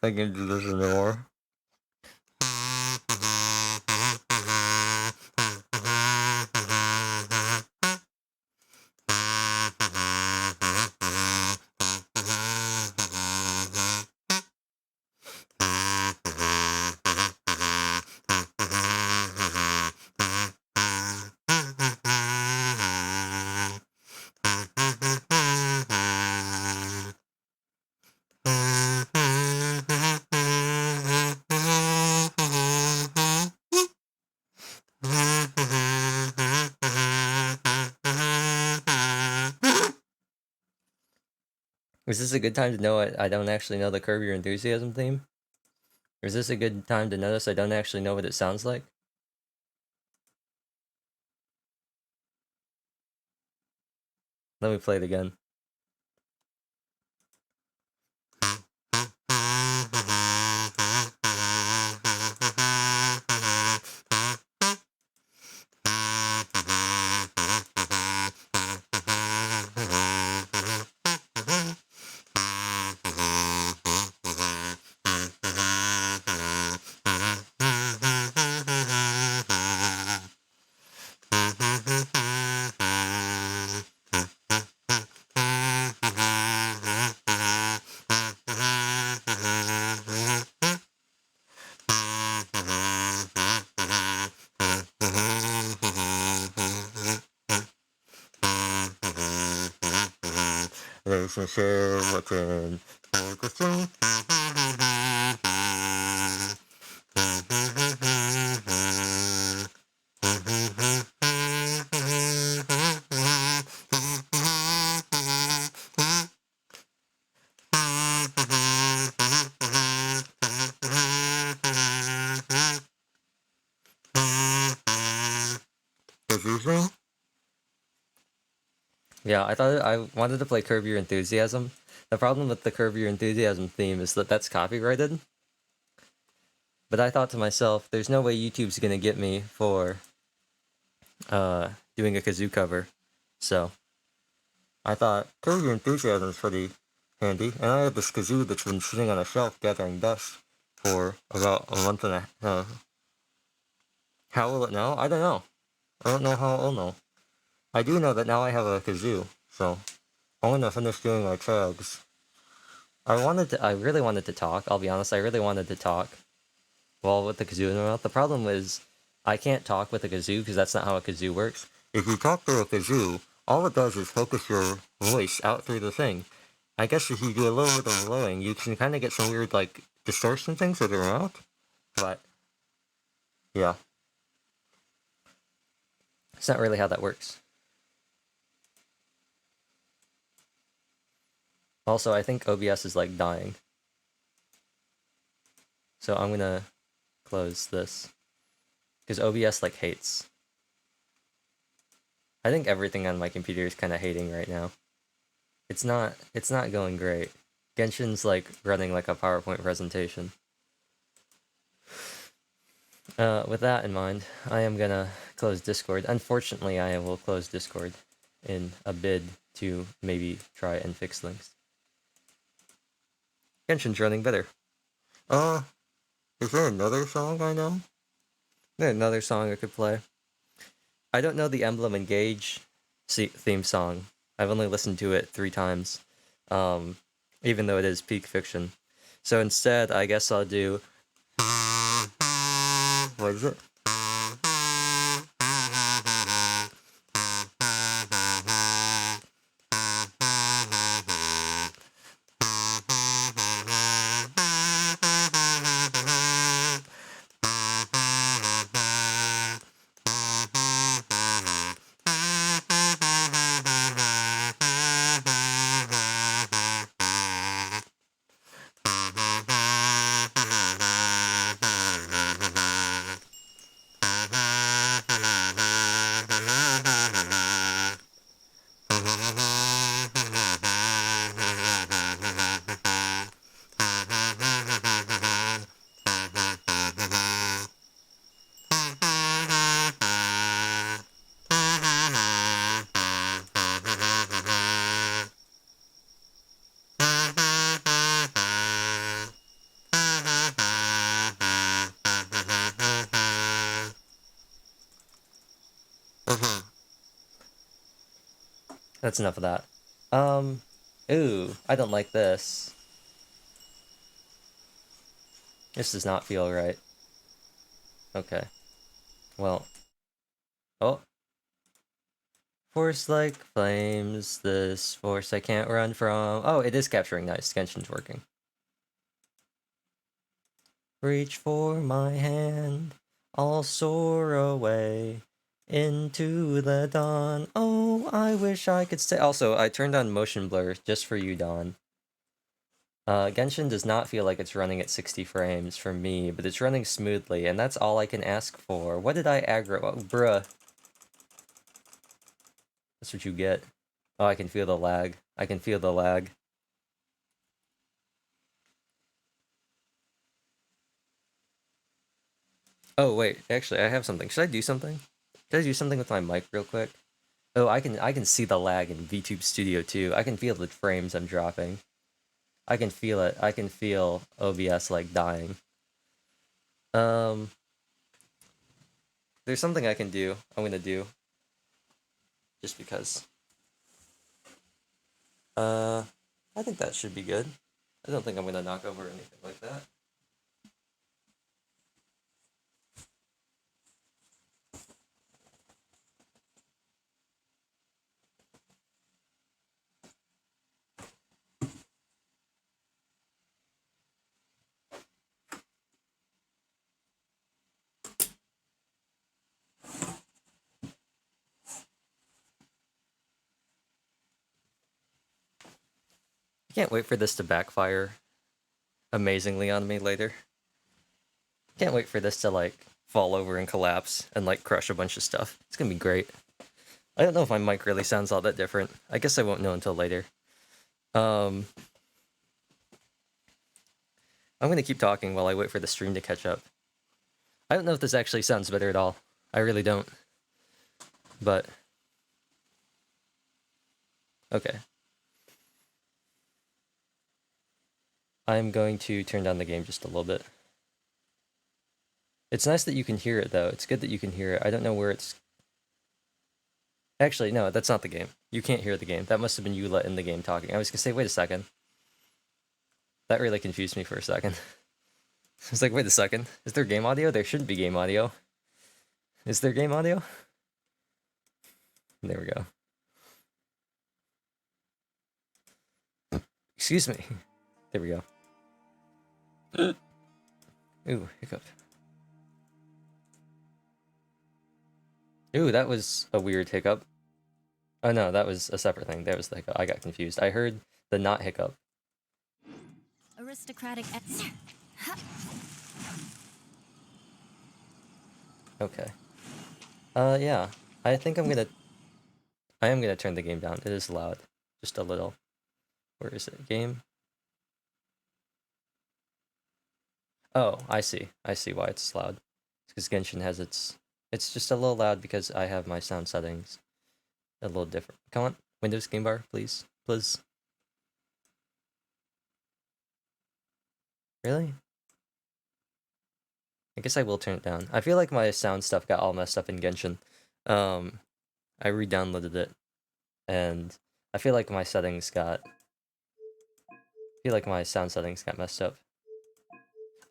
I can do this anymore. Is this a good time to know I don't actually know the Curb Your Enthusiasm theme? Or is this a good time to notice I don't actually know what it sounds like? Let me play it again. Relationship, what's in focusing? Confusing? Yeah, I wanted to play Curb Your Enthusiasm. The problem with the Curb Your Enthusiasm theme is that that's copyrighted. But I thought to myself, there's no way YouTube's gonna get me for doing a kazoo cover. So I thought Curb Your Enthusiasm is pretty handy, and I have this kazoo that's been sitting on a shelf gathering dust for about a month and a half. How will it know? I don't know. I don't know how it'll know. I do know that now I have a kazoo, so I'm gonna finish doing my tags. I really wanted to talk, I'll be honest, I really wanted to talk while with the kazoo in my mouth. The problem is, I can't talk with a kazoo because that's not how a kazoo works. If you talk through a kazoo, all it does is focus your voice out through the thing. I guess if you do a little bit of blowing, you can kind of get some weird, like, distortion things with your mouth. But, yeah. It's not really how that works. Also, I think OBS is, like, dying. So I'm gonna close this. Because OBS, like, hates. I think everything on my computer is kind of hating right now. It's not going great. Genshin's, like, running like a PowerPoint presentation. With that in mind, I am gonna close Discord. Unfortunately, I will close Discord in a bid to maybe try and fix things. Genshin's running better. Is there another song I know? There's another song I could play. I don't know the Emblem Engage theme song. I've only listened to it 3 times, even though it is peak fiction. So instead, I guess I'll do... What is it? That's enough of that. Ooh, I don't like this. This does not feel right. Okay. Well. Oh. Force like flames, this force I can't run from. Oh, it is capturing. Nice. Genshin's working. Reach for my hand, I'll soar away into the dawn. Oh, I wish I could stay. Also, I turned on motion blur just for you, Dawn. Genshin does not feel like it's running at 60 frames for me, but it's running smoothly, and that's all I can ask for. What did I aggro? Oh, bruh. That's what you get. Oh, I can feel the lag. I can feel the lag. Oh, wait. Actually, I have something. Should I do something? Should I do something with my mic real quick? Oh, I can see the lag in VTube Studio too. I can feel the frames I'm dropping. I can feel it. I can feel OBS like dying. Um, there's something I can do. I'm gonna do just because. Uh, I think that should be good. I don't think I'm gonna knock over anything like that. I can't wait for this to backfire amazingly on me later. Can't wait for this to like fall over and collapse and like crush a bunch of stuff. It's gonna be great. I don't know if my mic really sounds all that different. I guess I won't know until later. I'm gonna keep talking while I wait for the stream to catch up. I don't know if this actually sounds better at all. I really don't. But okay. I'm going to turn down the game just a little bit. It's nice that you can hear it, though. It's good that you can hear it. I don't know where it's... Actually, no, that's not the game. You can't hear the game. That must have been you in the game talking. I was gonna say, wait a second. That really confused me for a second. I was like, wait a second. Is there game audio? There shouldn't be game audio. Is there game audio? There we go. Excuse me. There we go. Ooh, hiccup. Ooh, that was a weird hiccup. Oh no, that was a separate thing. That was the hiccup. I got confused. I heard the not hiccup. Aristocratic. Okay. Yeah. I think I am gonna turn the game down. It is loud. Just a little. Where is it? Game? Oh, I see. I see why it's loud. It's because Genshin has its... It's just a little loud because I have my sound settings a little different. Come on, Windows game bar, please. Please. Really? I guess I will turn it down. I feel like my sound stuff got all messed up in Genshin. I re-downloaded it, and I feel like my settings got... I feel like my sound settings got messed up.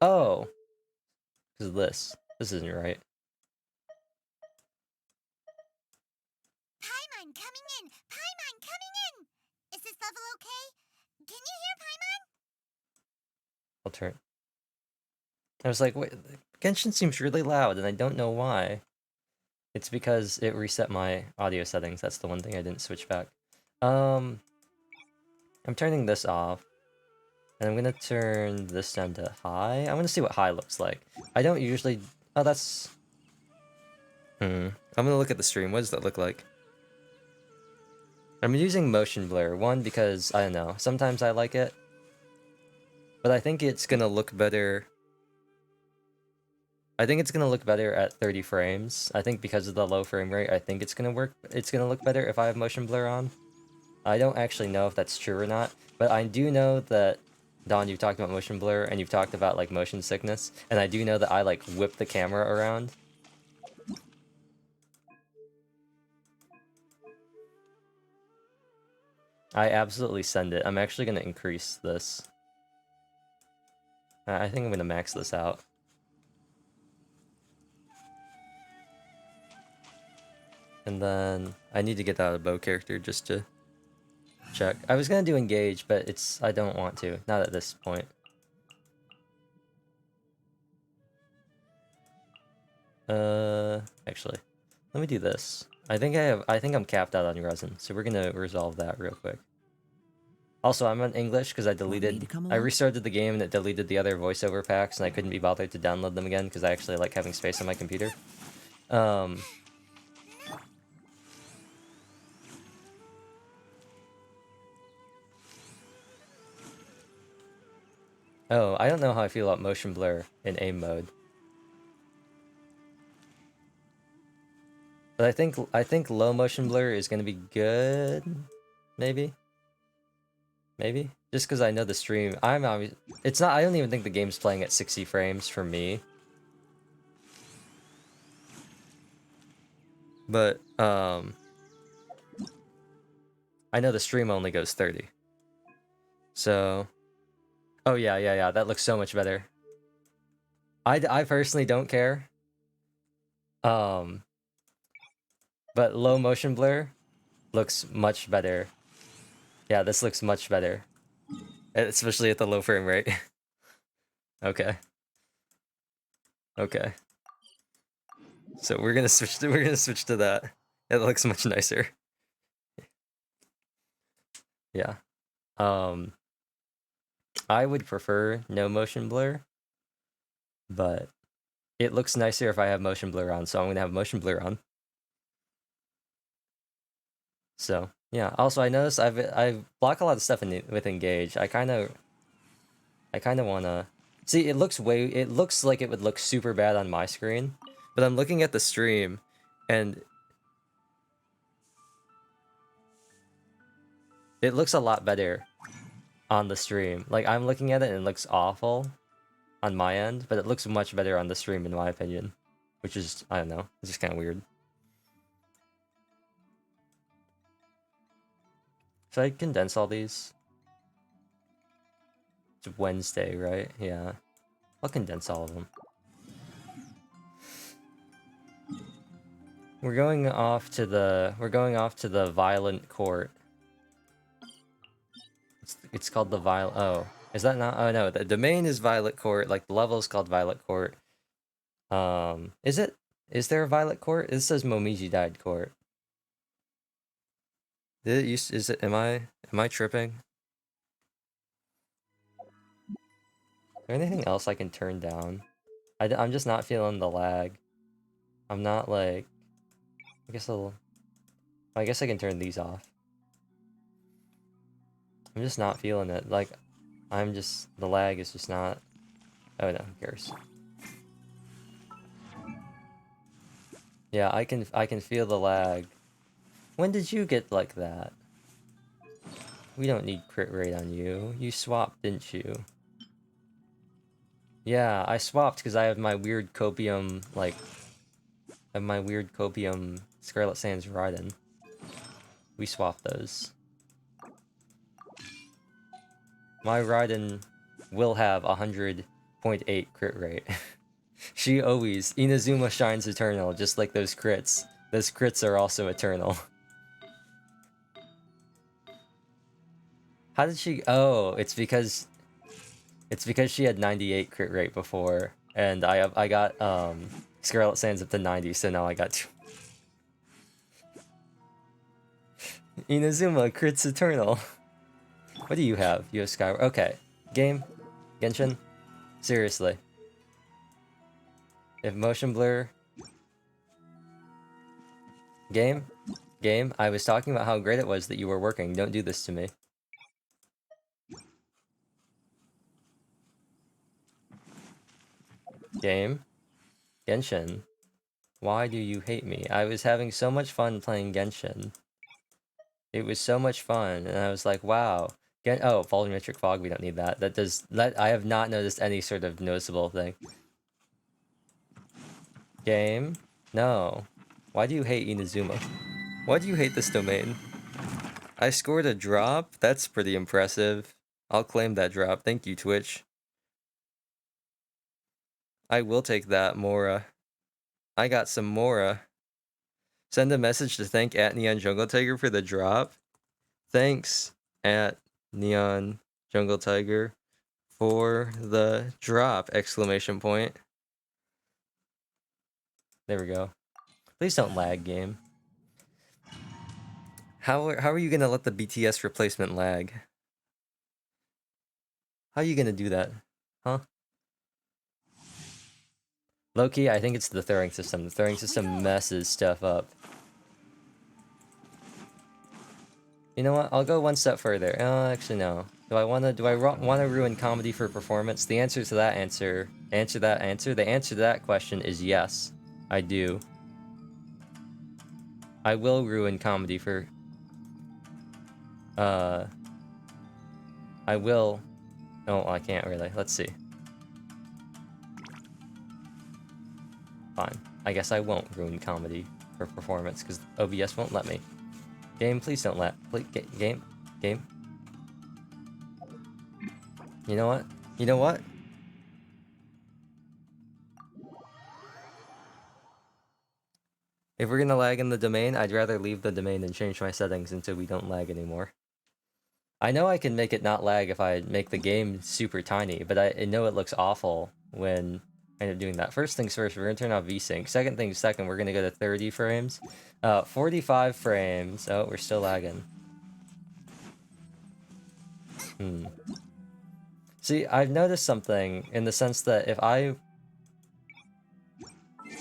Oh! Because of this. This isn't right. Paimon coming in! Paimon coming in! Is this level okay? Can you hear Paimon? I'll turn... I was like, wait, Genshin seems really loud, and I don't know why. It's because it reset my audio settings. That's the one thing I didn't switch back. I'm turning this off. And I'm gonna turn this down to high. I'm gonna see what high looks like. I don't usually... Oh, that's... I'm gonna look at the stream. What does that look like? I'm using motion blur. One, because, I don't know, sometimes I like it. But I think it's gonna look better... I think it's gonna look better at 30 frames. I think because of the low frame rate, I think it's gonna work. It's gonna look better if I have motion blur on. I don't actually know if that's true or not, but I do know that, Don, you've talked about motion blur, and you've talked about, like, motion sickness, and I do know that I, like, whip the camera around. I absolutely send it. I'm actually gonna increase this. I think I'm gonna max this out. And then I need to get out of bow character just to check. I was gonna do engage, but I don't want to. Not at this point. Actually, let me do this. I think I'm capped out on resin, so we're gonna resolve that real quick. Also, I'm on English because I restarted the game and it deleted the other voiceover packs, and I couldn't be bothered to download them again because I actually like having space on my computer. Oh, I don't know how I feel about motion blur in aim mode. But I think low motion blur is gonna be good. Maybe. Just because I know the stream. It's not. I don't even think the game's playing at 60 frames for me. But I know the stream only goes 30. So, oh yeah. That looks so much better. I personally don't care. But low motion blur looks much better. Yeah, this looks much better, especially at the low frame rate. Okay. So we're gonna switch to that. It looks much nicer. Yeah. I would prefer no motion blur, but it looks nicer if I have motion blur on, so I'm gonna have motion blur on. So yeah. Also, I noticed I've blocked a lot of stuff with engage. I kind of wanna see. It looks like it would look super bad on my screen, but I'm looking at the stream, and it looks a lot better on the stream. Like, I'm looking at it and it looks awful on my end, but it looks much better on the stream in my opinion, which is, I don't know, it's just kind of weird. Should I condense all these? It's Wednesday, right? Yeah. I'll condense all of them. We're going off to the Violent Court. It's called the Violet. Oh, is that not? Oh no, the domain is Violet Court. Like, the level is called Violet Court. Is it? Is there a Violet Court? It says Momiji died court. Did it use? Is it? Am I tripping? Is there anything else I can turn down? I'm just not feeling the lag. I'm not like. I guess I can turn these off. I'm just not feeling it. Like, the lag is just not. Oh no, who cares? Yeah, I can feel the lag. When did you get like that? We don't need crit rate on you. You swapped, didn't you? Yeah, I swapped because I have my weird copium, Scarlet Sands Raiden. We swapped those. My Raiden will have 100.8 crit rate. She always... Inazuma shines eternal, just like those crits. Those crits are also eternal. How did she... Oh, it's because she had 98 crit rate before, and I got Scarlet Sands up to 90, so now I got 2. Inazuma crits eternal. What do you have? You have Skyward. Okay. Game? Genshin? Seriously. If motion blur... Game? Game? I was talking about how great it was that you were working. Don't do this to me. Game? Genshin? Why do you hate me? I was having so much fun playing Genshin. It was so much fun, and I was like, wow. Oh, volumetric fog, we don't need that. I have not noticed any sort of noticeable thing. Game? No. Why do you hate Inazuma? Why do you hate this domain? I scored a drop? That's pretty impressive. I'll claim that drop. Thank you, Twitch. I will take that, Mora. I got some Mora. Send a message to thank at Neon Jungle Tiger for the drop. Thanks at Neon Jungle Tiger for the drop! Exclamation point. There we go. Please don't lag, game. How are you gonna let the BTS replacement lag? How are you gonna do that? Huh? Low-key, I think it's the throwing system. The throwing system messes stuff up. You know what? I'll go one step further. Actually, no. Do I wanna ruin comedy for performance? The answer to that the answer to that question is yes. I do. I will ruin comedy for... I will... Oh, I can't really. Let's see. Fine. I guess I won't ruin comedy for performance, because OBS won't let me. Game, please don't let... Game? Game? You know what? You know what? If we're gonna lag in the domain, I'd rather leave the domain and change my settings until we don't lag anymore. I know I can make it not lag if I make the game super tiny, but I know it looks awful when I end up doing that. First things first, we're gonna turn off VSync. Second things second, we're gonna go to 30 frames. 45 frames. Oh, we're still lagging. See, I've noticed something in the sense that if I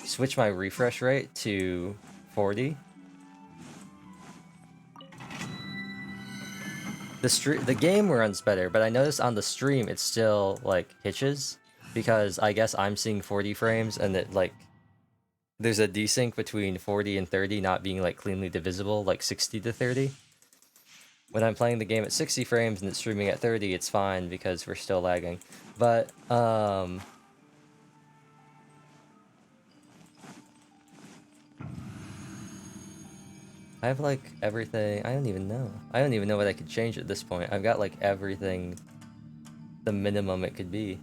switch my refresh rate to 40, the game runs better, but I noticed on the stream it still like hitches because I guess I'm seeing 40 frames and it like there's a desync between 40 and 30 not being like cleanly divisible, like 60 to 30. When I'm playing the game at 60 frames and it's streaming at 30, it's fine because we're still lagging. But I have like everything. I don't even know. I don't even know what I could change at this point. I've got like everything the minimum it could be.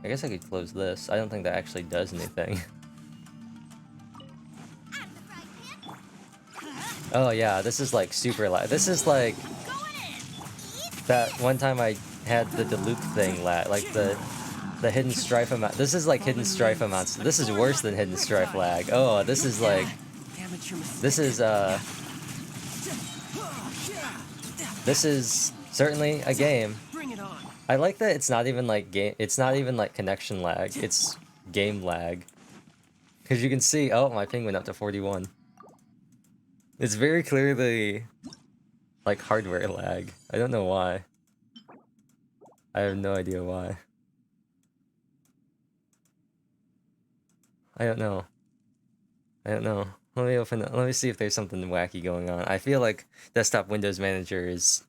I guess I could close this. I don't think that actually does anything. Oh yeah, this is like super lag. This is like that one time I had the Diluc thing lag, like the hidden strife amount. This is like hidden strife amounts. This is worse than hidden strife lag. Oh, this is like this is certainly a game. I like that it's not even like it's not even like connection lag. It's game lag. Cuz you can see, oh, my ping went up to 41. It's very clearly like hardware lag. I don't know why. I have no idea why. I don't know. I don't know. Let me open it. Let me see if there's something wacky going on. I feel like Desktop Windows Manager is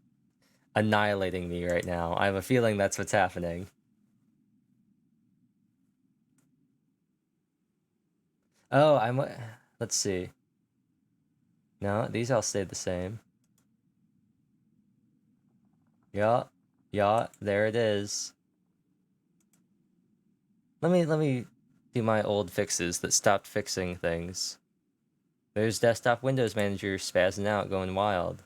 annihilating me right now. I have a feeling that's what's happening. Oh, let's see. No, these all stay the same. Yeah, yeah, there it is. Let me do my old fixes that stopped fixing things. There's Desktop Windows Manager spazzing out, going wild.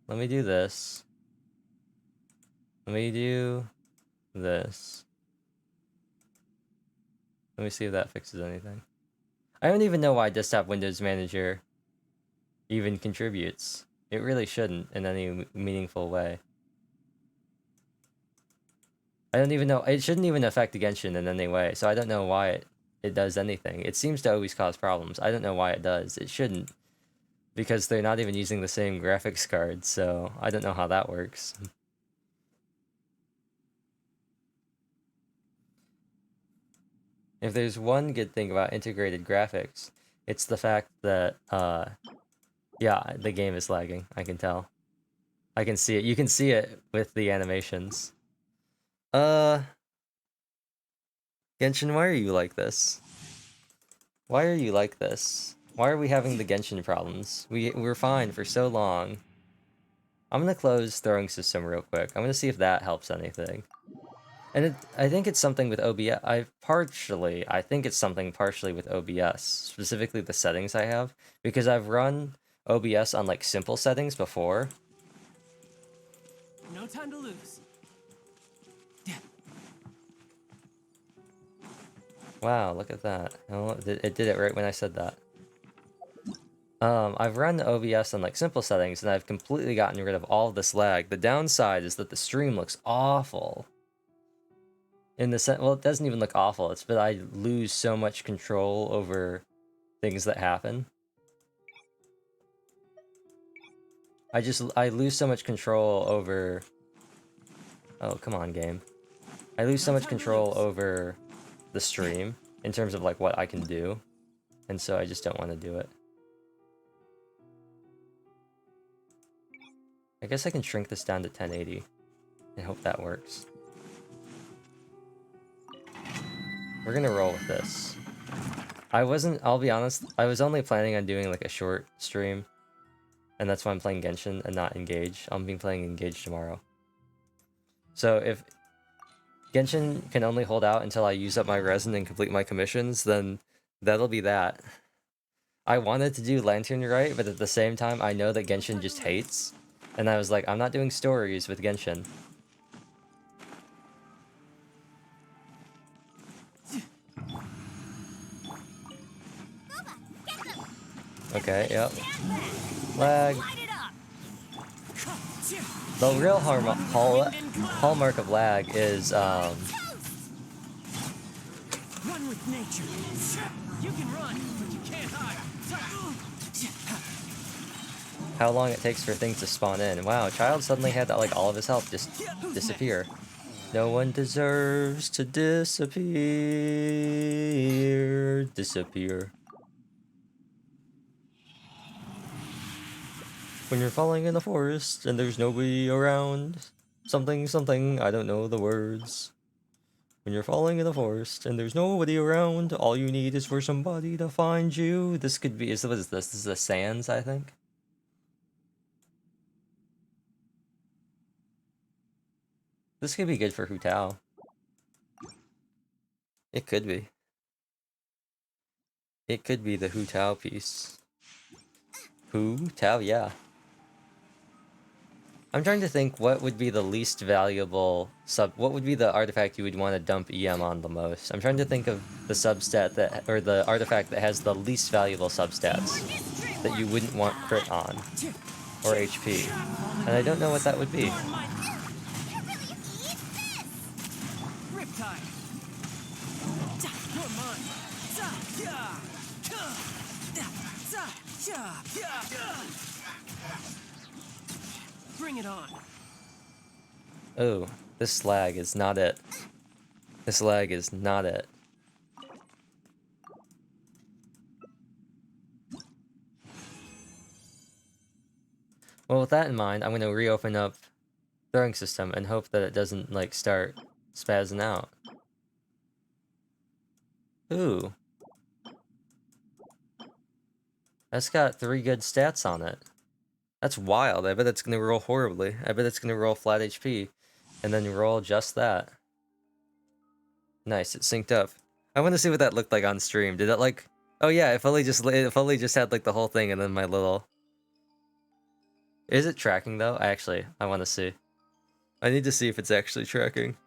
Let me do this. Let me do this. Let me see if that fixes anything. I don't even know why Desktop Windows Manager even contributes. It really shouldn't in any meaningful way. I don't even know. It shouldn't even affect Genshin in any way, so I don't know why it does anything. It seems to always cause problems. I don't know why it does. It shouldn't, because they're not even using the same graphics card, so I don't know how that works. If there's one good thing about integrated graphics, it's the fact that, yeah, the game is lagging. I can tell. I can see it. You can see it with the animations. Genshin, why are you like this? Why are you like this? Why are we having the Genshin problems? We're fine for so long. I'm gonna close throwing system real quick. I'm gonna see if that helps anything. And I think it's something with OBS. I think it's something partially with OBS, specifically the settings I have, because I've run OBS on like simple settings before. No time to lose. Wow, look at that. Oh, it did it right when I said that. I've run OBS on like simple settings and I've completely gotten rid of all of this lag. The downside is that the stream looks awful. In the sense, well, it doesn't even look awful. It's that I lose so much control over things that happen. I lose so much control over. Oh, come on, game. I lose so much control over the stream in terms of like what I can do, and so I just don't want to do it. I guess I can shrink this down to 1080 and hope that works. We're gonna roll with this. I'll be honest, I was only planning on doing like a short stream, and that's why I'm playing Genshin and not Engage. I'll be playing Engage tomorrow. So if Genshin can only hold out until I use up my resin and complete my commissions, then that'll be that. I wanted to do Lantern Rite, but at the same time, I know that Genshin just hates. And I was like, I'm not doing stories with Genshin. Okay, yep. Lag. The real hallmark of lag is, Run with nature. You can run, but you can't hide. how long it takes for things to spawn in. Wow, Child suddenly had like all of his health just disappear. No one deserves to disappear. Disappear. When you're falling in the forest and there's nobody around. Something, something, I don't know the words. When you're falling in the forest and there's nobody around, all you need is for somebody to find you. This could be, what is this? This is the Sands, I think. This could be good for Hu Tao. It could be. It could be the Hu Tao piece. Hu Tao, yeah. I'm trying to think what would be the least valuable what would be the artifact you would want to dump EM on the most. I'm trying to think of the substat that, or the artifact that has the least valuable substats that you wouldn't want crit on, or HP. And I don't know what that would be. Bring it on. Oh, this lag is not it. This lag is not it. Well, with that in mind, I'm going to reopen up throwing system and hope that it doesn't, like, start spazzing out. Ooh. That's got 3 good stats on it. That's wild. I bet it's going to roll horribly. I bet it's going to roll flat HP. And then roll just that. Nice, it synced up. I want to see what that looked like on stream. Did it like... Oh yeah, if only just had like the whole thing and then my little... Is it tracking though? I want to see. I need to see if it's actually tracking.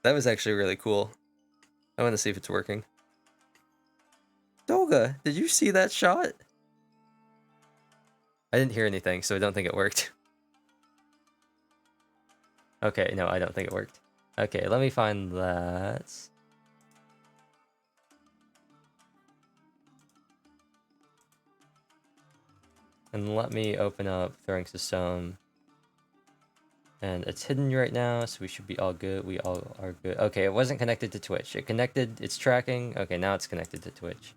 That was actually really cool. I want to see if it's working. Doga, did you see that shot? I didn't hear anything, so I don't think it worked. Okay, no, I don't think it worked. Okay, let me find that. And let me open up throwing system. And it's hidden right now, so we should be all good. We all are good. Okay, it wasn't connected to Twitch. It connected, it's tracking. Okay, now it's connected to Twitch.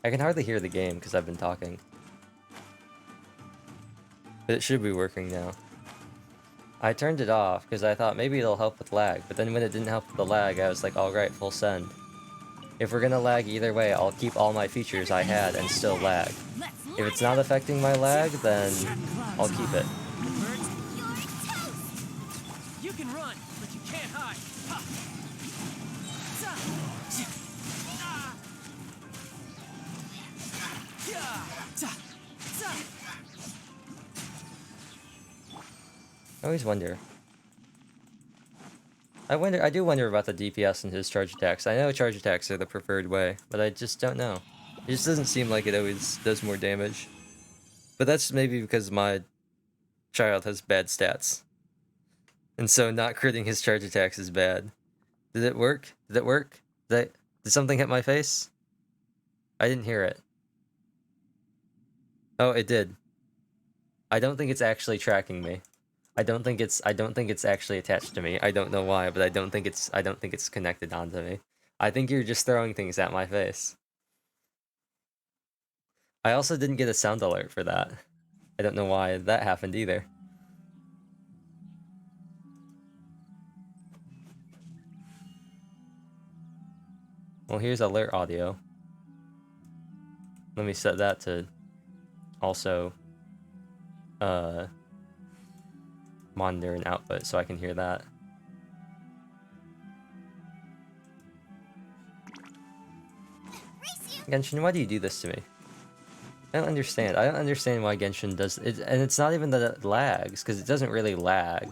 I can hardly hear the game because I've been talking. But it should be working now. I turned it off because I thought maybe it'll help with lag, but then when it didn't help with the lag, I was like, alright, full send. If we're gonna lag either way, I'll keep all my features I had and still lag. If it's not affecting my lag, then I'll keep it. You can run, but you can't hide. Ha. I always wonder. I do wonder about the DPS and his charge attacks. I know charge attacks are the preferred way, but I just don't know. It just doesn't seem like it always does more damage. But that's maybe because my child has bad stats. And so not critting his charge attacks is bad. Did it work? Did it work? Did something hit my face? I didn't hear it. Oh, it did. I don't think it's actually tracking me. I don't think it's actually attached to me. I don't know why, but I don't think it's connected onto me. I think you're just throwing things at my face. I also didn't get a sound alert for that. I don't know why that happened either. Well, here's alert audio. Let me set that to also monitor and output so I can hear that. Genshin, why do you do this to me? I don't understand. I don't understand why Genshin does it, and it's not even that it lags, because it doesn't really lag.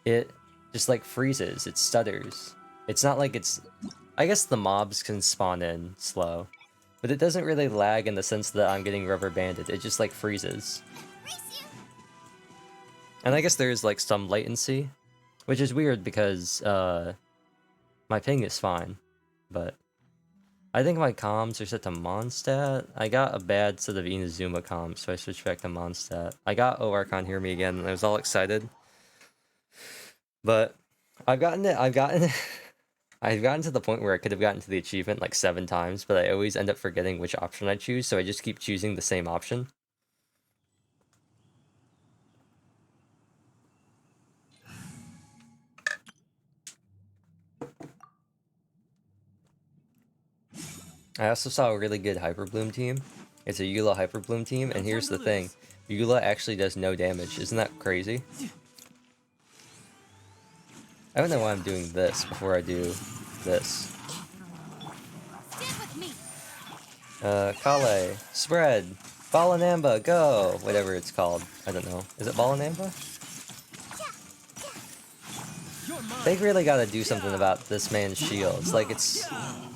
It just like freezes, it stutters. It's not like it's... I guess the mobs can spawn in slow, but it doesn't really lag in the sense that I'm getting rubber banded. It just like freezes. And I guess there is like some latency, which is weird because my ping is fine, but I think my comms are set to Mondstadt. I got a bad set of Inazuma comms, so I switched back to Mondstadt. I got Oarchon Hear Me Again, and I was all excited. But I've gotten I've gotten to the point where I could have gotten to the achievement like 7 times, but I always end up forgetting which option I choose, so I just keep choosing the same option. I also saw a really good Hyper Bloom team. It's a Eula Hyper Bloom team, and here's the thing. Eula actually does no damage. Isn't that crazy? I don't know why I'm doing this before I do this. Kale, spread, Balanamba, go! Whatever it's called. I don't know. Is it Balanamba? They really gotta do something about this man's shields. Like, it's...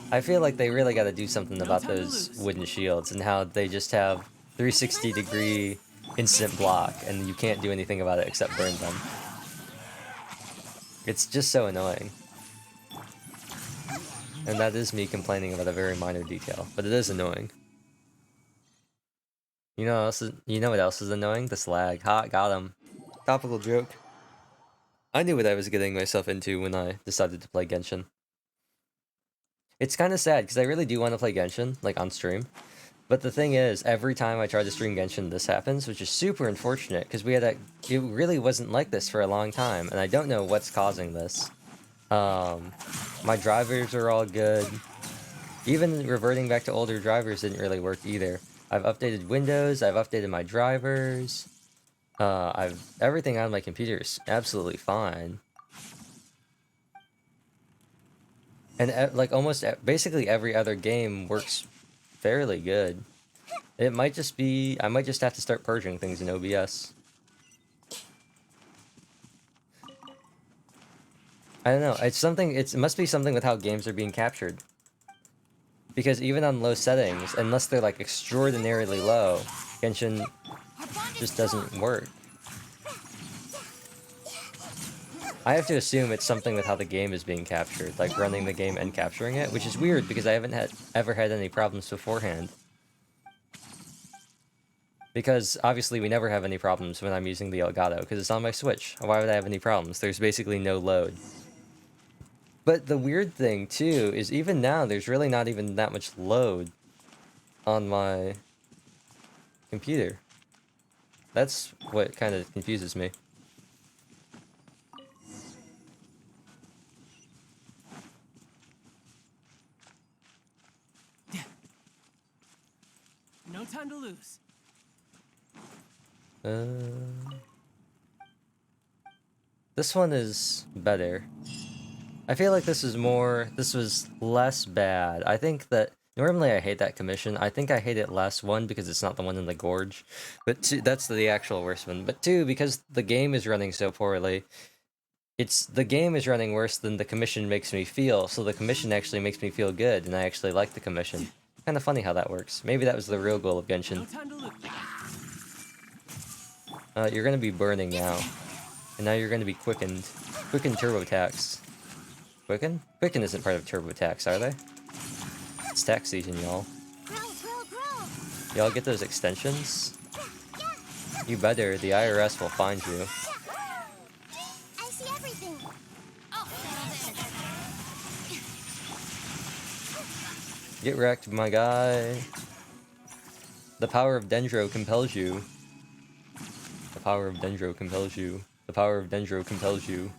I feel like they really gotta do something about those wooden shields and how they just have 360-degree instant block and you can't do anything about it except burn them. It's just so annoying. And that is me complaining about a very minor detail, but it is annoying. You know what else is annoying? This lag. Ha, got him. Topical joke. I knew what I was getting myself into when I decided to play Genshin. It's kind of sad, because I really do want to play Genshin, like, on stream. But the thing is, every time I try to stream Genshin, this happens, which is super unfortunate, because it really wasn't like this for a long time, and I don't know what's causing this. My drivers are all good. Even reverting back to older drivers didn't really work either. I've updated Windows, I've updated my drivers. Everything on my computer is absolutely fine. And like basically every other game works fairly good. It might just be, I might just have to start purging things in OBS. I don't know, it must be something with how games are being captured. Because even on low settings, unless they're like extraordinarily low, Genshin just doesn't work. I have to assume it's something with how the game is being captured, like running the game and capturing it, which is weird because I haven't ever had any problems beforehand. Because obviously we never have any problems when I'm using the Elgato, because it's on my Switch. Why would I have any problems? There's basically no load. But the weird thing too is even now there's really not even that much load on my computer. That's what kind of confuses me. No time to lose. This one is better. I feel like this was less bad. I think that normally I hate that commission. I think I hate it less, one, because it's not the one in the gorge, but two, that's the actual worst one. But two, because the game is running so poorly. The game is running worse than the commission makes me feel, so the commission actually makes me feel good, and I actually like the commission. Kind of funny how that works. Maybe that was the real goal of No Genshin. time to lose. You're gonna be burning now. And now you're gonna be quickened. Quicken turbo tax. Quicken? Quicken isn't part of turbo tax, are they? It's tax season, y'all. Grow, grow, grow. Y'all get those extensions? You better, the IRS will find you. I see everything. Oh, Get wrecked, my guy. The power of Dendro compels you. The power of Dendro compels you. The power of Dendro compels you.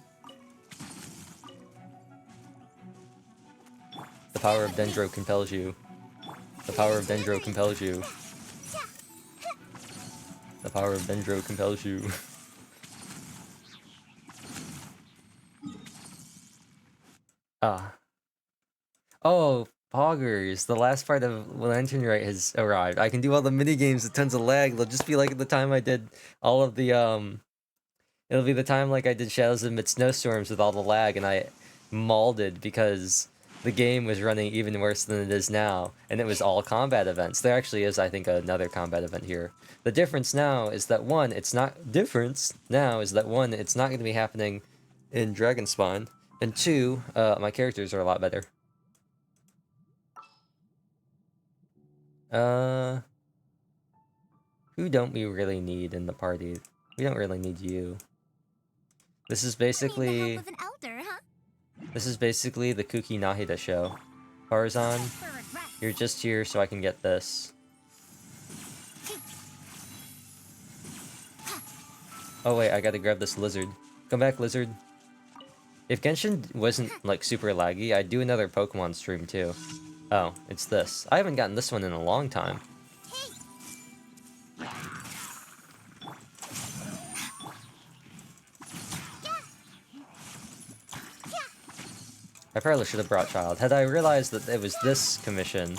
The power of Dendro compels you. The power of Dendro compels you. The power of Dendro compels you. Ah. Oh, Poggers. The last part of Lantern Rite has arrived. I can do all the mini games with tons of lag. It'll just be like the time I did all of the it'll be the time like I did Shadows Amid Snowstorms with all the lag, and I mauled because the game was running even worse than it is now, and it was all combat events. There actually is, I think, another combat event here. The difference now is that one, it's not going to be happening in Dragonspawn, and two, my characters are a lot better. Who don't we really need in the party? We don't really need you. This is basically... With an elder, huh? This is basically the Kuki Nahida show. Tarzan, you're just here so I can get this. Oh wait, I gotta grab this lizard. Come back, lizard. If Genshin wasn't, like, super laggy, I'd do another Pokemon stream, too. Oh, it's this. I haven't gotten this one in a long time. I probably should have brought Child. Had I realized that it was this commission,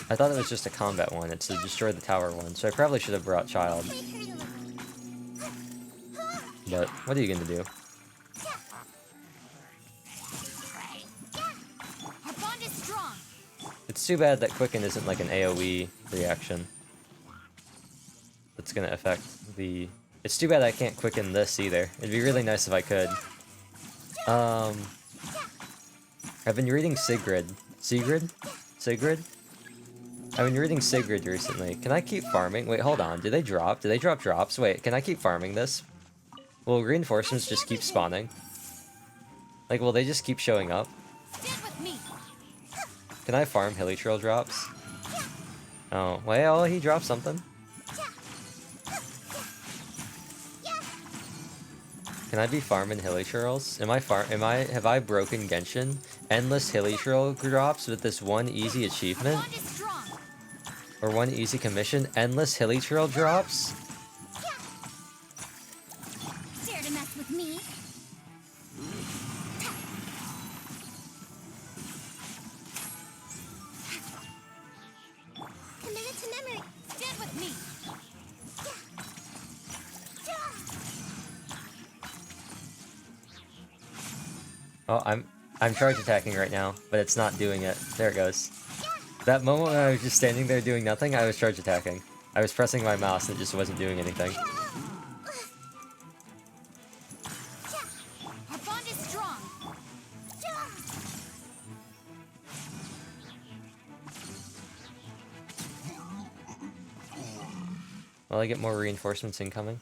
I thought it was just a combat one. It's to destroy the tower one, so I probably should have brought Child. But, what are you gonna do? It's too bad that Quicken isn't like an AoE reaction. That's gonna affect the... It's too bad I can't Quicken this either. It'd be really nice if I could. I've been reading Sigrid. Sigrid? I've been reading Sigrid recently. Can I keep farming? Wait, hold on. Do they drop? Do they drop drops? Wait, can I keep farming this? Will reinforcements just keep spawning? Like, will they just keep showing up? Can I farm Hilly Trail drops? Oh, well, he dropped something. Can I be farming Hilly Trails? Have I broken Genshin? Endless Hilly Trail drops with this one easy achievement? Or one easy commission? Endless Hilly Trail drops? Dare to mess with me? Committed to memory. Stand with me. Oh, I'm charge attacking right now, but it's not doing it. There it goes. That moment when I was just standing there doing nothing, I was charge attacking. I was pressing my mouse and it just wasn't doing anything. Our bond is strong. Will I get more reinforcements incoming?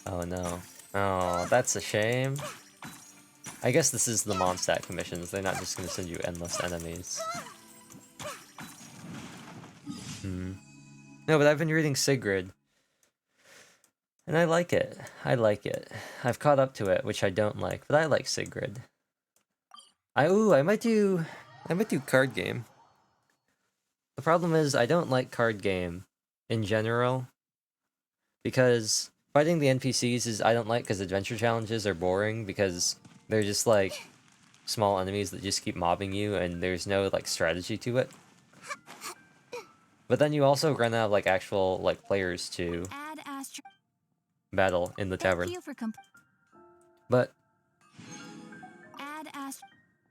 Oh no. Oh, that's a shame. I guess this is the Mondstadt commissions. They're not just gonna send you endless enemies. No, but I've been reading Sigrid. And I like it. I like it. I've caught up to it, which I don't like, but I like Sigrid. I might do card game. The problem is I don't like card game in general because fighting the NPCs is I don't like because adventure challenges are boring because they're just like small enemies that just keep mobbing you and there's no like strategy to it. But then you also run out of like actual like players to Add Astro. battle in the tavern. Thank you for But Add Astro.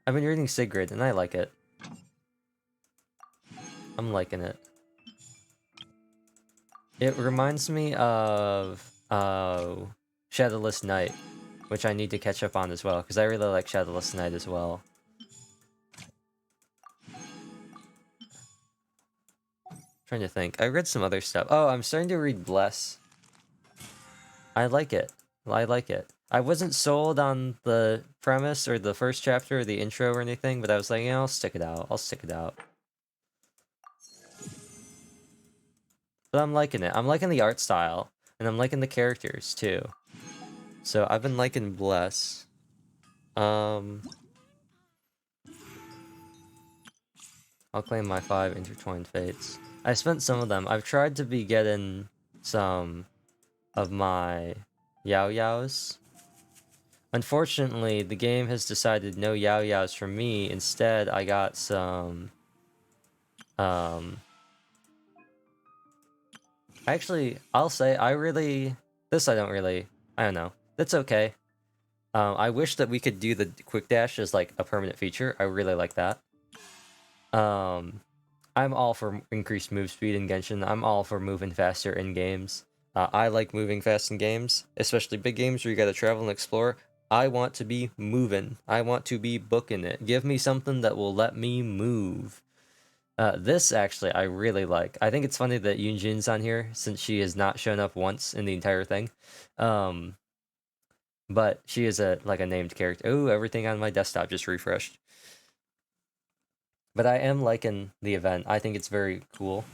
I've been reading Sigrid and I like it. I'm liking it. It reminds me of Shadowless Night, which I need to catch up on as well, because I really like Shadowless Night as well. Trying to think. I read some other stuff. Oh, I'm starting to read Bless. I like it. I like it. I wasn't sold on the premise or the first chapter or the intro or anything, but I was like, yeah, I'll stick it out. I'll stick it out. But I'm liking it. I'm liking the art style, and I'm liking the characters too. So I've been liking Bless. I'll claim my 5 intertwined fates. I spent some of them. I've tried to be getting some of my Yao Yaos. Unfortunately, the game has decided no Yao Yaos for me. Instead, I got some... Actually, I'll say I really... This I don't really... I don't know. That's okay. I wish that we could do the quick dash as like a permanent feature. I really like that. I'm all for increased move speed in Genshin. I'm all for moving faster in games. I like moving fast in games, especially big games where you gotta travel and explore. I want to be moving. I want to be booking it. Give me something that will let me move. This, actually, I really like. I think it's funny that Yunjin's on here, since she has not shown up once in the entire thing. But she is a named character. Oh, everything on my desktop just refreshed. But I am liking the event. I think it's very cool.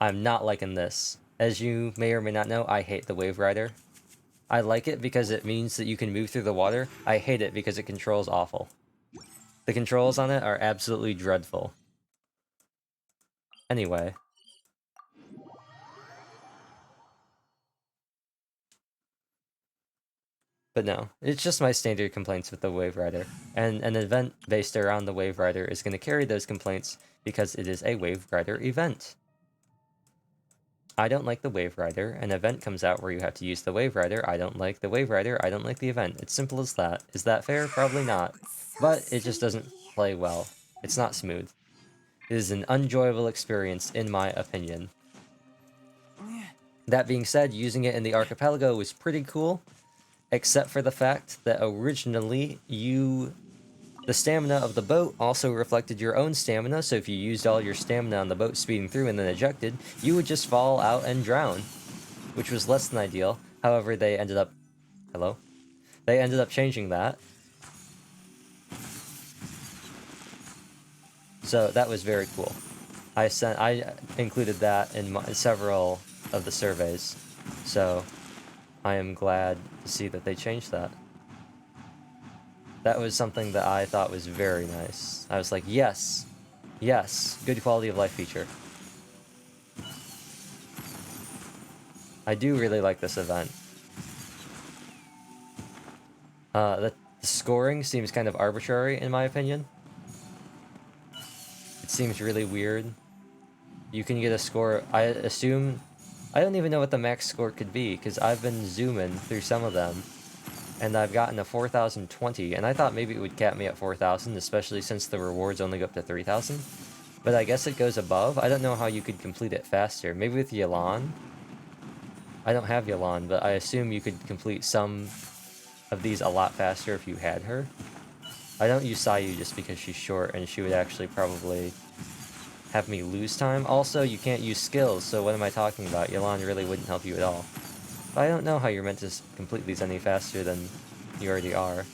I'm not liking this. As you may or may not know, I hate the Wave Rider. I like it because it means that you can move through the water. I hate it because it controls awful. The controls on it are absolutely dreadful. Anyway. But no, it's just my standard complaints with the Wave Rider. And an event based around the Wave Rider is going to carry those complaints because it is a Wave Rider event. I don't like the Wave Rider. An event comes out where you have to use the Wave Rider. I don't like the Wave Rider. I don't like the event. It's simple as that. Is that fair? Probably not. But it just doesn't play well. It's not smooth. It is an unenjoyable experience, in my opinion. That being said, using it in the archipelago was pretty cool, except for the fact that originally the stamina of the boat also reflected your own stamina, so if you used all your stamina on the boat speeding through and then ejected, you would just fall out and drown, which was less than ideal. However, they ended up... Hello? They ended up changing that. So that was very cool. I included that in several of the surveys, so I am glad to see that they changed that. That was something that I thought was very nice. I was like, yes, yes, good quality of life feature. I do really like this event. The scoring seems kind of arbitrary, in my opinion. It seems really weird. You can get a score, I assume... I don't even know what the max score could be, because I've been zooming through some of them, and I've gotten a 4,020, and I thought maybe it would cap me at 4,000, especially since the rewards only go up to 3,000. But I guess it goes above. I don't know how you could complete it faster. Maybe with Yelan? I don't have Yelan, but I assume you could complete some of these a lot faster if you had her. I don't use Sayu just because she's short, and she would actually probably have me lose time. Also, you can't use skills, so what am I talking about? Yelan really wouldn't help you at all. But I don't know how you're meant to complete these any faster than you already are.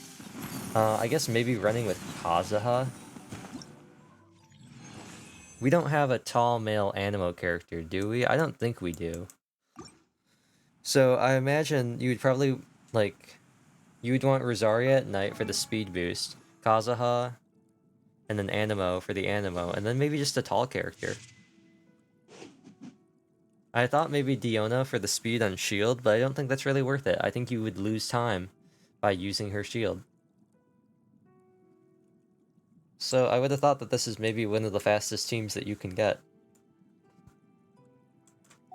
I guess maybe running with Kazuha. We don't have a tall male Animo character, do we? I don't think we do. So I imagine you would probably, like, you would want Rosaria at night for the speed boost, Kazuha, and then Animo for the Animo, and then maybe just a tall character. I thought maybe Diona for the speed on shield, but I don't think that's really worth it. I think you would lose time by using her shield. So I would have thought that this is maybe one of the fastest teams that you can get.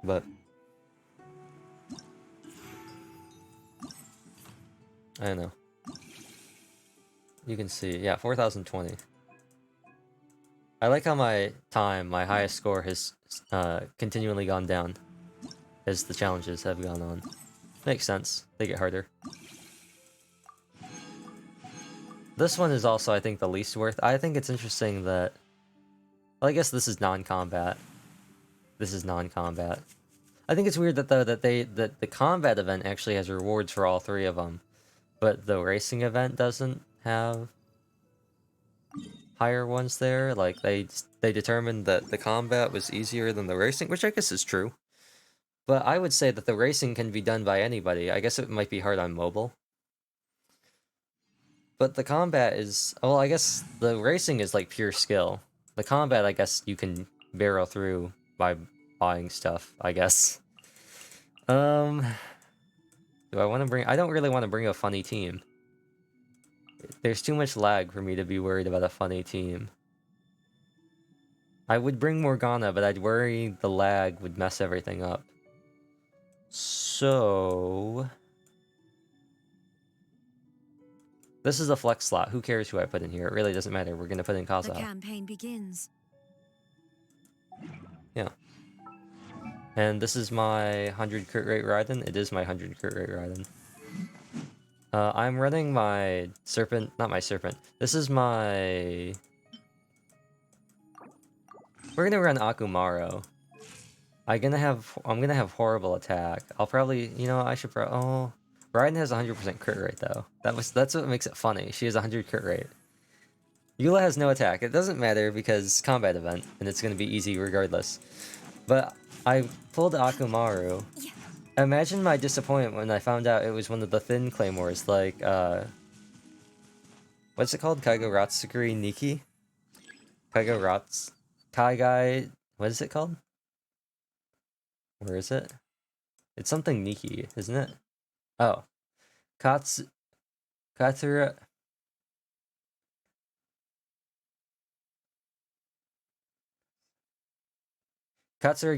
But I don't know. You can see, yeah, 4020. I like how my highest score has continually gone down as the challenges have gone on. Makes sense. They get harder. This one is also, I think, the least worth. I think it's interesting that... Well, I guess this is non-combat. This is non-combat. I think it's weird that the combat event actually has rewards for all three of them, but the racing event doesn't have higher ones there. Like, they determined that the combat was easier than the racing, which I guess is true. But I would say that the racing can be done by anybody. I guess it might be hard on mobile. But the combat is... Well, I guess the racing is like pure skill. The combat, I guess, you can barrel through by buying stuff, I guess. Do I want to bring... I don't really want to bring a funny team. There's too much lag for me to be worried about a funny team. I would bring Morgana, but I'd worry the lag would mess everything up. So... This is a flex slot. Who cares who I put in here? It really doesn't matter. We're gonna put in Kazuha. The campaign begins. Yeah. And this is my 100 crit rate Raiden. It is my 100 crit rate Raiden. I'm running my Serpent... Not my Serpent. This is my... We're gonna run Akumaru. I'm gonna have horrible attack. I'll probably... You know, I should probably... Oh... Raiden has 100% crit rate, though. That's what makes it funny. She has 100 crit rate. Eula has no attack. It doesn't matter because combat event, and it's going to be easy regardless. But I pulled Akumaru. Imagine my disappointment when I found out it was one of the thin claymores, like, what's it called? Kaigoratsukuri Nikki? Kaigai... What is it called? Where is it? It's something Nikki, isn't it? Oh. Katsura... Katsura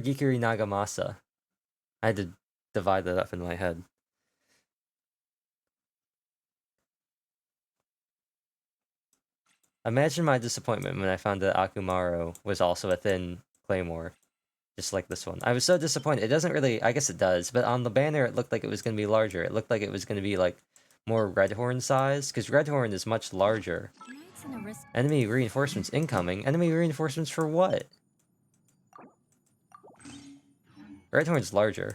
Gikuri Nagamasa. I had to divide that up in my head. Imagine my disappointment when I found that Akumaru was also a thin claymore. Just like this one. I was so disappointed. It doesn't really... I guess it does, but on the banner it looked like it was going to be larger. It looked like it was going to be, like, more Redhorn size, because Redhorn is much larger. Enemy reinforcements incoming. Enemy reinforcements for what? Redhorn's larger.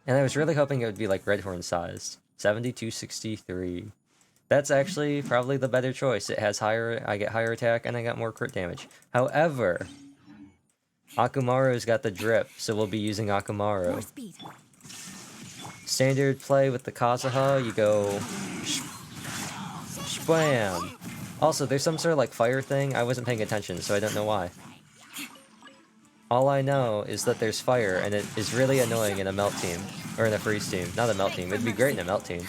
And I was really hoping it would be like Redhorn sized. 7263. That's actually probably the better choice. It has higher... I get higher attack and I got more crit damage. However... Akumaru's got the drip, so we'll be using Akumaru. Standard play with the Kazuha, you go... Spam! Also, there's some sort of like fire thing. I wasn't paying attention, so I don't know why. All I know is that there's fire, and it is really annoying in a melt team. Or in a freeze team. Not a melt team. It'd be great in a melt team.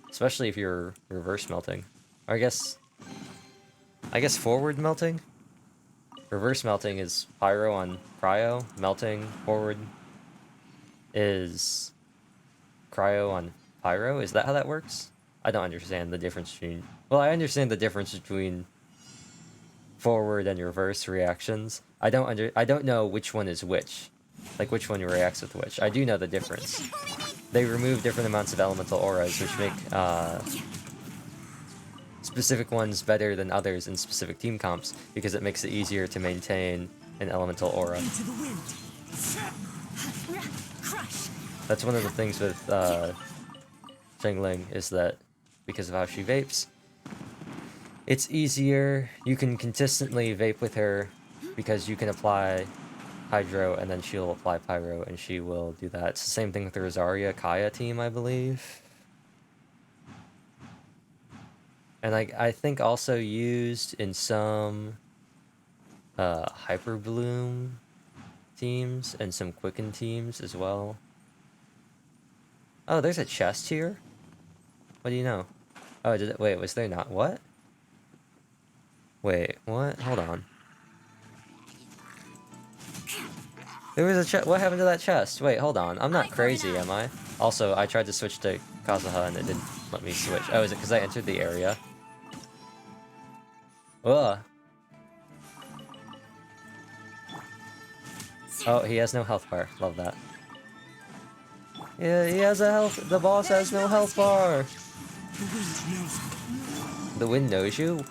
Especially if you're reverse melting. Or I guess forward melting? Reverse melting is pyro on cryo. Melting forward is cryo on pyro. Is that how that works? I don't understand the difference between... Well, I understand the difference between forward and reverse reactions. I don't know which one is which. Like, which one reacts with which. I do know the difference. They remove different amounts of elemental auras, which make specific ones better than others in specific team comps, because it makes it easier to maintain an elemental aura. That's one of the things with Zhengling, is that because of how she vapes, It's easier. You can consistently vape with her because you can apply hydro and then she'll apply pyro and she will do that. It's the same thing with the Rosaria Kaya team, I believe. And I think also used in some Hyper Bloom teams and some Quicken teams as well. Oh, there's a chest here? What do you know? Oh, wait, was there not? What? Wait, what? Hold on. There was a chest. What happened to that chest? Wait, hold on. I'm not crazy, am I? Also, I tried to switch to Kazuha and it didn't let me switch. Oh, is it because I entered the area? Ugh. Oh, he has no health bar. Love that. Yeah, he has a health. The boss has no health bar. The wind knows you?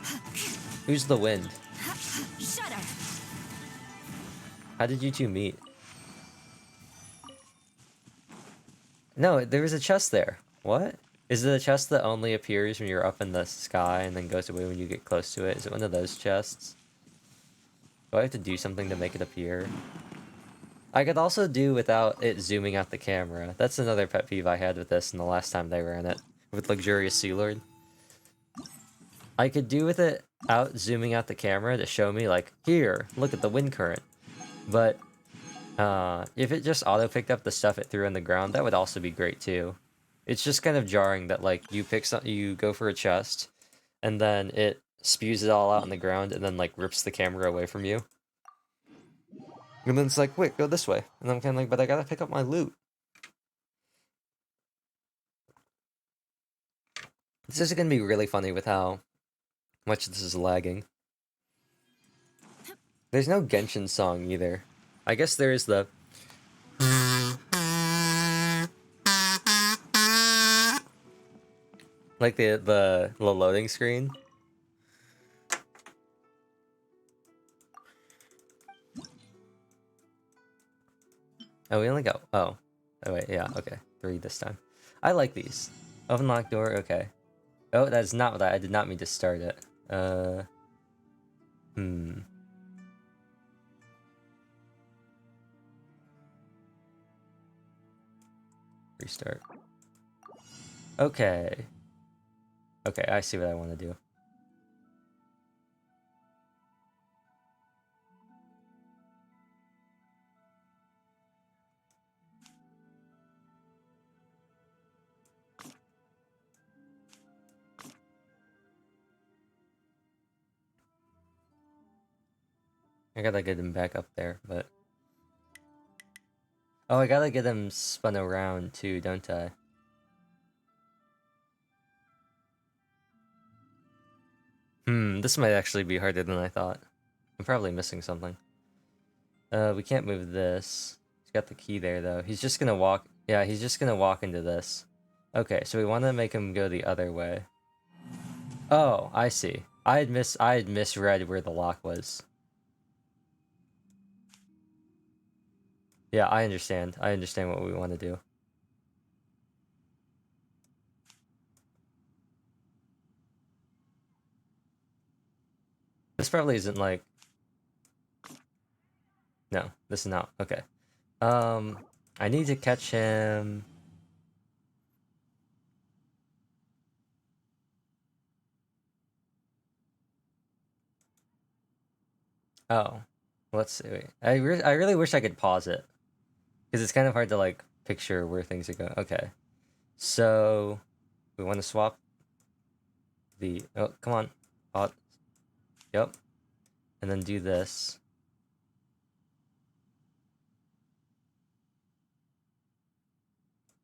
Who's the wind? Shudder. How did you two meet? No, there was a chest there. What? Is it a chest that only appears when you're up in the sky and then goes away when you get close to it? Is it one of those chests? Do I have to do something to make it appear? I could also do without it zooming out the camera. That's another pet peeve I had with this in the last time they ran it. With Luxurious Sea Lord. I could do with it out zooming out the camera to show me, like, here, look at the wind current. But if it just auto-picked up the stuff it threw on the ground, that would also be great too. It's just kind of jarring that, like, you go for a chest, and then it spews it all out on the ground, and then, like, rips the camera away from you. And then it's like, wait, go this way. And I'm kind of like, but I gotta pick up my loot. This is gonna be really funny with how much this is lagging. There's no Genshin song either. I guess there is the... like the loading screen. Oh, we only got... Oh. Oh, wait, yeah, okay. 3 this time. I like these. Open lock door, okay. Oh, that's not what I did not mean to start it. Restart. Okay. Okay, I see what I want to do. I gotta get him back up there, but... Oh, I gotta get him spun around too, don't I? This might actually be harder than I thought. I'm probably missing something. We can't move this. He's got the key there, though. He's just gonna walk... Yeah, he's just gonna walk into this. Okay, so we want to make him go the other way. Oh, I see. I had misread where the lock was. Yeah, I understand. I understand what we want to do. This probably isn't like... No, this is not. Okay. I need to catch him... Oh. Let's see. Wait. I really wish I could pause it. Because it's kind of hard to, like, picture where things are going. Okay. So... We want to swap... the... Oh, come on. Oh. Yep. And then do this.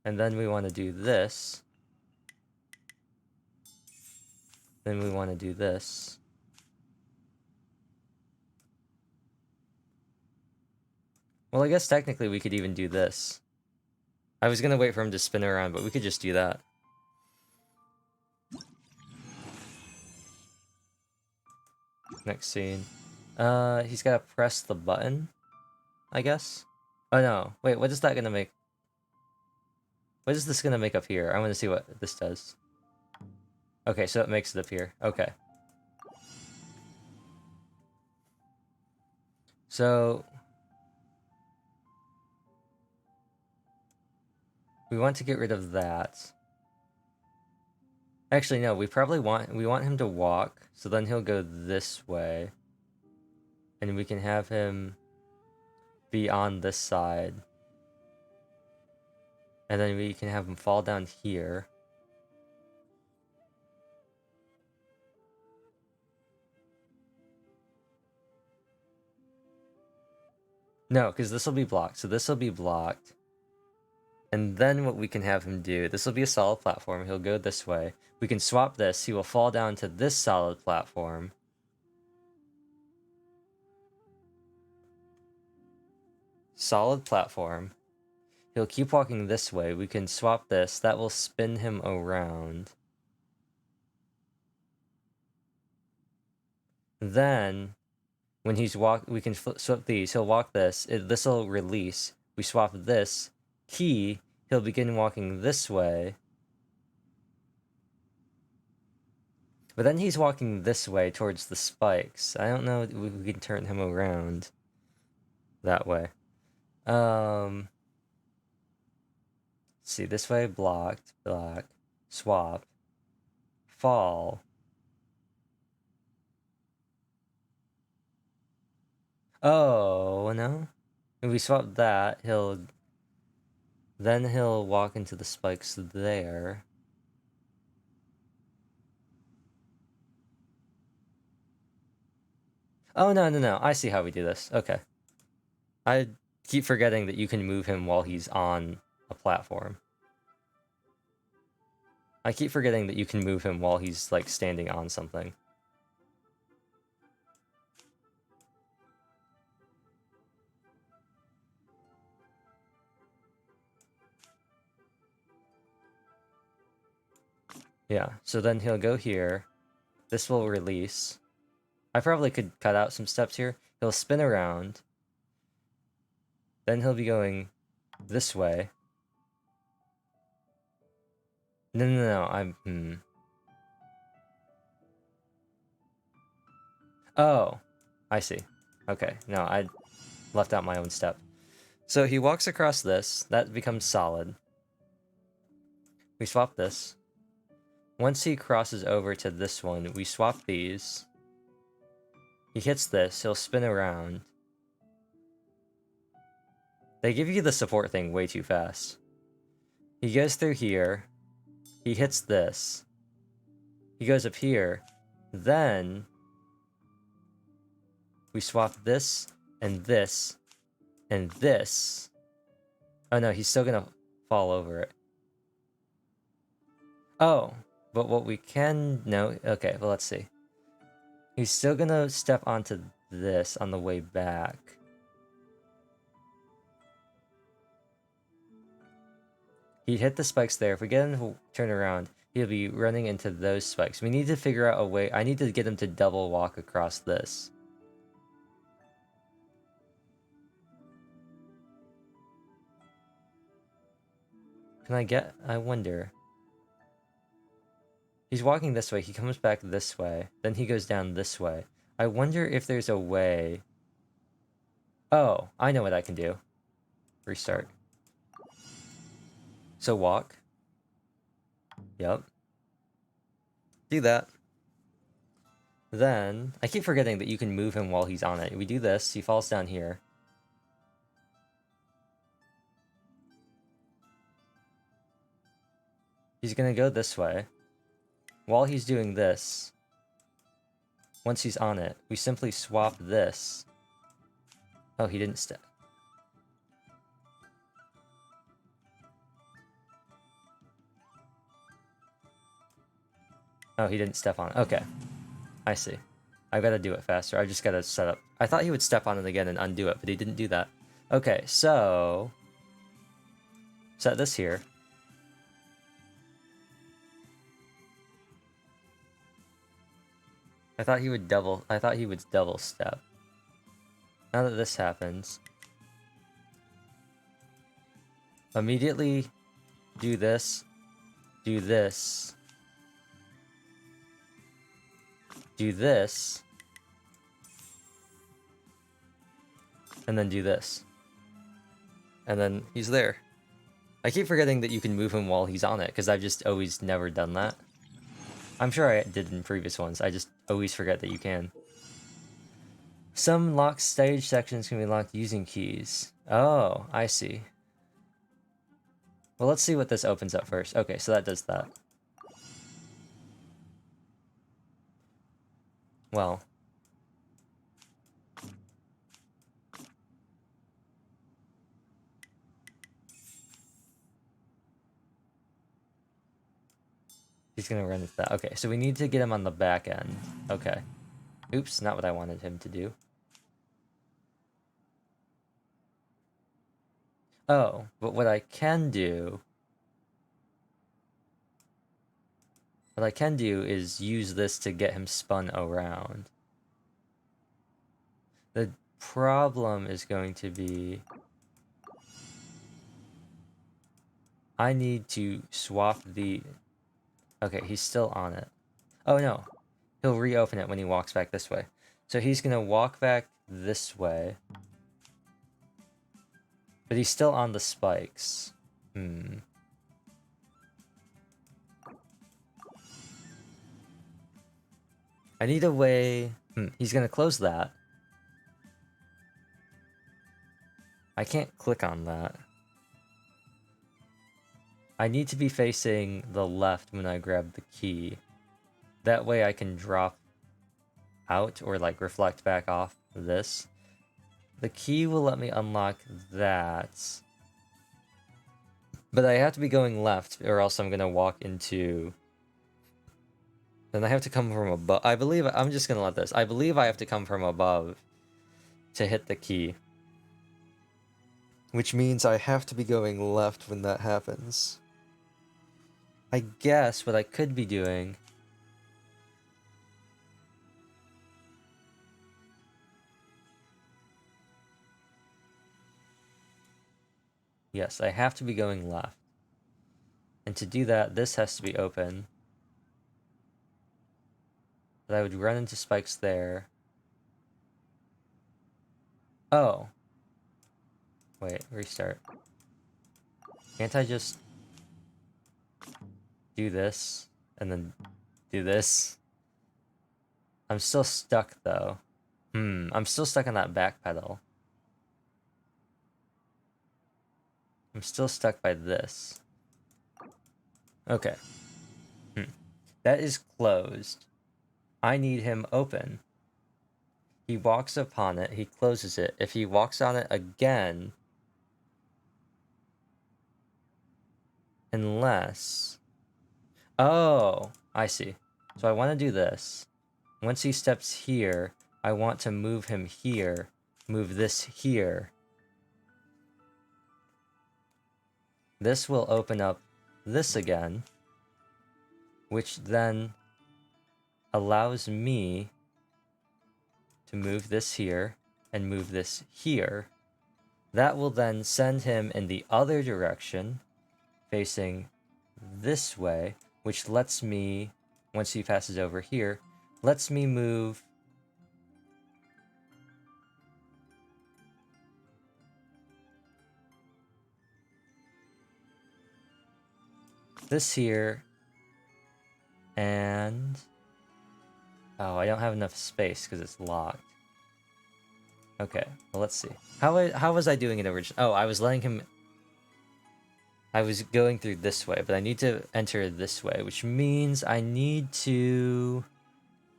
And then we want to do this. Then we want to do this. Well, I guess technically we could even do this. I was gonna wait for him to spin around, but we could just do that. Next scene. He's gotta press the button, I guess. Oh no, wait, what is that gonna make? What is this gonna make up here? I wanna see what this does. Okay, so it makes it appear. Okay. So we want to get rid of that. Actually, no, we want him to walk, so then he'll go this way. And we can have him be on this side. And then we can have him fall down here. No, because this will be blocked. So this will be blocked. And then what we can have him do, this will be a solid platform. He'll go this way. We can swap this. He will fall down to this solid platform. Solid platform. He'll keep walking this way. We can swap this. That will spin him around. Then, when he's we can swap these. He'll walk this. This will release. We swap this. Key. He'll begin walking this way. But then he's walking this way towards the spikes. I don't know if we can turn him around that way. Let's see, this way, blocked, black, swap, fall. Oh, no? If we swap that, then he'll walk into the spikes there. Oh, no, I see how we do this. Okay. I keep forgetting that you can move him while he's on a platform. I keep forgetting that you can move him while he's, like, standing on something. Yeah, so then he'll go here. This will release. I probably could cut out some steps here. He'll spin around. Then he'll be going this way. No, Oh, I see. Okay, no, I left out my own step. So he walks across this. That becomes solid. We swap this. Once he crosses over to this one, we swap these. He hits this. He'll spin around. They give you the support thing way too fast. He goes through here. He hits this. He goes up here. Then we swap this and this and this. Oh no, he's still gonna fall over it. Oh, but what we can... No, okay, well let's see. He's still gonna step onto this on the way back. He hit the spikes there. If we get him to turn around, he'll be running into those spikes. We need to figure out a way... I need to get him to double walk across this. Can I get... I wonder... He's walking this way, he comes back this way, then he goes down this way. I wonder if there's a way... Oh, I know what I can do. Restart. So walk. Yep. Do that. Then, I keep forgetting that you can move him while he's on it. We do this, he falls down here. He's gonna go this way. While he's doing this, once he's on it, we simply swap this. Oh, he didn't step. Oh, he didn't step on it. Okay. I see. I've got to do it faster. I just got to set up. I thought he would step on it again and undo it, but he didn't do that. Okay, so... set this here. I thought he would double step. Now that this happens, immediately do this, do this, do this, and then do this. And then he's there. I keep forgetting that you can move him while he's on it, because I've just always never done that. I'm sure I did in previous ones, I just always forget that you can. Some locked stage sections can be locked using keys. Oh, I see. Well, let's see what this opens up first. Okay, so that does that. Well. He's gonna run into that. Okay, so we need to get him on the back end. Okay. Oops, not what I wanted him to do. Oh, but what I can do... What I can do is use this to get him spun around. The problem is going to be... I need to swap the... Okay, he's still on it. Oh no, he'll reopen it when he walks back this way. So he's gonna walk back this way. But he's still on the spikes. I need a way... he's gonna close that. I can't click on that. I need to be facing the left when I grab the key. That way I can drop out or like reflect back off this. The key will let me unlock that. But I have to be going left or else I'm gonna walk into... Then I have to come from above. I believe... I'm just gonna let this. I believe I have to come from above to hit the key. Which means I have to be going left when that happens. I guess what I could be doing... Yes, I have to be going left. And to do that, this has to be open. But I would run into spikes there. Oh. Wait, restart. Can't I just do this and then do this? I'm still stuck though. I'm still stuck on that back pedal. I'm still stuck by this. Okay. That is closed. I need him open. He walks upon it, he closes it. If he walks on it again... Unless... Oh, I see. So I want to do this. Once he steps here, I want to move him here. Move this here. This will open up this again. Which then allows me to move this here and move this here. That will then send him in the other direction, facing this way, which lets me, once he passes over here, lets me move this here, and... Oh, I don't have enough space because it's locked. Okay, well, let's see. How was I doing it originally? Oh, I was letting him... I was going through this way, but I need to enter this way, which means I need to...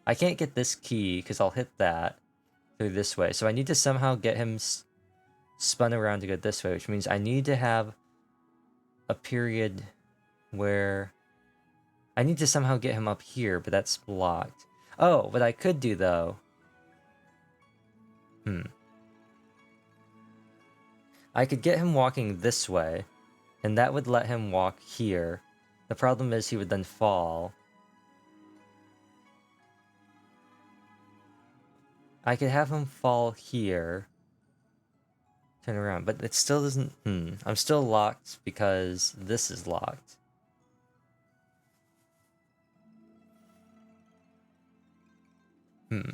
I can't get this key because I'll hit that through this way. So I need to somehow get him spun around to go this way, which means I need to have a period where... I need to somehow get him up here, but that's blocked. Oh, what I could do, though... I could get him walking this way, and that would let him walk here. The problem is he would then fall. I could have him fall here. Turn around, but it still doesn't... I'm still locked because this is locked.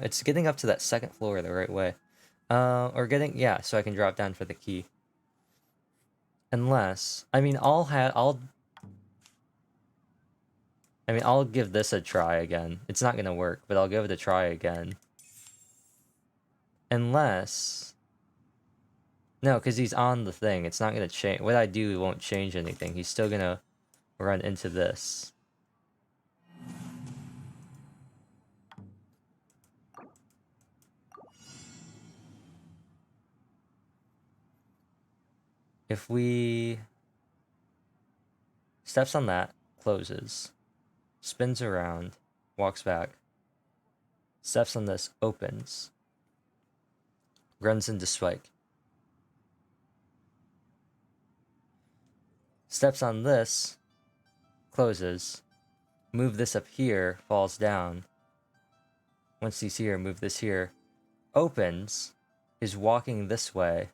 It's getting up to that second floor the right way. Or getting, yeah, so I can drop down for the key. Unless, I mean, I'll give this a try again. It's not gonna work, but I'll give it a try again. Unless... No, because he's on the thing. It's not gonna change. What I do won't change anything. He's still gonna run into this. If we... Steps on that, closes. Spins around, walks back. Steps on this, opens. Runs into Spike. Steps on this, closes. Move this up here, falls down. Once he's here, move this here. Opens, is walking this way.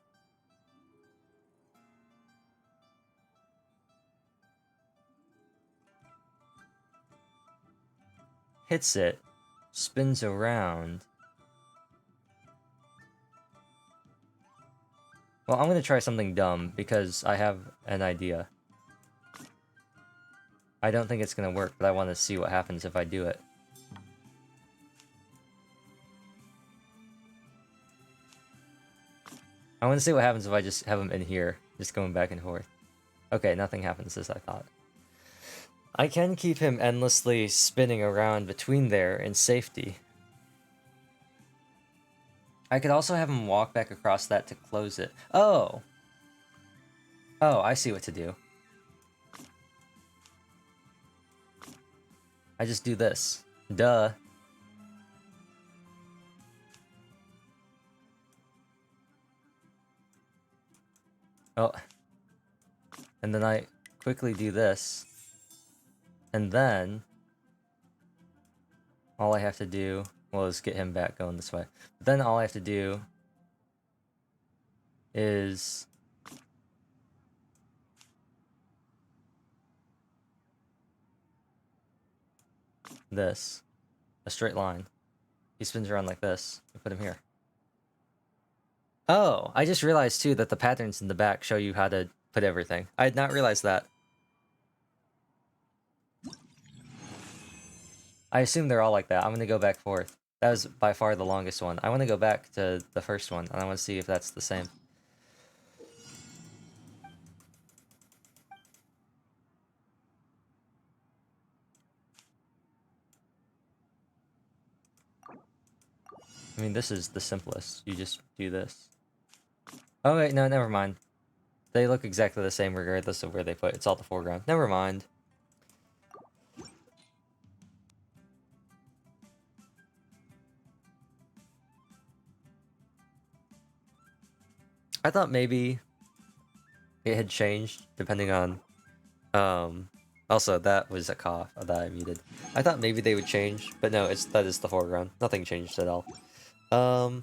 Hits it, spins around. Well, I'm gonna try something dumb because I have an idea. I don't think it's gonna work, but I want to see what happens if I do it. I want to see what happens if I just have him in here, just going back and forth. Okay, nothing happens as I thought. I can keep him endlessly spinning around between there in safety. I could also have him walk back across that to close it. Oh! Oh, I see what to do. I just do this. Duh. Oh. And then I quickly do this. And then... all I have to do... well, is get him back going this way. But then all I have to do... is... this. A straight line. He spins around like this. I put him here. Oh, I just realized too that the patterns in the back show you how to put everything. I had not realized that. I assume they're all like that. I'm gonna go back forth. That was by far the longest one. I want to go back to the first one, and I want to see if that's the same. I mean, this is the simplest. You just do this. Oh wait, no, never mind. They look exactly the same regardless of where they put. It's all the foreground. Never mind. I thought maybe it had changed depending on... also, that was a cough that I muted. I thought maybe they would change, but no, that is the foreground. Nothing changed at all. Well,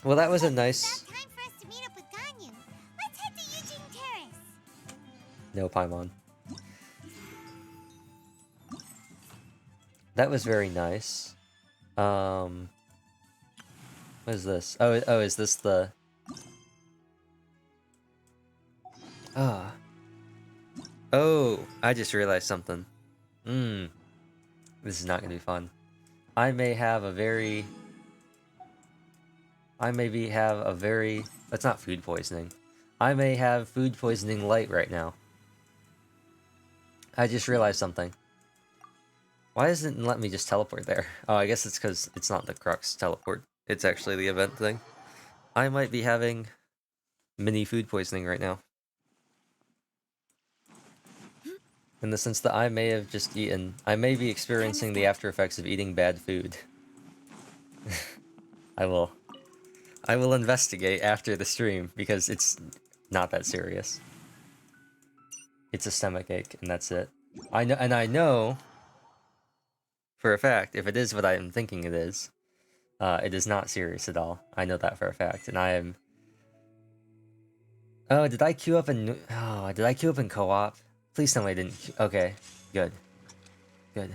that was a nice... About time for us to meet up with Ganyu. Let's head to Eugene Terrace. No, Paimon. That was very nice. What is this? Oh, is this the... Ah. Oh, I just realized something. This is not gonna be fun. I may have a very... That's not food poisoning. I may have food poisoning light right now. I just realized something. Why doesn't it let me just teleport there? Oh, I guess it's because it's not the Crux teleport. It's actually the event thing. I might be having mini food poisoning right now. In the sense that I may have just eaten... I may be experiencing the after effects of eating bad food. I will investigate after the stream, because it's not that serious. It's a stomachache, and that's it. I know... for a fact, if it is what I am thinking it is not serious at all. I know that for a fact, and I am... Oh, did I queue up in... Oh, did I queue up in co-op? Please tell me I didn't... Okay, good. Good.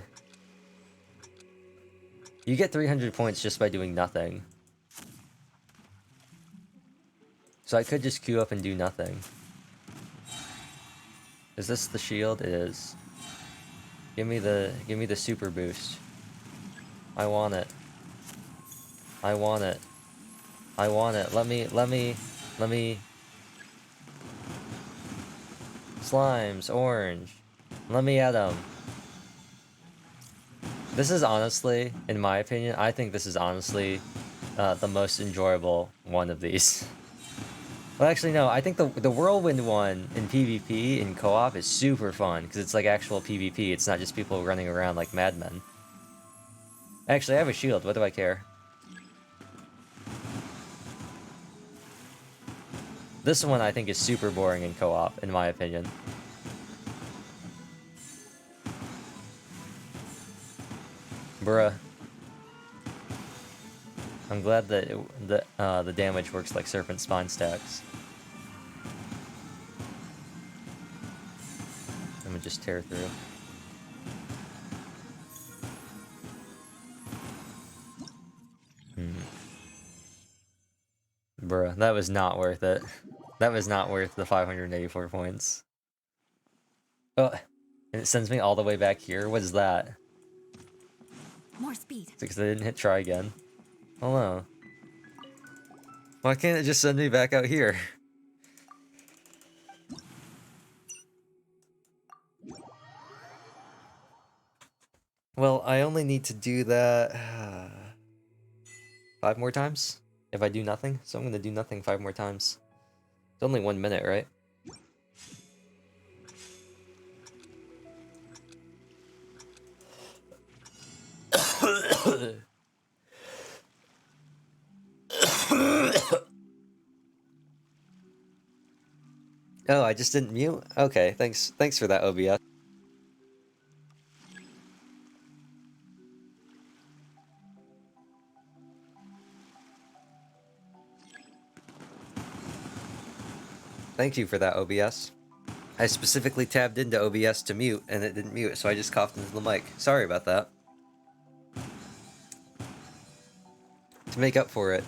You get 300 points just by doing nothing. So I could just queue up and do nothing. Is this the shield? It is. Give me the super boost. I want it. I want it. I want it. Let me. Slimes, orange. Let me at them. This is honestly, in my opinion, I think this is honestly the most enjoyable one of these. Well, actually, no. I think the whirlwind one in PvP in co-op is super fun because it's like actual PvP. It's not just people running around like madmen. Actually, I have a shield. What do I care? This one I think is super boring in co-op, in my opinion. Bruh. I'm glad that the damage works like serpent spine stacks. I'm gonna just tear through. Bruh, that was not worth it. That was not worth the 584 points. Oh, and it sends me all the way back here? What is that? More speed. It's because I didn't hit try again. Oh no. Why can't it just send me back out here? Well, I only need to do that 5 more times if I do nothing. So I'm gonna do nothing 5 more times. It's only 1 minute, right? Oh, I just didn't mute? Okay, thanks for that, OBS. Thank you for that, OBS. I specifically tabbed into OBS to mute, and it didn't mute, so I just coughed into the mic. Sorry about that. To make up for it,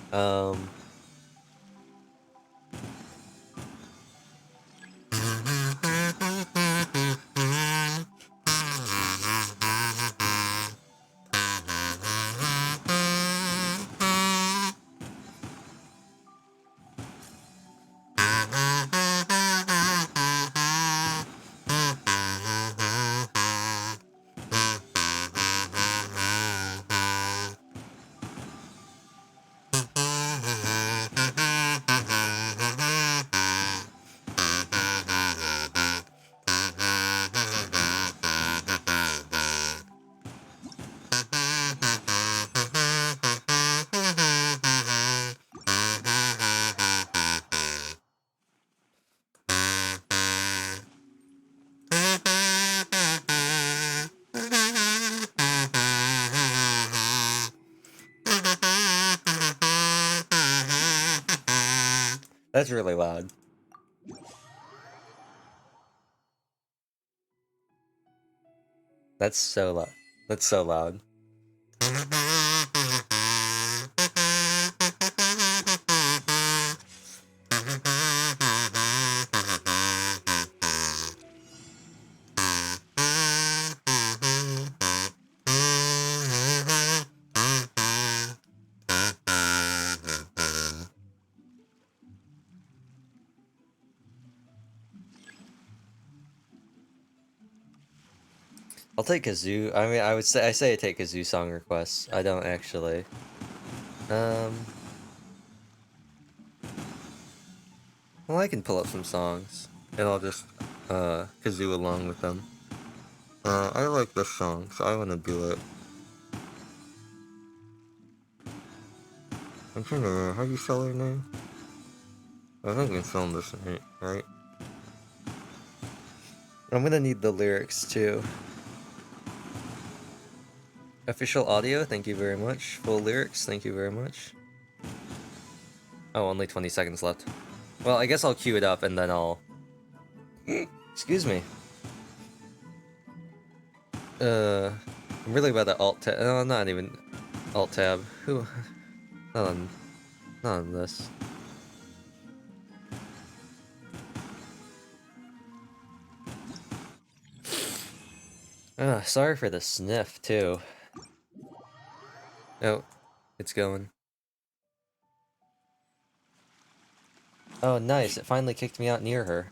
that's really loud. That's so loud. That's so loud. I'll take Kazoo. I mean, I say I take Kazoo song requests. I don't actually. Well, I can pull up some songs, and I'll just Kazoo along with them. I like this song, so I want to do it. I'm trying to remember, how do you spell her name? I think I'm spelling this right. I'm gonna need the lyrics too. Official audio, thank you very much. Full lyrics, thank you very much. Oh, only 20 seconds left. Well, I guess I'll queue it up and then I'll... Excuse me. I'm really bad at alt-tab. No, not even alt-tab. Who? Not on this. Sorry for the sniff, too. Oh, it's going. Oh, nice. It finally kicked me out near her.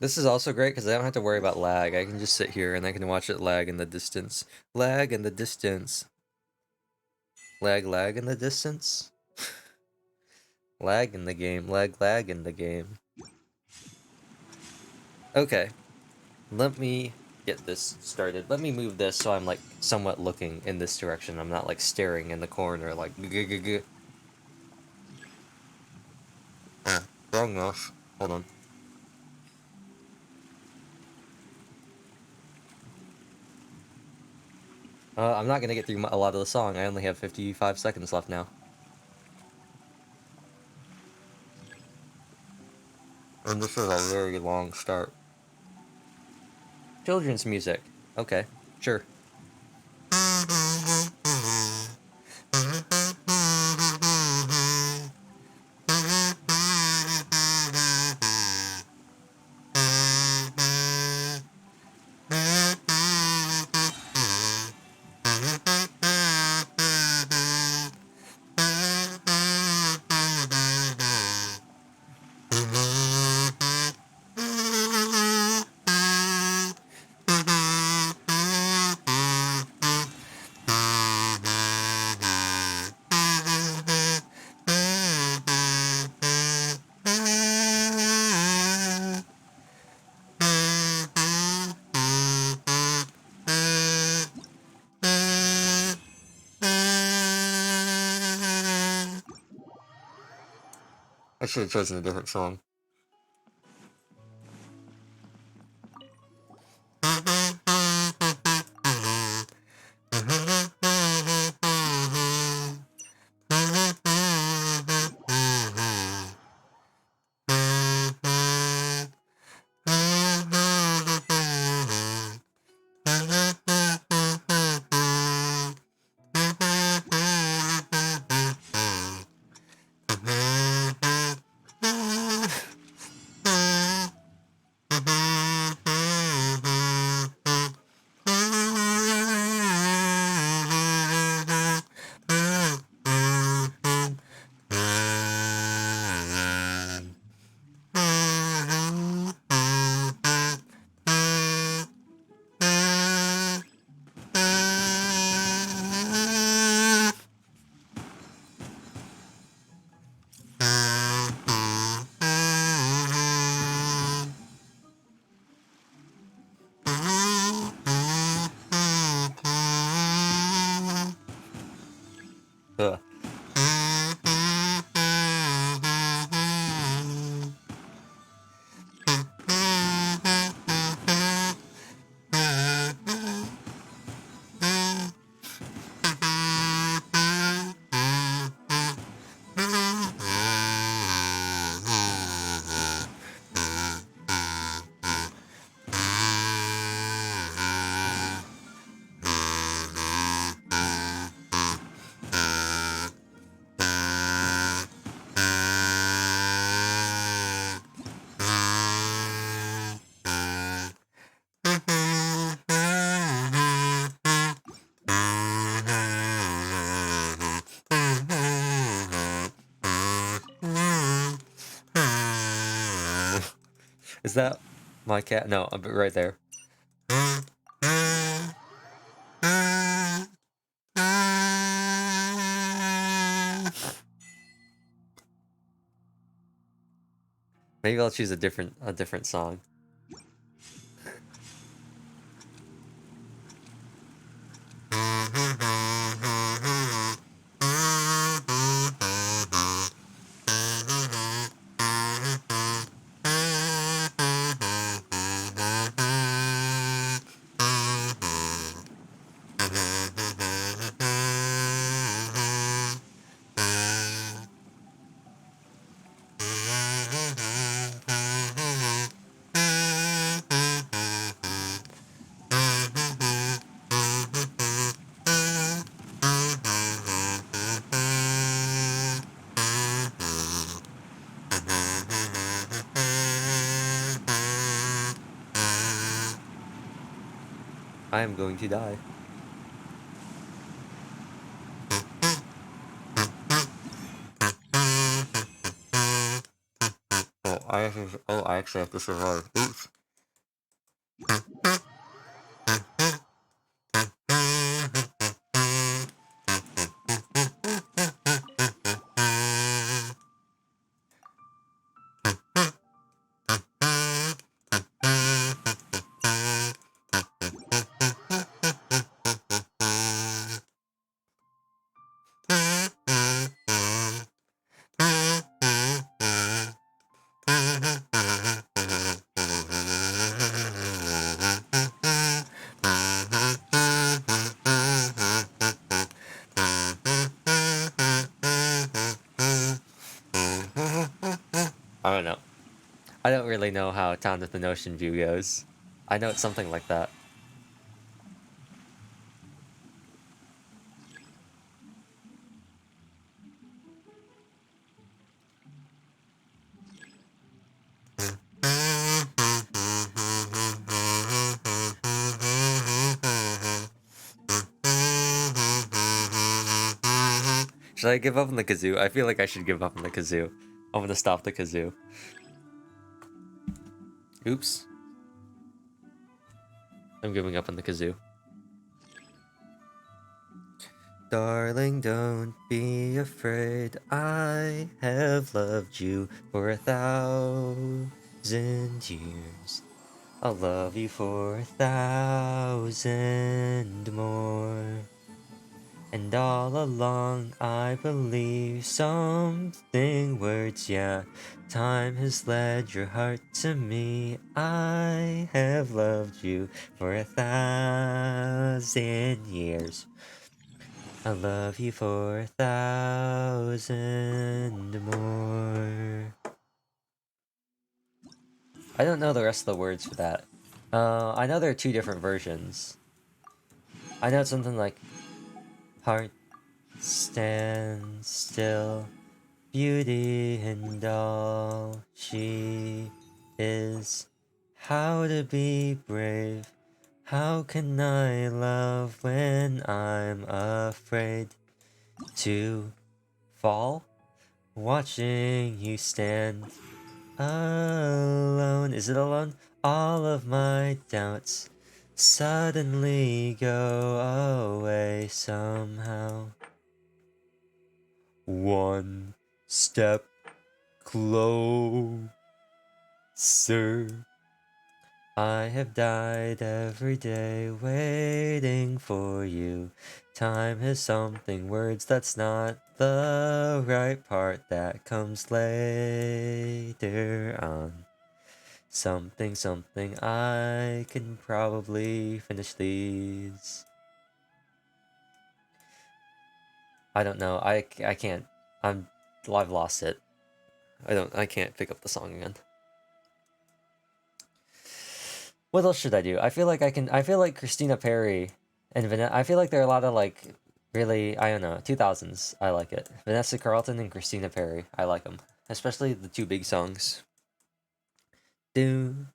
This is also great because I don't have to worry about lag. I can just sit here and I can watch it lag in the distance. Lag in the distance. Lag in the distance? Lag in the game. Lag in the game. Okay. Let me get this started. Let me move this so I'm like somewhat looking in this direction. I'm not like staring in the corner like Wrong mouse. Hold on. I'm not gonna get through a lot of the song. I only have 55 seconds left now. And this is a very long start. Children's music. Okay, sure. I should have chosen a different song. Ugh. Is that my cat? No, I'm right there. Maybe I'll choose a different song. I am going to die. I actually have to survive. Oops. I don't know. I don't really know how Town with an Ocean View goes. I know it's something like that. Should I give up on the kazoo? I feel like I should give up on the kazoo. I'm gonna stop the kazoo. Oops. I'm giving up on the kazoo. Darling, don't be afraid. I have loved you for 1,000 years. I'll love you for 1,000 more. And all along I believe something words, yeah. Time has led your heart to me. I have loved you for 1,000 years. I love you for 1,000 more. I don't know the rest of the words for that. I know there are 2 different versions. I know it's something like heart stand still, beauty and all she is. How to be brave? How can I love when I'm afraid to fall? Watching you stand alone. Is it alone? All of my doubts suddenly go away somehow. One step closer. I have died every day waiting for you. Time has something, words that's not the right part that comes later on. Something, I can probably finish these. I don't know, I can't, I've lost it. I can't pick up the song again. What else should I do? I feel like I feel like Christina Perri and I feel like there are a lot of like really, I don't know, 2000s. I like it. Vanessa Carlton and Christina Perri. I like them. Especially the 2 big songs. Doom,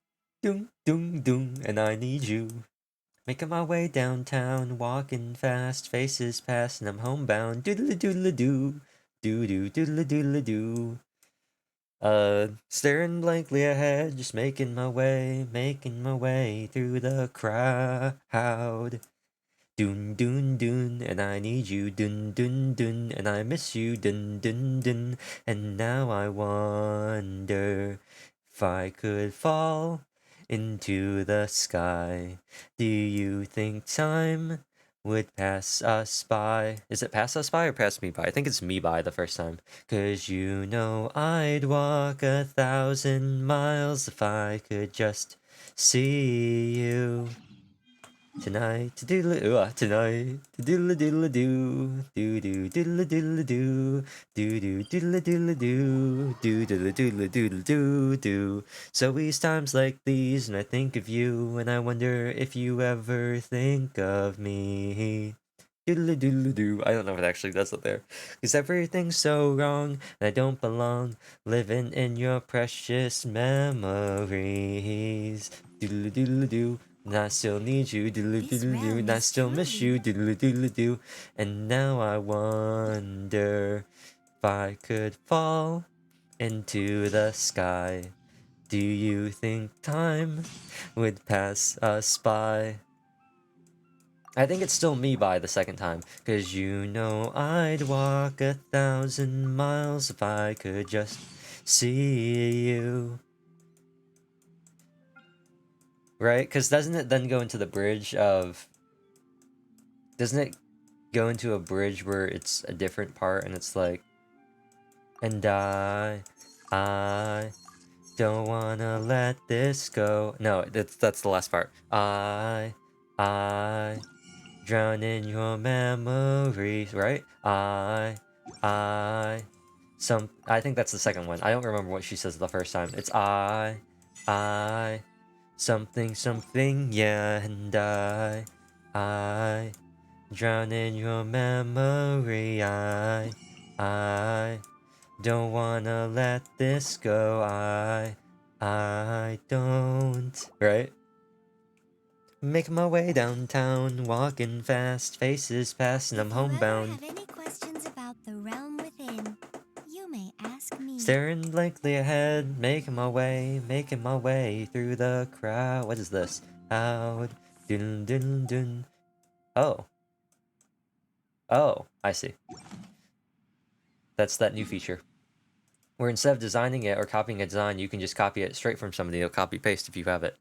doom, doom, doom, and I need you. Making my way downtown, walking fast, faces pass, and I'm homebound. Doodle doodle doo, doo doo doodle doodle doo. Staring blankly ahead, just making my way through the crowd. Doon doon doon, and I need you, doon doon doon, and I miss you, doon doon doon. And now I wonder if I could fall into the sky. Do you think time would pass us by? Is it pass us by or pass me by? I think it's me by the first time. 'Cause you know I'd walk 1,000 miles if I could just see you. Tonight, tonight, diddle diddle doo, doo doo diddle diddle doo, doo doo diddle diddle doo, doo diddle diddle doodle doo doo. So it's times like these, and I think of you, and I wonder if you ever think of me. Doodle doodle doo. I don't know if it actually does it there. 'Cause everything's so wrong, and I don't belong living in your precious memories. Doodle doodle doo. and I still need you, doodle This doodle doo, realm and I is still miss you, truly- doodle doodle doo. And now I wonder if I could fall into the sky. Do you think time would pass us by? I think it's still me by the second time. 'Cause you know I'd walk 1,000 miles if I could just see you. Right? 'Cause doesn't it then go into the bridge of... Doesn't it go into a bridge where it's a different part and it's like... And I don't wanna let this go. No, that's the last part. I drown in your memories, right? I think that's the second one. I don't remember what she says the first time. It's I, something, something, yeah, and I drown in your memory. I don't wanna let this go. I don't, right? Making my way downtown, walking fast, faces pass, and I'm If you ever homebound. have any questions about the realm within, you may ask me. Staring blankly ahead, making my way through the crowd. What is this? Out, dun dun dun. Oh. Oh, I see. That's that new feature. Where instead of designing it or copying a design, you can just copy it straight from somebody. It'll copy paste if you have it.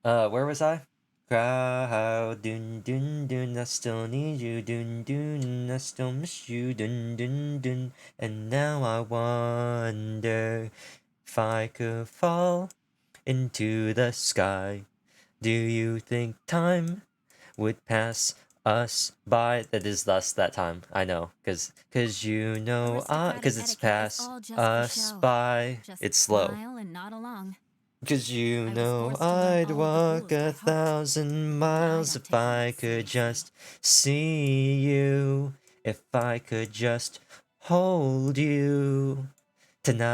Where was I? Crowd, dun dun dun, I still need you, dun dun, I still miss you, dun dun dun. And now I wonder if I could fall into the sky. Do you think time would pass us by? That is thus that time. I know, cause you know, Aristocratic cause it's etiquette is passed all just for us show. by. Just It's slow. smile and nod along. 'Cause you I was know forced to learn I'd all of the walk rules by heart. 1,000 Now I miles don't if take I them could seriously. just see you. If I could just hold you tonight.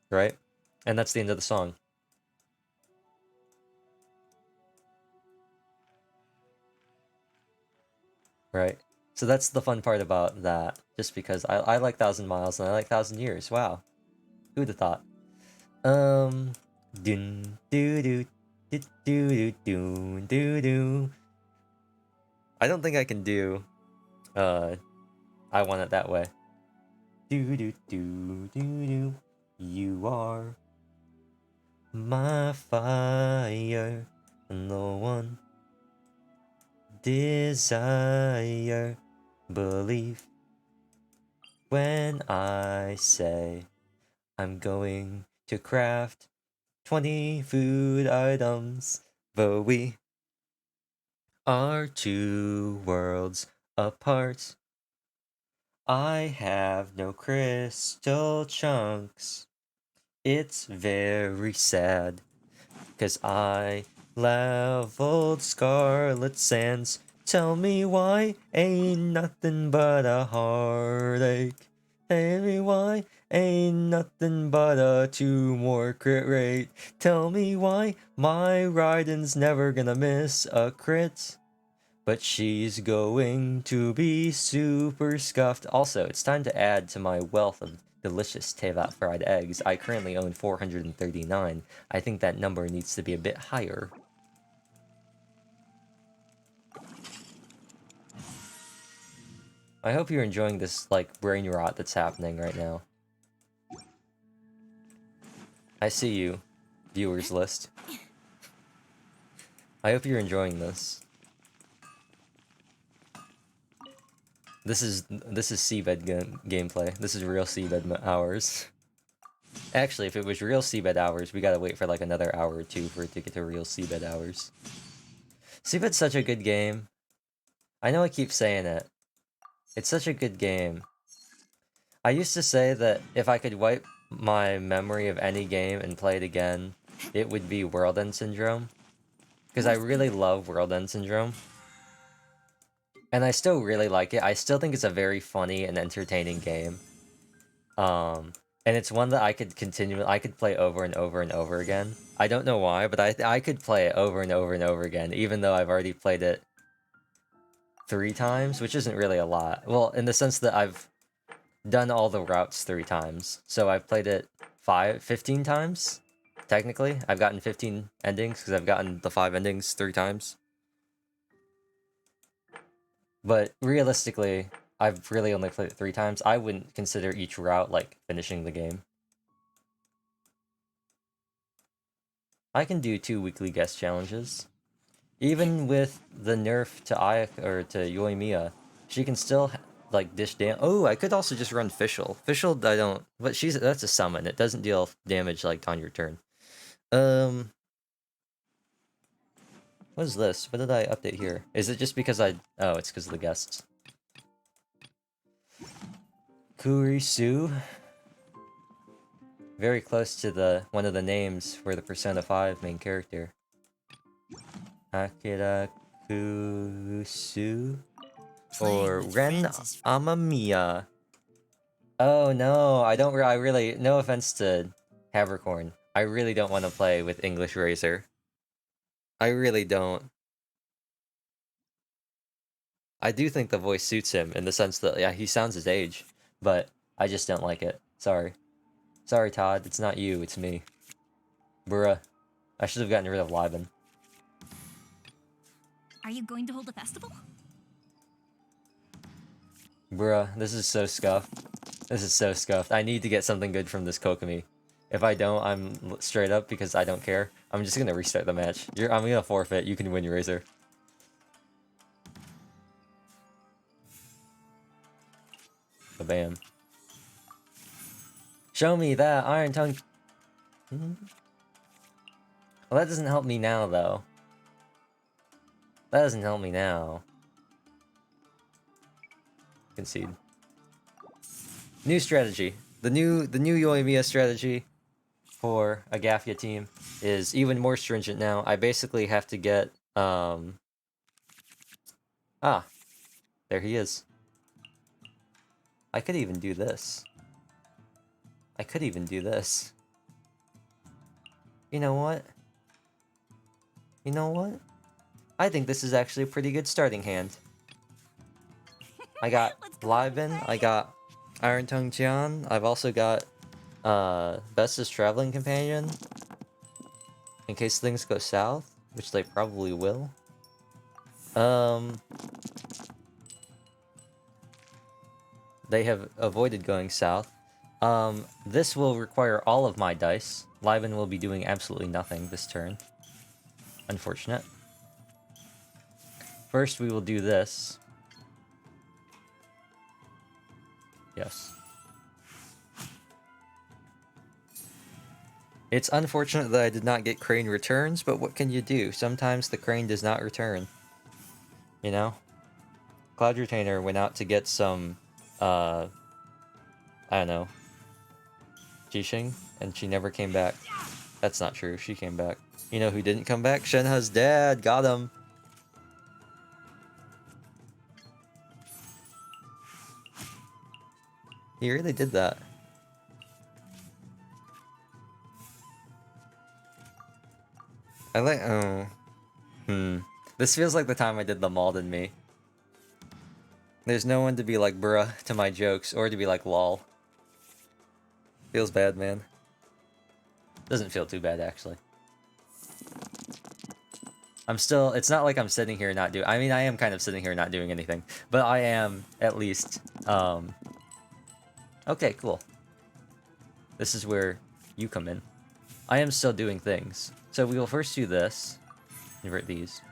Right? And that's the end of the song. Right? So that's the fun part about that. Just because I like 1,000 miles and I like 1,000 years. Wow. Who'd have thought? Dun doo doo doo doo doo doo doo. I don't think I can do I Want It That Way. Do do do do do. You are my fire and the one desire. Believe when I say I'm going to craft 20 food items, but we are 2 worlds apart. I have no crystal chunks. It's very sad, 'cause I leveled Scarlet Sands. Tell me why ain't nothing but a heartache. Tell me why ain't nothing but a 2 more crit rate. Tell me why my Raiden's never gonna miss a crit. But she's going to be super scuffed. Also, it's time to add to my wealth of delicious Tevat fried eggs. I currently own 439. I think that number needs to be a bit higher. I hope you're enjoying this, like, brain rot that's happening right now. I see you, viewers list. I hope you're enjoying this. This is seabed gameplay. This is real seabed hours. Actually, if it was real seabed hours, we gotta wait for like another hour or two for it to get to real seabed hours. Seabed's such a good game. I know I keep saying it. It's such a good game. I used to say that if I could wipe my memory of any game and play it again, it would be World End Syndrome. Because I really love World End Syndrome. And I still really like it. I still think it's a very funny and entertaining game. And it's one that I could I could play over and over and over again. I don't know why, but I could play it over and over and over again, even though I've already played it 3 times, which isn't really a lot. Well, in the sense that I've done all the routes 3 times. So I've played it 15 times, technically. I've gotten 15 endings, because I've gotten the 5 endings 3 times. But realistically, I've really only played it 3 times. I wouldn't consider each route, like, finishing the game. I can do 2 weekly guest challenges. Even with the nerf to to Yoimiya, she can still, like, dish damage. Oh, I could also just run Fischl. Fischl, I don't... But that's a summon. It doesn't deal damage, like, on your turn. What is this? What did I update here? Is it just because I... Oh, it's because of the guests. Kurisu. Very close to one of the names for the Persona 5 main character. Akira Kusu? Or Ren Amamiya. Oh no, I really... No offense to Havercorn. I really don't want to play with English Razor. I really don't. I do think the voice suits him in the sense that, yeah, he sounds his age, but I just don't like it. Sorry. Sorry, Todd. It's not you, it's me. Bruh. I should have gotten rid of Liben. Are you going to hold a festival? Bruh, this is so scuffed. This is so scuffed. I need to get something good from this Kokomi. If I don't, I'm straight up because I don't care. I'm just gonna restart the match. I'm gonna forfeit. You can win your Razor. Bam. Show me that Iron Tongue. Well, that doesn't help me now, though. That doesn't help me now. Concede. New strategy. The new Yoimiya strategy for a Gafia team is even more stringent now. I basically have to get there he is. I could even do this. You know what? You know what? I think this is actually a pretty good starting hand. I got Liben, I got Iron Tongue Jian, I've also got Best's Traveling Companion, in case things go south, which they probably will. They have avoided going south. This will require all of my dice. Liben will be doing absolutely nothing this turn. Unfortunate. First, we will do this. Yes. It's unfortunate that I did not get Crane returns, but what can you do? Sometimes the Crane does not return. You know? Cloud Retainer went out to get some, I don't know, Jixing, and she never came back. That's not true, she came back. You know who didn't come back? Shenhe's dad! Got him! He really did that. I like... Oh. This feels like the time I did the Mauled in Me. There's no one to be like bruh to my jokes, or to be like lol. Feels bad, man. Doesn't feel too bad, actually. I'm still... It's not like I'm sitting here not doing... I mean, I am kind of sitting here not doing anything. But I am, at least, Okay, cool. This is where you come in. I am still doing things. So we will first do this. Invert these.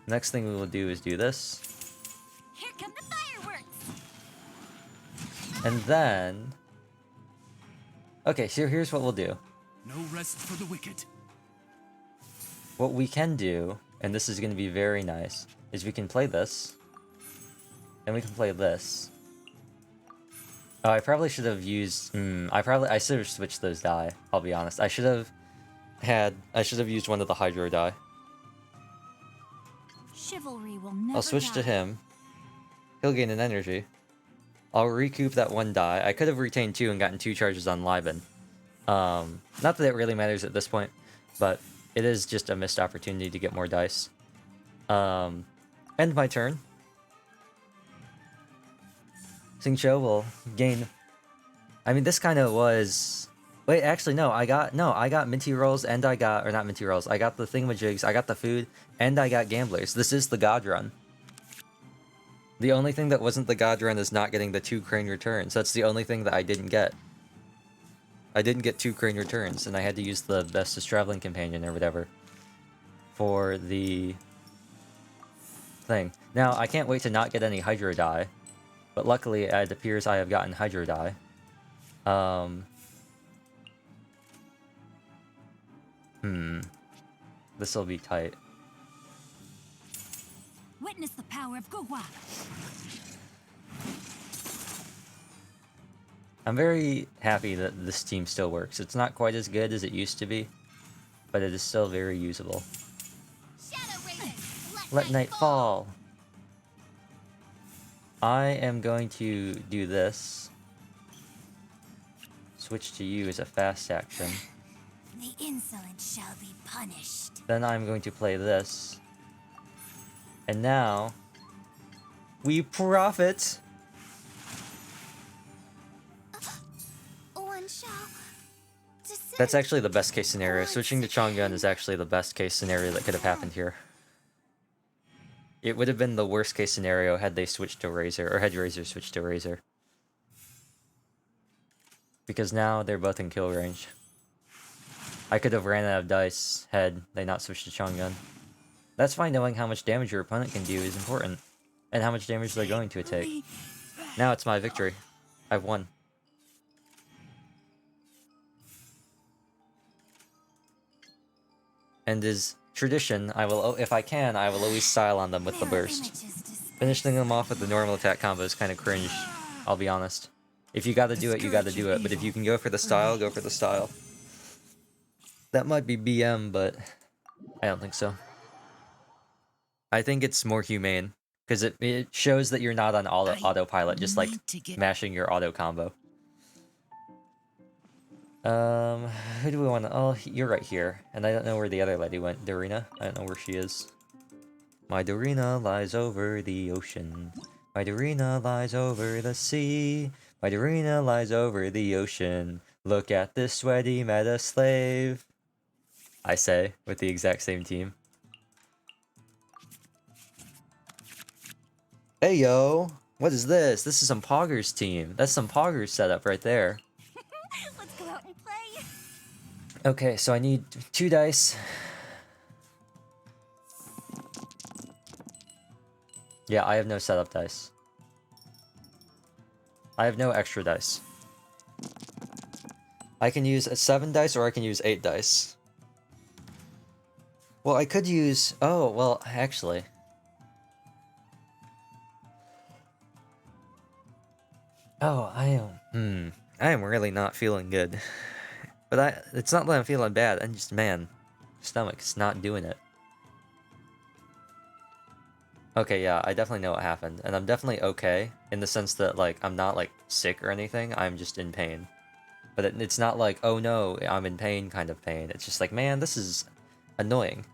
Next thing we will do is do this. Here come the fireworks! And then... Okay, so here's what we'll do. No rest for the wicked. What we can do, and this is going to be very nice, is we can play this. And we can play this. Oh, I probably should have used... I should have switched those die, I'll be honest. I should have used one of the Hydro die. Chivalry will never I'll switch to die. him. He'll gain an energy. I'll recoup that 1 die. I could have retained 2 and gotten 2 charges on Liben. Not that it really matters at this point, but it is just a missed opportunity to get more dice. End my turn. Xingqiu will gain... I mean, this kind of was... Wait, actually, no, I got minty rolls, and I got... Or not minty rolls, I got the thingamajigs, I got the food, and I got gamblers. This is the God Run. The only thing that wasn't the God Run is not getting the 2 crane returns. That's the only thing that I didn't get. I didn't get 2 crane returns, and I had to use the bestest traveling companion or whatever for the thing. Now, I can't wait to not get any Hydro die, but luckily it appears I have gotten Hydro die. This will be tight. Witness the power of Guhua. I'm very happy that this team still works. It's not quite as good as it used to be, but it is still very usable. Shadow Raiders, Let night fall! I am going to do this. Switch to you as a fast action. The insolent shall be punished. Then I'm going to play this. And now... we profit! One shall descend. That's actually the best case scenario. Switching to Chang'an is actually the best case scenario that could have happened here. It would have been the worst case scenario had they switched to Razor, or had Razor switched to Razor. Because now they're both in kill range. I could have ran out of dice had they not switched to Chang'an. That's fine, knowing how much damage your opponent can do is important. And how much damage they're going to take. Now it's my victory. I've won. And as tradition, I will, if I can, I will always style on them with the burst. Finishing them off with the normal attack combo is kind of cringe, I'll be honest. If you gotta do it, you gotta do it, but if you can go for the style, go for the style. That might be BM, but I don't think so. I think it's more humane, because it shows that you're not on autopilot, just like mashing your auto combo. Who do we want to... Oh, you're right here. And I don't know where the other lady went. Dorina? I don't know where she is. My Dorina lies over the ocean. My Dorina lies over the sea. My Dorina lies over the ocean. Look at this sweaty meta slave. I say, with the exact same team. Hey, yo! What is this? This is some Poggers team. That's some Poggers setup right there. Let's go out and play. Okay, so I need 2 dice. Yeah, I have no setup dice. I have no extra dice. I can use 7 dice or I can use 8 dice. Well, I could use... Oh, well, actually... Oh, I am really not feeling good. But it's not that I'm feeling bad, I'm just, man, stomach's not doing it. Okay, yeah, I definitely know what happened, and I'm definitely okay, in the sense that, like, I'm not, like, sick or anything, I'm just in pain. But it's not like, oh no, I'm in pain kind of pain, it's just like, man, this is annoying.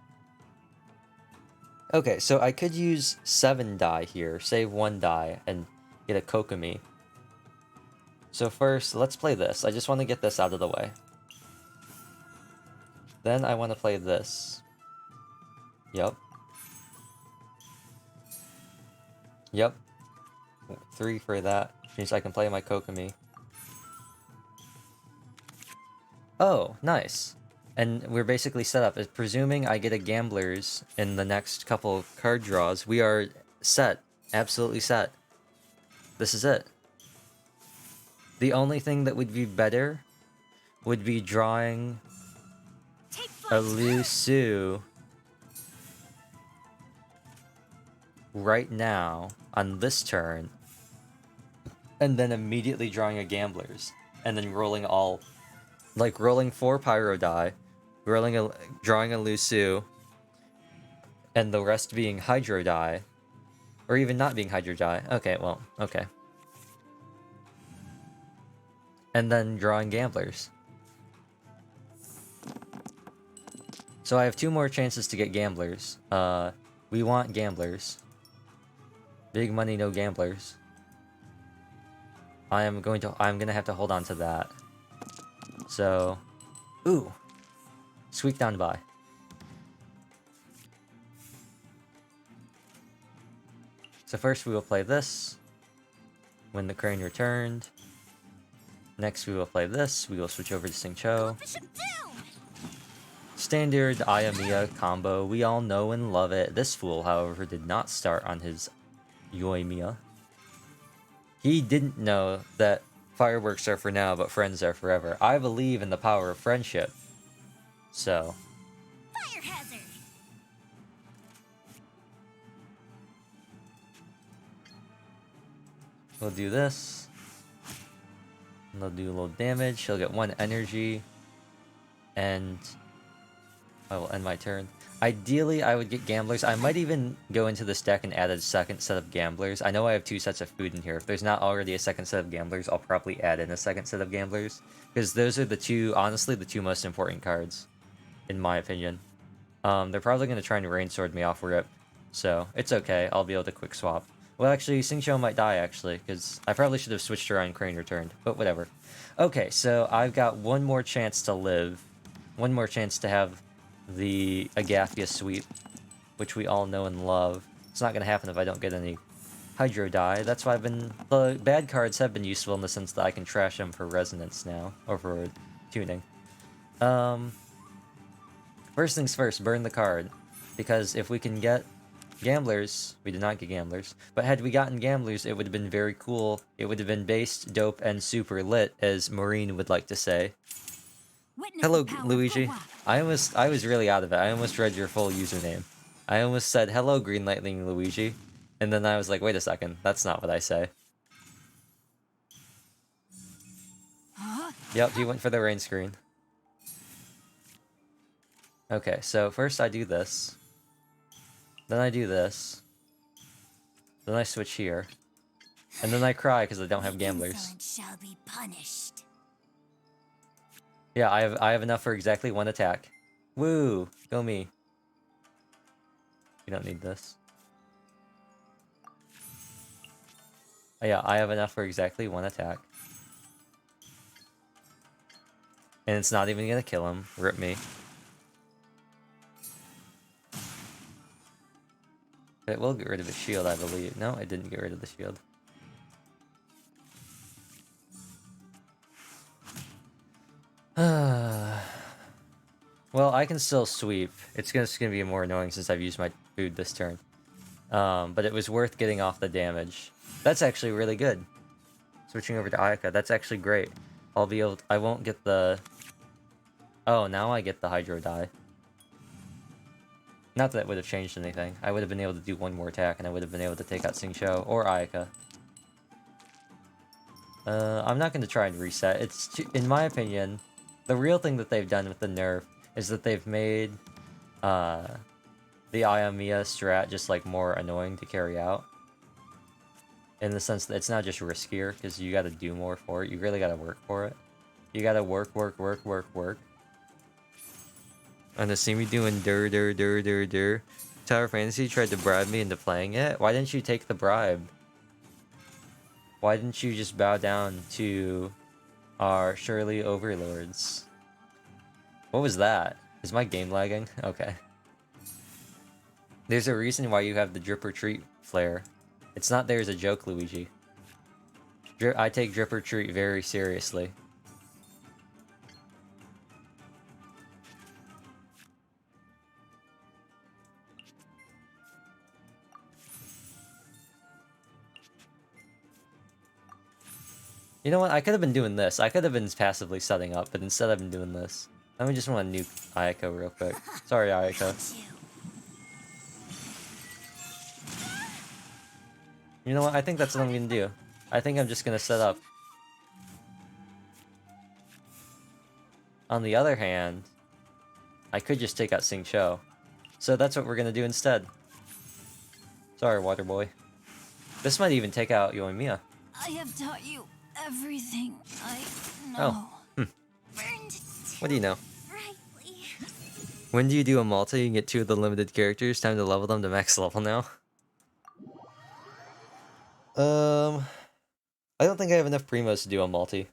Okay, so I could use 7 die here, save 1 die, and get a Kokomi. So first, let's play this. I just want to get this out of the way. Then I want to play this. Yup. Yup. 3 for that. Which means I can play my Kokomi. Oh, nice. And we're basically set up. Presuming I get a Gamblers in the next couple card draws, we are set. Absolutely set. This is it. The only thing that would be better would be drawing a Lu Su right now on this turn, and then immediately drawing a Gamblers, and then rolling all, like rolling 4 Pyro die, drawing a Lu Su, and the rest being Hydro die, or even not being Hydro die. Okay, well, okay. and then drawing gamblers. So I have 2 more chances to get gamblers. We want gamblers. Big money, no gamblers. I'm gonna have to hold on to that. So, ooh, squeak down by. So first we will play this. When the crane returned. Next we will play this. We will switch over to Sing Cho. Bishop down! Standard Ayamiya combo. We all know and love it. This fool, however, did not start on his Yoimiya. He didn't know that fireworks are for now, but friends are forever. I believe in the power of friendship. So, Fire hazard! we'll do this. And they'll do a little damage. She'll get 1 energy. And I will end my turn. Ideally, I would get gamblers. I might even go into this deck and add a second set of gamblers. I know I have 2 sets of food in here. If there's not already a second set of gamblers, I'll probably add in a second set of gamblers. Because those are the 2, honestly, the 2 most important cards. In my opinion. They're probably going to try and rain sword me off rip. So, it's okay. I'll be able to quick swap. Well, actually, Sing Cho might die, actually. Because I probably should have switched around Crane returned. But whatever. Okay, so I've got 1 more chance to live. 1 more chance to have the Agathia sweep, which we all know and love. It's not going to happen if I don't get any Hydro die. That's why the bad cards have been useful in the sense that I can trash them for resonance now, or for tuning. First things first, burn the card, because if we can get gamblers, we did not get gamblers, but had we gotten gamblers, it would have been very cool. It would have been based, dope, and super lit, as Maureen would like to say. Witness Hello, the power of Luigi. Gua. I was really out of it. I almost read your full username. I almost said, hello, Green Lightning Luigi. And then I was like, wait a second, that's not what I say. Huh? Yep, he went for the rain screen. Okay, so first I do this. Then I do this. Then I switch here. And then I cry because I don't have The gamblers. insolent shall be punished. Yeah, I have enough for exactly 1 attack. Woo! Go me. You don't need this. Oh, yeah, I have enough for exactly 1 attack. And it's not even gonna kill him. Rip me. It will get rid of his shield, I believe. No, it didn't get rid of the shield. Well, I can still sweep. It's just gonna be more annoying since I've used my food this turn. But it was worth getting off the damage. That's actually really good. Switching over to Ayaka, that's actually great. I won't get the... Oh, now I get the Hydro die. Not that it would have changed anything. I would have been able to do 1 more attack, and I would have been able to take out Sing Cho or Ayaka. I'm not going to try and reset. In my opinion, the real thing that they've done with the nerf is that they've made the Ayamiya strat just like more annoying to carry out. In the sense that it's not just riskier, because you got to do more for it. You really got to work for it. You got to work. And to see me doing dur. Tower Fantasy tried to bribe me into playing it. Why didn't you take the bribe? Why didn't you just bow down to our Shirley overlords? What was that? Is my game lagging? Okay. There's a reason why you have the drip or treat flare. It's not there as a joke, Luigi. I take drip or treat very seriously. You know what? I could have been doing this. I could have been passively setting up, but instead I've been doing this. Let me just want to nuke Ayako real quick. Sorry, Ayako. You know what? I think that's what I'm gonna do. I think I'm just gonna set up. On the other hand, I could just take out Sing Cho. So that's what we're gonna do instead. Sorry, Water Boy. This might even take out Yoimiya. I have taught you everything I no. Hmm. Burned What do you know? brightly. When do you do a multi? You can get 2 of the limited characters. Time to level them to max level now. I don't think I have enough primos to do a multi.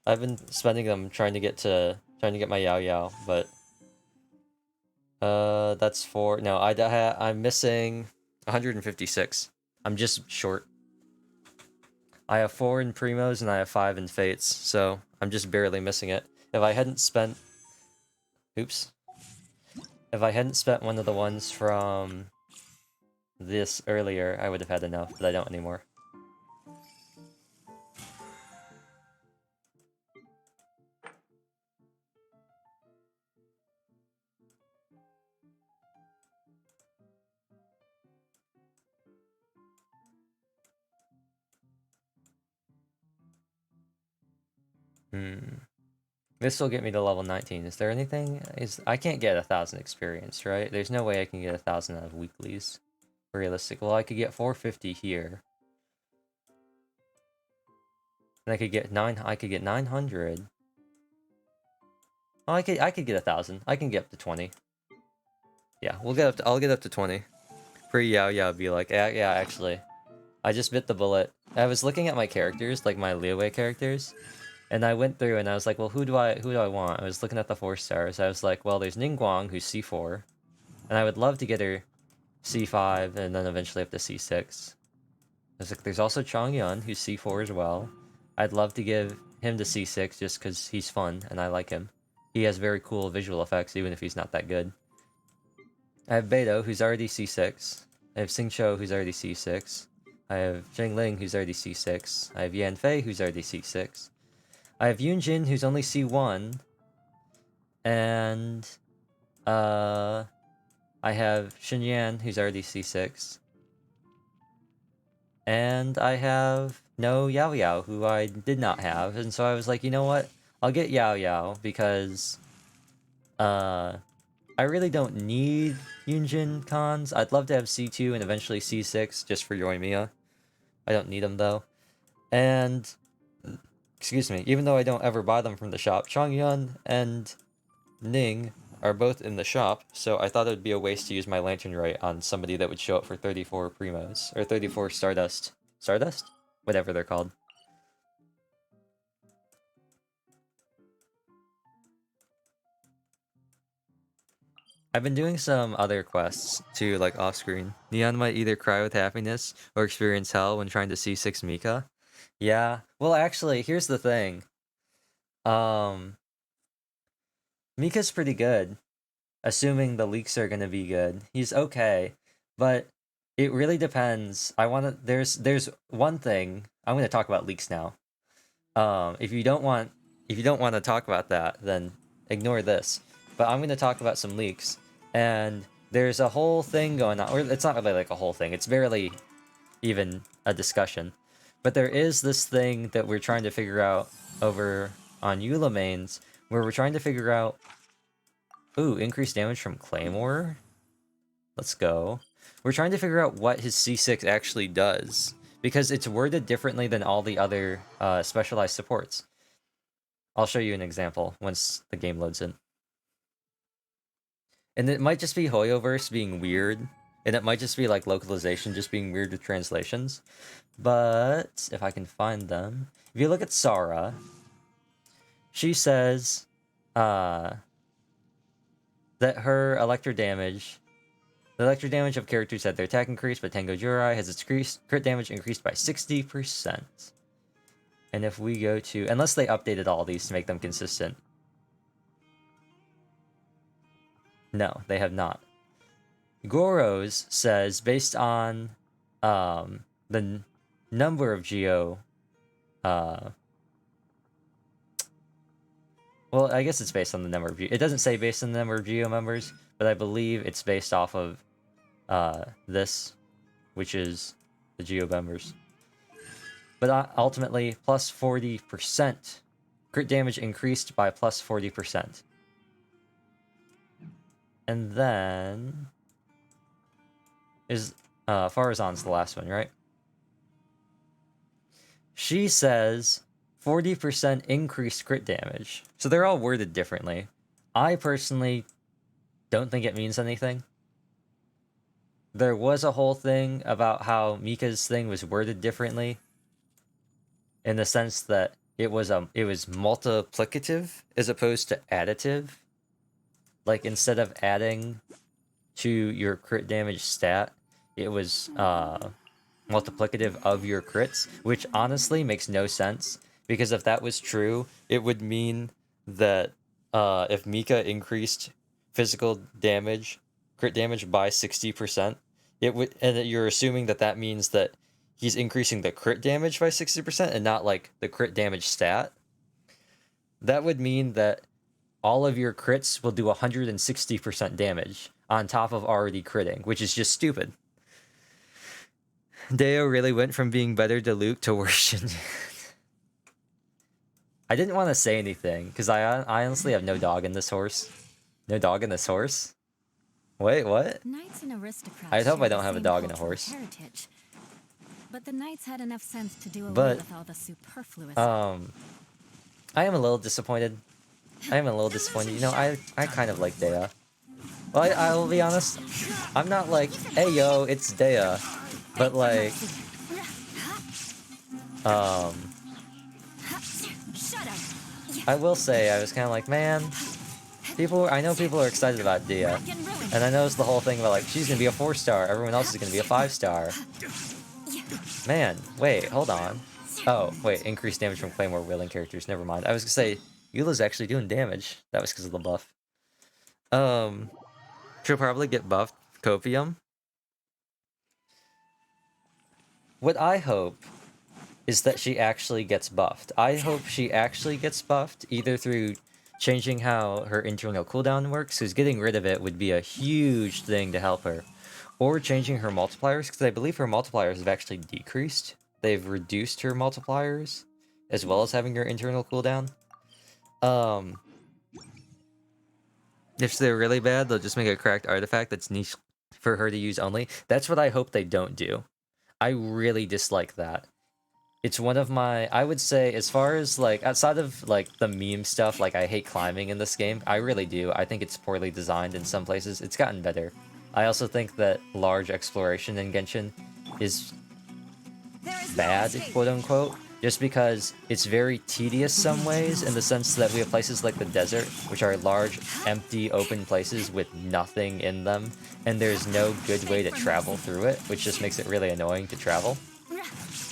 I've been spending them trying to get my Yao Yao, but that's 4. No, I'm missing 156. I'm just short. I have 4 in primos and I have 5 in fates, so I'm just barely missing it. If I hadn't spent oops. If I hadn't spent one of the ones from this earlier, I would have had enough, but I don't anymore. This will get me to level 19. Is there anything? I can't get 1,000 experience, right? There's no way I can get 1,000 out of weeklies. Realistic. Well, I could get 450 here. And I could get 900. Oh, I could get 1,000. I can get up to 20. Yeah, I'll get up to 20. Pretty Yao Yao be like, yeah, actually. I just bit the bullet. I was looking at my characters, like my Leeway characters, and I went through and I was like, well, who do I want? I was looking at the 4 stars. I was like, well, there's Ningguang, who's C4, and I would love to get her C5 and then eventually up to C6. There's also Chongyun, who's C4 as well. I'd love to give him to C6 just because he's fun and I like him. He has very cool visual effects even if he's not that good. I have Beidou, who's already C6. I have Xingqiu, who's already C6. I have Zhengling, who's already C6. I have Yanfei, who's already C6. I have Yunjin, who's only C1. And I have Xinyan, who's already C6. And I have no Yao Yao, who I did not have. And so I was like, you know what? I'll get Yao Yao because I really don't need Yunjin cons. I'd love to have C2 and eventually C6 just for Yoimiya. I don't need them though. And excuse me, even though I don't ever buy them from the shop, Chongyun and Ning are both in the shop, so I thought it would be a waste to use my Lantern Rite on somebody that would show up for 34 Primos, or 34 Stardust. Stardust? Whatever they're called. I've been doing some other quests, too, like off-screen. Neon might either cry with happiness, or experience hell when trying to C6 Mika. Yeah, well actually, here's the thing. Mika's pretty good. Assuming the leaks are gonna be good. He's okay, but it really depends. There's one thing. I'm gonna talk about leaks now. If you don't want to talk about that, then ignore this. But I'm gonna talk about some leaks, and there's a whole thing going on. Or it's not really like a whole thing. It's barely even a discussion. But there is this thing that we're trying to figure out over on Eula mains, where we're trying to figure out. Ooh, increased damage from Claymore? Let's go. We're trying to figure out what his C6 actually does, because it's worded differently than all the other specialized supports. I'll show you an example once the game loads in. And it might just be Hoyoverse being weird, and it might just be like localization just being weird with translations. But if I can find them, if you look at Sara, she says that her electro damage, the electro damage of characters had their attack increased, but Tango Jurai has its crit damage increased by 60%. And if we go to, unless they updated all these to make them consistent. No, they have not. Goro's says, based on the number of Geo, well, I guess it's based on the number of Geo. It doesn't say based on the number of Geo members, but I believe it's based off of this, which is the Geo members. But ultimately, plus 40%. Crit damage increased by plus 40%. And then is Farazan's the last one, right? She says 40% increased crit damage. So they're all worded differently. I personally don't think it means anything. There was a whole thing about how Mika's thing was worded differently, in the sense that it was multiplicative as opposed to additive. Like, instead of adding to your crit damage stat, it was multiplicative of your crits, which honestly makes no sense, because if that was true, it would mean that if Mika increased physical damage, crit damage by 60%, it would, and you're assuming that that means that he's increasing the crit damage by 60% and not like the crit damage stat. That would mean that all of your crits will do 160% damage on top of already critting, which is just stupid. Deo really went from being better to Luke to worse. I didn't want to say anything, because I honestly have no dog in this horse. No dog in this horse? Wait, what? Knights and aristocrats I hope share I the don't have a same dog and a cultural horse. heritage. But the knights had enough sense to do away But, with all the superfluous. I am a little disappointed. You know, I kind of like Dea. Well, I'll be honest. I'm not like, hey yo, it's Dea. But like, I will say, I was kind of like, man, I know people are excited about Dea. And I noticed the whole thing about like, she's gonna be a 4-star, everyone else is gonna be a 5-star. Man, wait, hold on. Oh, wait, increased damage from Claymore wielding characters, never mind. I was gonna say, Eula's actually doing damage. That was because of the buff. She'll probably get buffed Copium. What I hope is that she actually gets buffed. I hope she actually gets buffed, either through changing how her internal cooldown works, because getting rid of it would be a huge thing to help her, or changing her multipliers, because I believe her multipliers have actually decreased. They've reduced her multipliers, as well as having her internal cooldown. If they're really bad, they'll just make a cracked artifact that's niche for her to use only. That's what I hope they don't do. I really dislike that. It's one of my, I would say, as far as like, outside of like the meme stuff, like I hate climbing in this game, I really do. I think it's poorly designed in some places. It's gotten better. I also think that large exploration in Genshin is bad, quote unquote, just because it's very tedious some ways, in the sense that we have places like the desert, which are large, empty, open places with nothing in them, and there's no good way to travel through it, which just makes it really annoying to travel.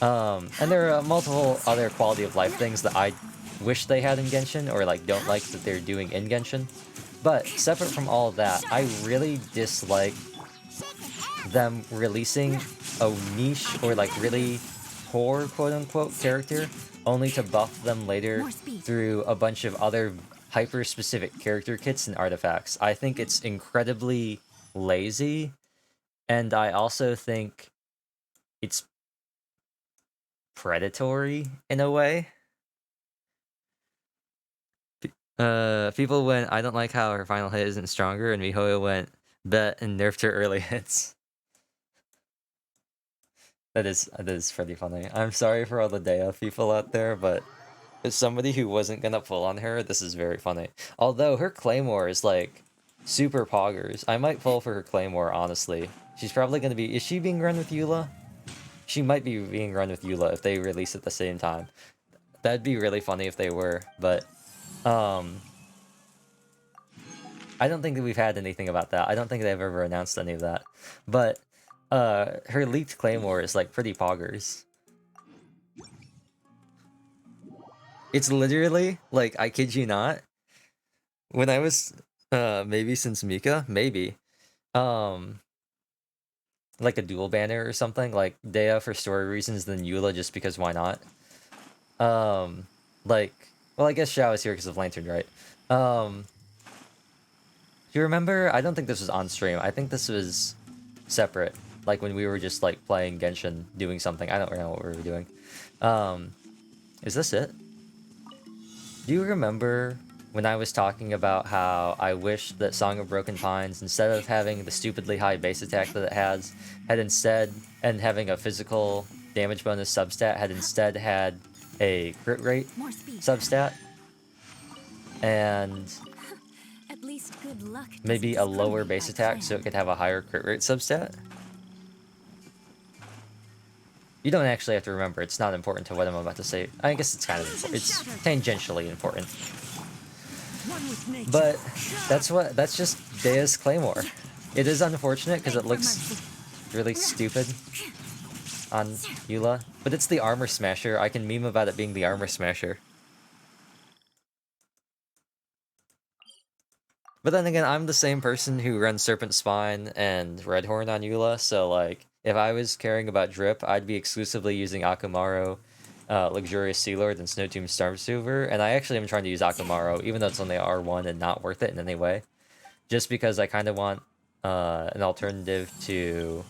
And there are multiple other quality of life things that I wish they had in Genshin, or like don't like that they're doing in Genshin. But separate from all of that, I really dislike them releasing a niche or like really poor quote-unquote character only to buff them later through a bunch of other hyper-specific character kits and artifacts. I think it's incredibly lazy, and I also think it's predatory in a way. People went, I don't like how her final hit isn't stronger, and Mihoyo went, bet, and nerfed her early hits. That is pretty funny. I'm sorry for all the Dea people out there, but as somebody who wasn't gonna pull on her, this is very funny. Although her Claymore is like super poggers. I might pull for her Claymore, honestly. She's probably gonna be, is she being run with Eula? She might be being run with Eula if they release at the same time. That'd be really funny if they were, but I don't think that we've had anything about that. I don't think they've ever announced any of that. But her leaked Claymore is like pretty poggers. It's literally like, I kid you not, when I was maybe since Mika, maybe like a dual banner or something, like Dea for story reasons, then Eula just because why not. Like, well, I guess Xiao is here because of Lantern, right? Do you remember? I don't think this was on stream. I think this was separate. Like when we were just like playing Genshin, doing something. I don't know what we were doing. Is this it? Do you remember when I was talking about how I wish that Song of Broken Pines, instead of having the stupidly high base attack that it has, had instead, and having a physical damage bonus substat, had instead had a crit rate More speed. substat, and At least good luck. doesn't maybe a lower discriminate base by attack so clan. it could have a higher crit rate substat. You don't actually have to remember, it's not important to what I'm about to say. I guess it's kind of it's tangentially important. One with nature. But that's just Dea's Claymore. It is unfortunate because Beg it for looks mercy. really stupid on Eula, but it's the Armor Smasher. I can meme about it being the Armor Smasher. But then again, I'm the same person who runs Serpent Spine and Redhorn on Eula, so like, if I was caring about drip, I'd be exclusively using Akamaro, Luxurious Sea Lord, and Snowtomb Stormsoover, and I actually am trying to use Akamaro, even though it's only R1 and not worth it in any way, just because I kind of want an alternative to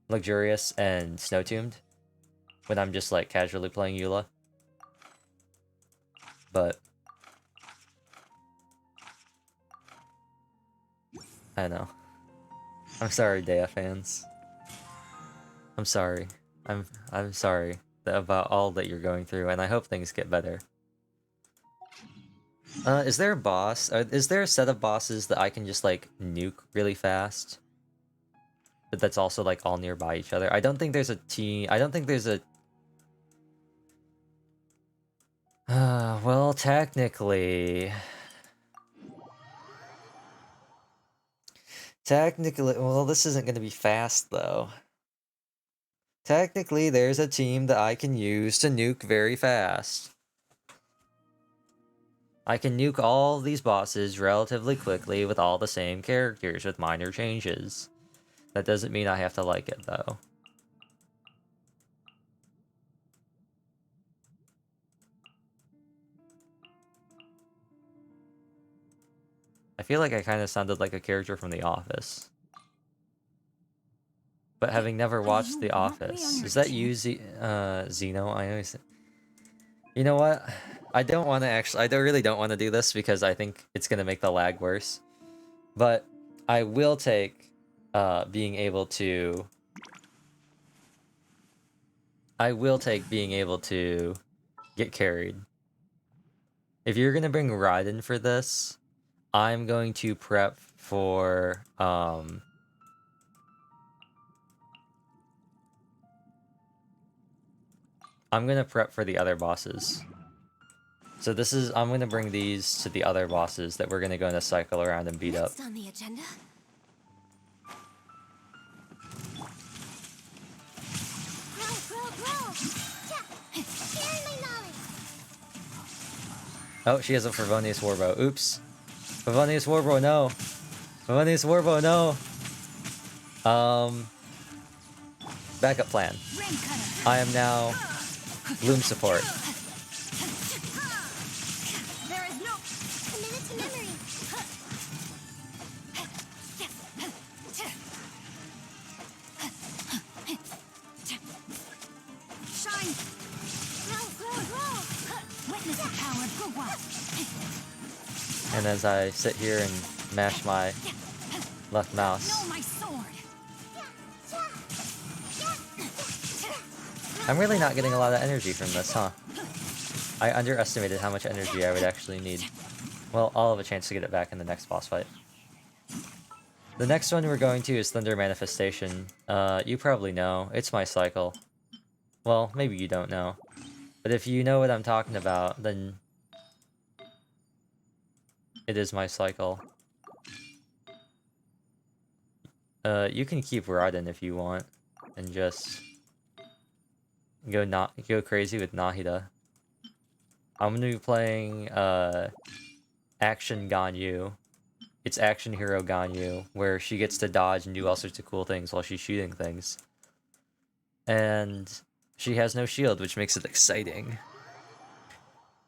Luxurious and Snowtombed when I'm just like casually playing Eula. But I know. I'm sorry, Dea fans. I'm sorry. I'm sorry about all that you're going through, and I hope things get better. Is there a boss? Is there a set of bosses that I can just like nuke really fast? But that's also like all nearby each other. I don't think there's a team. I don't think there's a. Well, technically. Technically, well, this isn't going to be fast though. Technically, there's a team that I can use to nuke very fast. I can nuke all these bosses relatively quickly with all the same characters with minor changes. That doesn't mean I have to like it though. I feel like I kind of sounded like a character from The Office. But having never watched The Office, is that you, Zeno? I always... You know what? I don't want to actually... I really don't want to do this because I think it's going to make the lag worse. But I will take being able to... I will take being able to get carried. If you're going to bring Raiden for this, I'm going to prep for... I'm gonna prep for the other bosses. So this is, I'm gonna bring these to the other bosses that we're gonna go in a cycle around and beat up. Next on the agenda. Grow. Yeah, sharing my knowledge. Oh, she has a Favonius Warbow. Oops. Favonius Warbow, no. Favonius Warbow, no. Backup plan. Rain cutter. I am now Bloom support. There is no committed to memory. Shine. Grow. Witness the power of Gugwa. And as I sit here and mash my left mouse, Know my sword. I'm really not getting a lot of energy from this, huh? I underestimated how much energy I would actually need. Well, I'll have a chance to get it back in the next boss fight. The next one we're going to is Thunder Manifestation. You probably know. It's my cycle. Well, maybe you don't know. But if you know what I'm talking about, then... it is my cycle. You can keep Raiden if you want. And just... go crazy with Nahida. I'm gonna be playing Action Ganyu. It's Action Hero Ganyu, where she gets to dodge and do all sorts of cool things while she's shooting things. And she has no shield, which makes it exciting.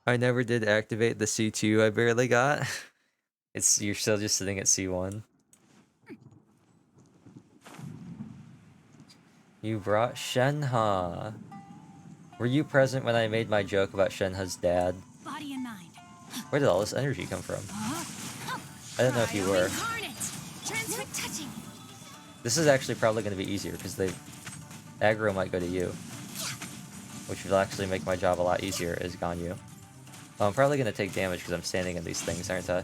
I never did activate the C2 I barely got. You're still just sitting at C1. You brought Shenhe. Were you present when I made my joke about Shenhe's dad? Body and mind. Where did all this energy come from? I don't know if you were. Transfer touching. This is actually probably going to be easier because aggro might go to you, which will actually make my job a lot easier, is Ganyu. Oh, I'm probably gonna take damage because I'm standing in these things, aren't I?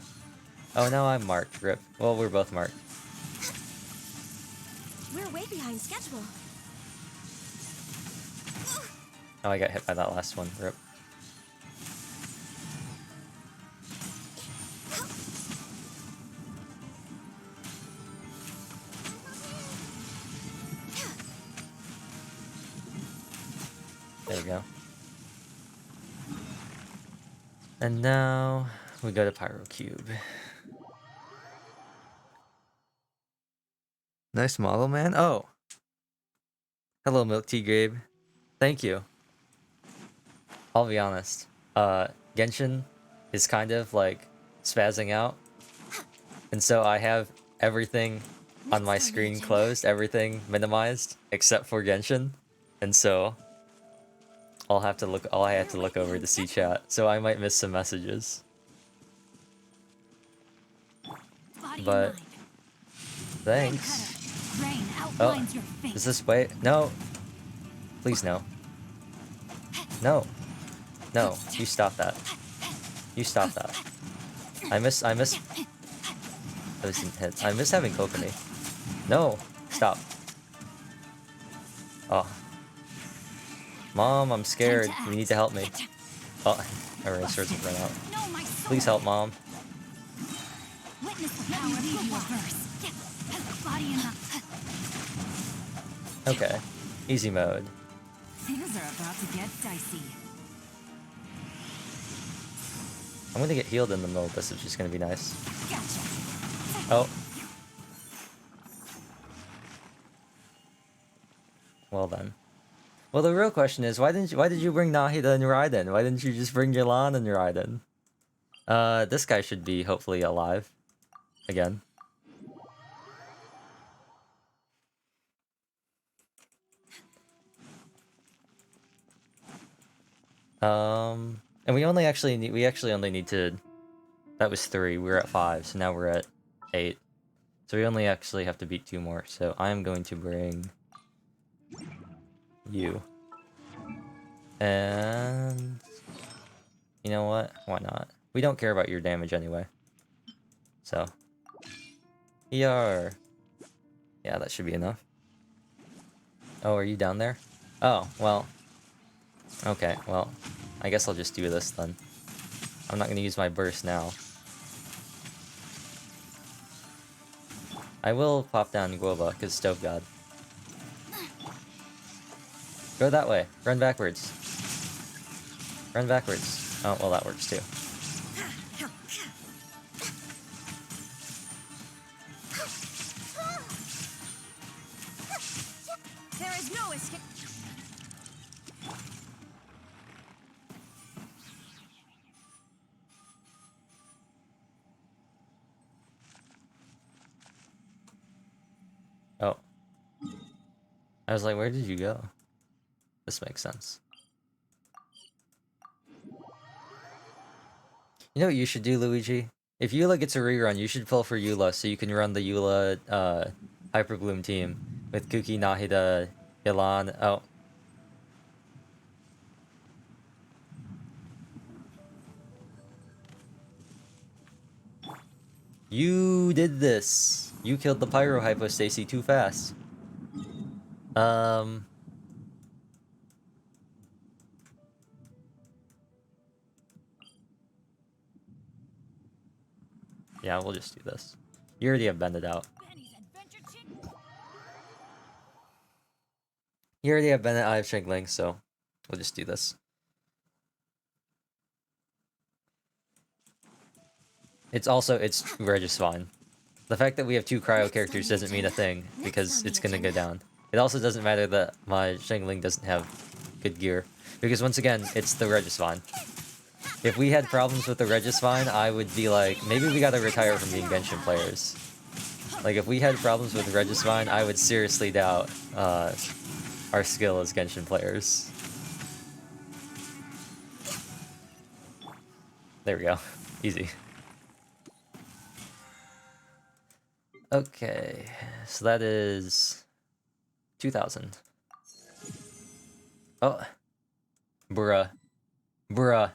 Oh, no, I'm marked. Rip. Well, we're both marked. We're way behind schedule. Oh, I got hit by that last one. Rip. There we go. And now we go to Pyro Cube. Nice model, man. Oh. Hello, Milk Tea Gabe. Thank you. I'll be honest. Genshin is kind of like spazzing out. And so I have everything on my screen closed, everything minimized, except for Genshin. And so I have to look over to see chat. So I might miss some messages. Body But and mind. thanks. Rain Oh, outlines your face. is this way? No. Please no. No. No. You stop that. You stop that. I miss I miss having Kokumi. No. Stop. Oh. Mom, I'm scared. You need to help me. Oh, my eraser's run out. No, my soul. Please help, Mom. Witness the power of the reverse. Body and mind. Okay. Easy mode. Things are about to get dicey. I'm gonna get healed in the middle of this, which is gonna be nice. Gotcha. Oh. Well then. Well, the real question is, why did you bring Nahida and Raiden? Why didn't you just bring Yelan and Raiden? This guy should be hopefully alive. Again. And we actually only need to, that was 3, we were at 5, so now we're at 8. So we only actually have to beat 2 more, so I'm going to bring you. And you know what? Why not? We don't care about your damage anyway. So ER. Yeah, that should be enough. Oh, are you down there? Oh, well. Okay, well, I guess I'll just do this then. I'm not gonna use my burst now. I will pop down Guoba, because Stove God. Go that way. Run backwards. Run backwards. Oh, well, that works too. There is no escape. Oh. I was like, where did you go? This makes sense. You know what you should do, Luigi? If Eula gets a rerun, you should pull for Eula so you can run the Eula Hyper Bloom team with Kuki, Nahida, Ilan. Oh. You did this. You killed the Pyro Hypostacy too fast. Yeah, we'll just do this. You already have Bended out. You already have Bennett, I have Shingling, so we'll just do this. It's Regispawn. The fact that we have 2 cryo characters doesn't mean a thing, because it's gonna go down. It also doesn't matter that my Shingling doesn't have good gear, because once again, it's the Regispawn. If we had problems with the Regispawn, I would be like, maybe we gotta retire from being Genshin players. Like, if we had problems with Regispawn, I would seriously doubt our skill as Genshin players. There we go. Easy. Okay, so that is 2,000. Oh, bruh. Bruh.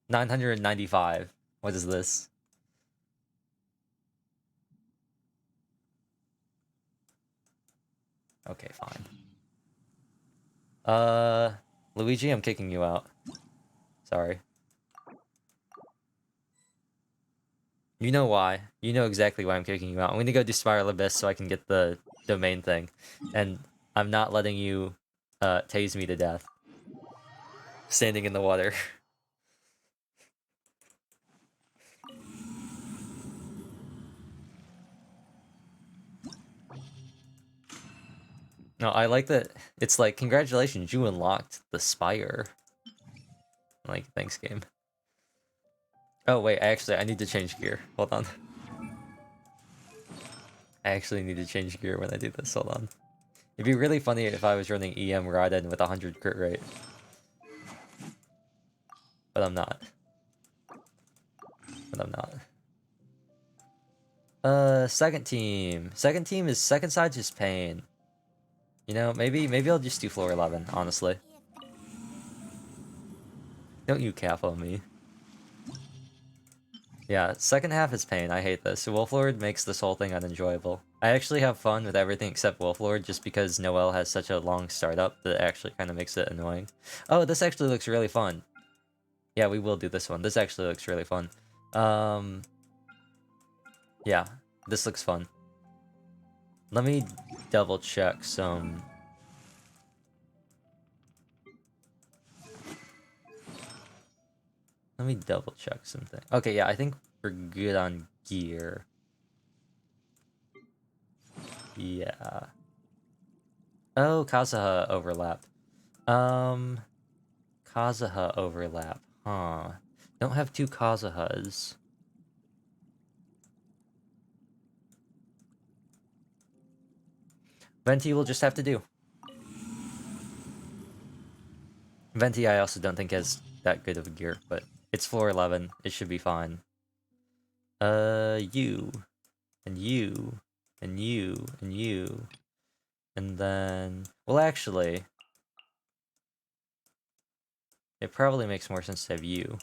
995. What is this? Okay, fine. Luigi, I'm kicking you out. Sorry. You know why. You know exactly why I'm kicking you out. I'm gonna go do Spiral Abyss so I can get the domain thing. And I'm not letting you, tase me to death. Standing in the water. No, I like that. It's like, congratulations, you unlocked the Spire. Like, thanks, game. Oh, wait, I need to change gear. Hold on. I actually need to change gear when I do this. Hold on. It'd be really funny if I was running EM Raiden with 100 crit rate. But I'm not. Second team. Second team is second side just pain. You know, maybe I'll just do floor 11, honestly. Don't you cap on me. Yeah, second half is pain. I hate this. Wolflord makes this whole thing unenjoyable. I actually have fun with everything except Wolflord just because Noelle has such a long startup that actually kind of makes it annoying. Oh, this actually looks really fun. Yeah, we will do this one. This actually looks really fun. Yeah, this looks fun. Let me double check some... Let me double check something. Okay, yeah, I think we're good on gear. Yeah. Oh, Kazuha overlap. Kazuha overlap. Huh. Don't have two Kazuhas. Venti will just have to do. Venti I also don't think has that good of a gear, but it's floor 11. It should be fine. You. And you. And you. And you. And then... Well, actually... It probably makes more sense to have you.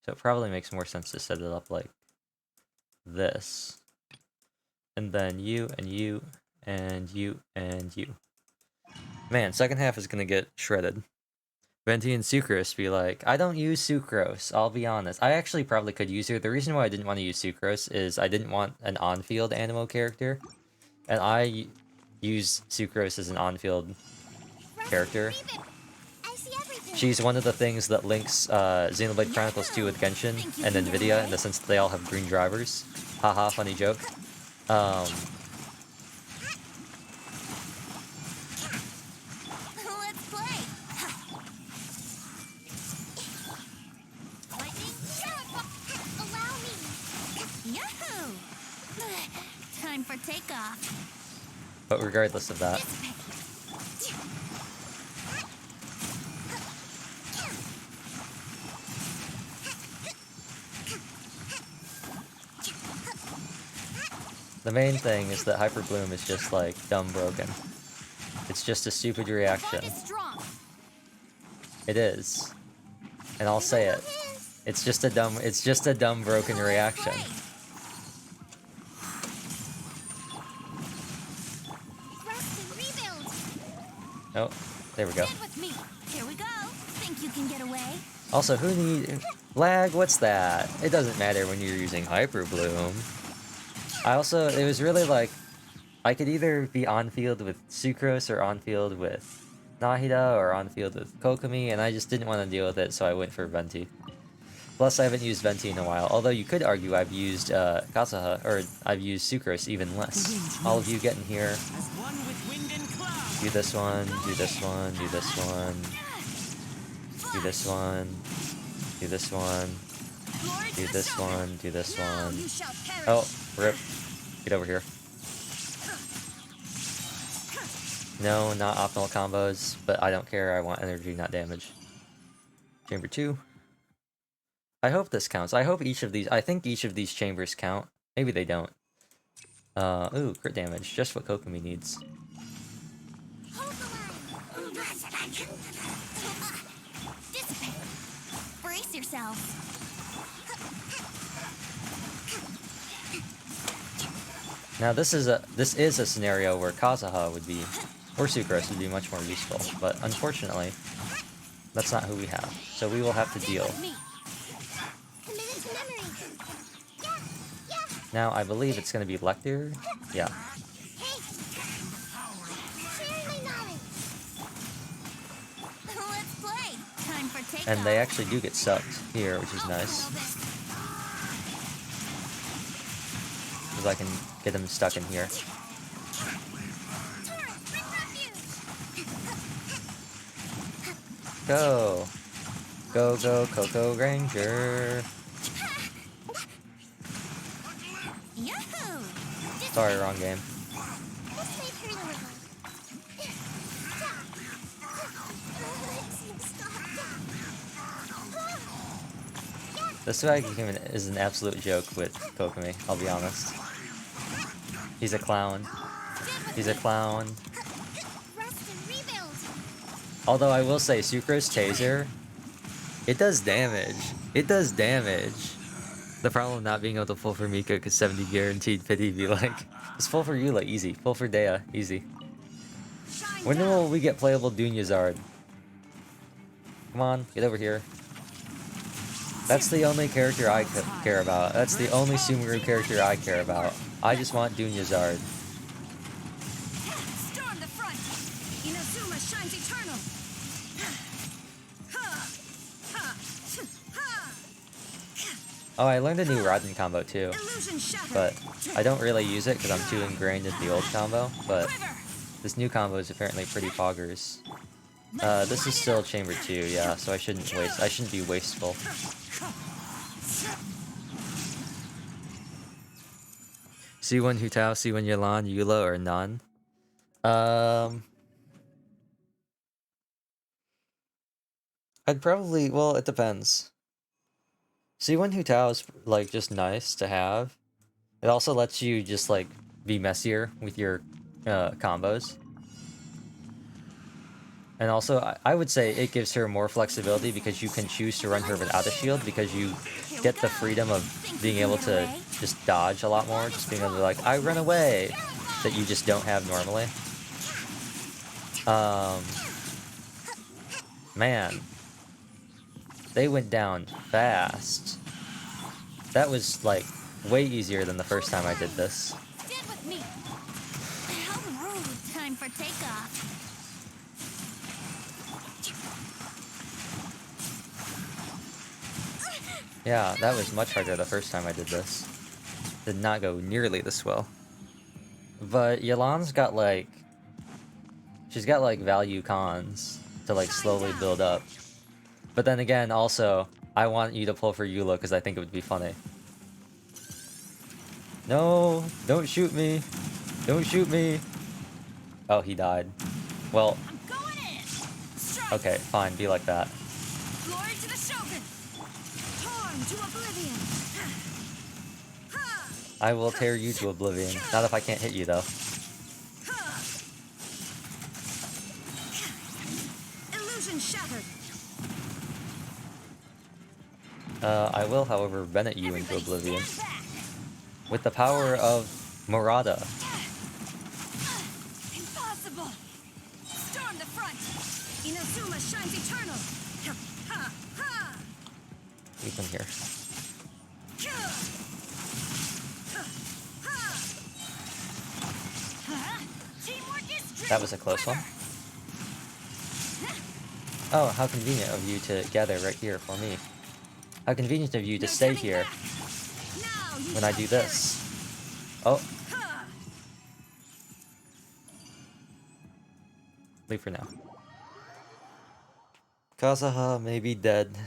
So it probably makes more sense to set it up like this. And then you, and you, and you, and you. Man, second half is gonna get shredded. Venti and Sucrose be like, I don't use Sucrose, I'll be honest. I actually probably could use her. The reason why I didn't want to use Sucrose is I didn't want an on-field Animo character. And I use Sucrose as an on-field character. She's one of the things that links Xenoblade Chronicles 2 with Genshin and Nvidia in the sense that they all have green drivers. Haha, funny joke. Let's play. Lightning, allow me. Yahoo! Time for takeoff. But regardless of that, the main thing is that Hyper Bloom is just like dumb broken. It's just a stupid reaction. It is. And I'll say it. It's just a dumb broken reaction. Oh, there we go. Here we go. Think you can get away? Also, who need lag? What's that? It doesn't matter when you're using Hyper Bloom. It was really like, I could either be on field with Sucrose or on field with Nahida or on field with Kokomi, and I just didn't want to deal with it, so I went for Venti. Plus, I haven't used Venti in a while, although you could argue I've used Kazuha, or I've used Sucrose even less. All of you get in here. Do this one, do this one, do this one. Do this one. Do this one. Do this one, do this one. Oh, rip. Get over here. No, not optimal combos, but I don't care. I want energy, not damage. Chamber 2. I hope this counts. I think each of these chambers count. Maybe they don't. Ooh, crit damage. Just what Kokomi needs. yourselves. Now this is a scenario where Kazuha would be, or Sucrose would be much more useful, but unfortunately, that's not who we have. So we will have to deal. Me. Committed to memory. Yeah, yeah. Now I believe it's going to be Lecter. Yeah. Hey. Sharing my knowledge. Let's play. Time for takeoff. And they actually do get sucked here, which is nice. Because I can get them stuck in here. Torrent, bring refuge. Go! Go, go, Coco Ranger! Yahoo! Sorry, wrong game. This way through the river. This guy is an absolute joke with Kokomi, I'll be honest. He's a clown. He's a clown. Rest and rebuild. Although I will say, Sucrose Taser, it does damage. It does damage. The problem not being able to pull for Mika because 70 guaranteed pity be like, just pull for Eula, easy. Pull for Dea, easy. When will we get playable Dunyazard? Come on, get over here. That's the only character I care about. That's the only Sumeru character I care about. I just want Dunyazard. Storm the front. Inazuma shines eternal. Oh, I learned a new Raiden combo too, Illusion shattered. but I don't really use it because I'm too ingrained in the old combo, but Quiver. this new combo is apparently pretty poggers. This is still Chamber 2, yeah, so I shouldn't be wasteful. C1 Hutao, C1 Yelan, Eula, or none? I'd probably, well, it depends. C1 Hutao is, like, just nice to have. It also lets you just, like, be messier with your combos. And also, I would say it gives her more flexibility because you can choose to run her without a shield because you get the freedom of being able to just dodge a lot more, just being able to be like, I run away, that you just don't have normally. Man. They went down fast. That was, like, way easier than the first time I did this. Stand with me. How rude. Time for takeoff. Yeah, that was much harder the first time I did this. Did not go nearly this well. But Yelan's got, like... She's got, like, value cons to, like, slowly build up. But then again, also, I want you to pull for Eula because I think it would be funny. No! Don't shoot me! Don't shoot me! Oh, he died. Well, I'm going in. Strike. okay, fine, be like that. Glory to the Shogun. Torn to oblivion. Ha! I will tear you to oblivion. Not if I can't hit you, though. Illusion shattered. I will, however, bennett you into Everybody oblivion. stand back. With the power of Murata. Impossible. Storm the front. Inazuma shines eternal. Ha! Ha! Leave him here. That was a close one. Oh, how convenient of you to gather right here for me. How convenient of you to stay here when I do this. Oh. Leave for now. Kazuha may be dead,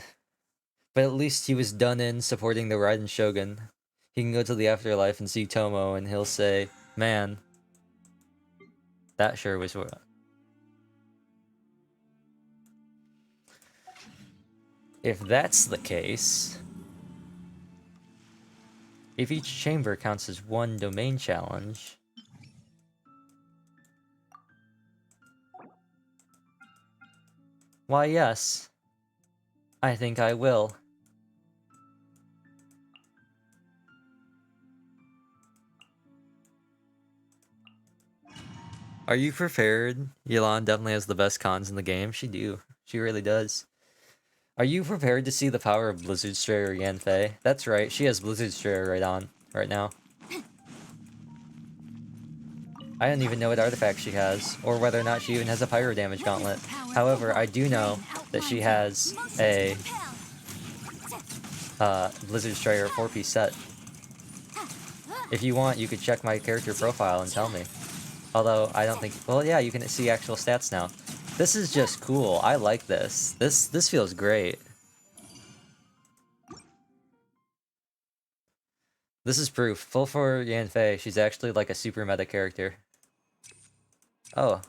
but at least he was done in supporting the Raiden Shogun. He can go to the afterlife and see Tomo, and he'll say, man, that sure was what. If that's the case, if each chamber counts as one domain challenge, why yes, I think I will. Are you prepared? Yelan definitely has the best cons in the game. She do. She really does. Are you prepared to see the power of Blizzard Strayer Yanfei? That's right, she has Blizzard Strayer right now. I don't even know what artifact she has, or whether or not she even has a Pyro Damage Gauntlet. However, I do know that she has a Blizzard Strayer 4-piece set. If you want, you could check my character profile and tell me. Although, I don't think... Well, yeah, you can see actual stats now. This is just cool. I like this. This feels great. This is proof. Full for Yanfei, she's actually like a super meta character. Oh,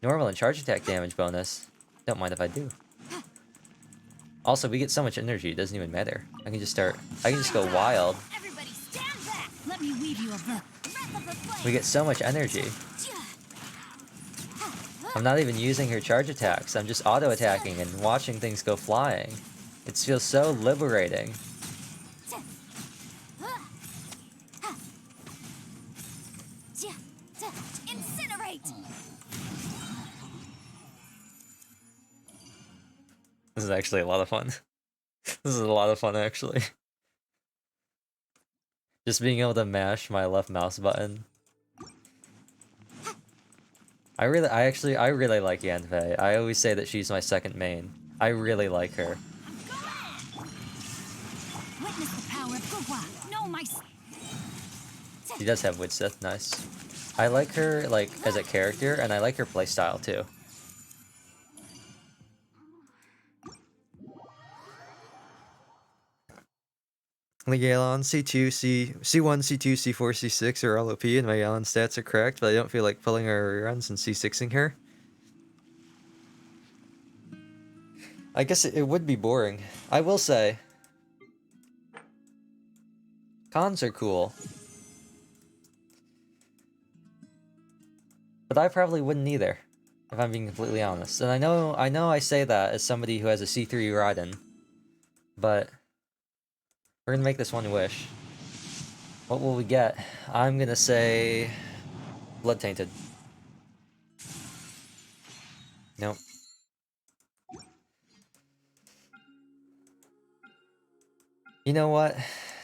normal and charge attack damage bonus. Don't mind if I do. Also, we get so much energy, it doesn't even matter. I can just go wild. Everybody stand back. Let me weave you a breath of the flame. We get so much energy. I'm not even using her charge attacks, I'm just auto-attacking and watching things go flying. It feels so liberating. Incinerate. This is actually a lot of fun. This is a lot of fun, actually. Just being able to mash my left mouse button. I really like Yanfei. I always say that she's my second main. I really like her. Witness the power of Gugwa. No, my. She does have Witsith, nice. I like her, like, as a character, and I like her playstyle, too. Yelan, C2, C1, C2, C4, C6 are all OP, and my Yelan stats are correct, but I don't feel like pulling her reruns and C6ing her. I guess it would be boring. I will say, cons are cool. But I probably wouldn't either, if I'm being completely honest. And I know I say that as somebody who has a C3 Raiden, but we're gonna make this one wish. What will we get? I'm gonna say Blood Tainted. Nope. You know what?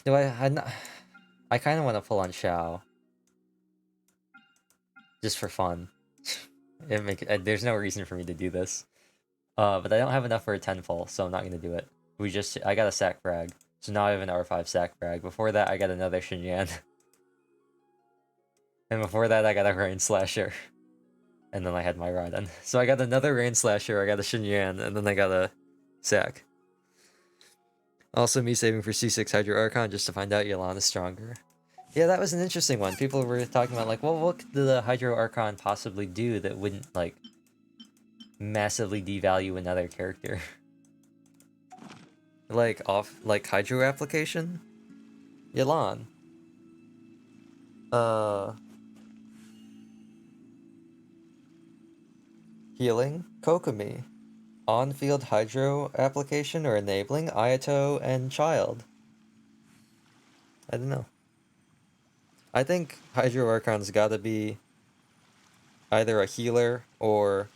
I kind of want to pull on Shao. Just for fun. There's no reason for me to do this. But I don't have enough for a 10 full, so I'm not gonna do it. I got a sack frag. So now I have an R5 sack frag. Before that, I got another Xinyan. And before that, I got a Rain Slasher. And then I had my Raiden. So I got another Rain Slasher, I got a Xinyan, and then I got a sack. Also, me saving for C6 Hydro Archon just to find out Yelan is stronger. Yeah, that was an interesting one. People were talking about, like, well, what could the Hydro Archon possibly do that wouldn't, like, massively devalue another character? Like, Hydro application? Yelan. Healing? Kokomi. On-field Hydro application or enabling? Ayato and Child. I don't know. I think Hydro Archon's gotta be either a healer or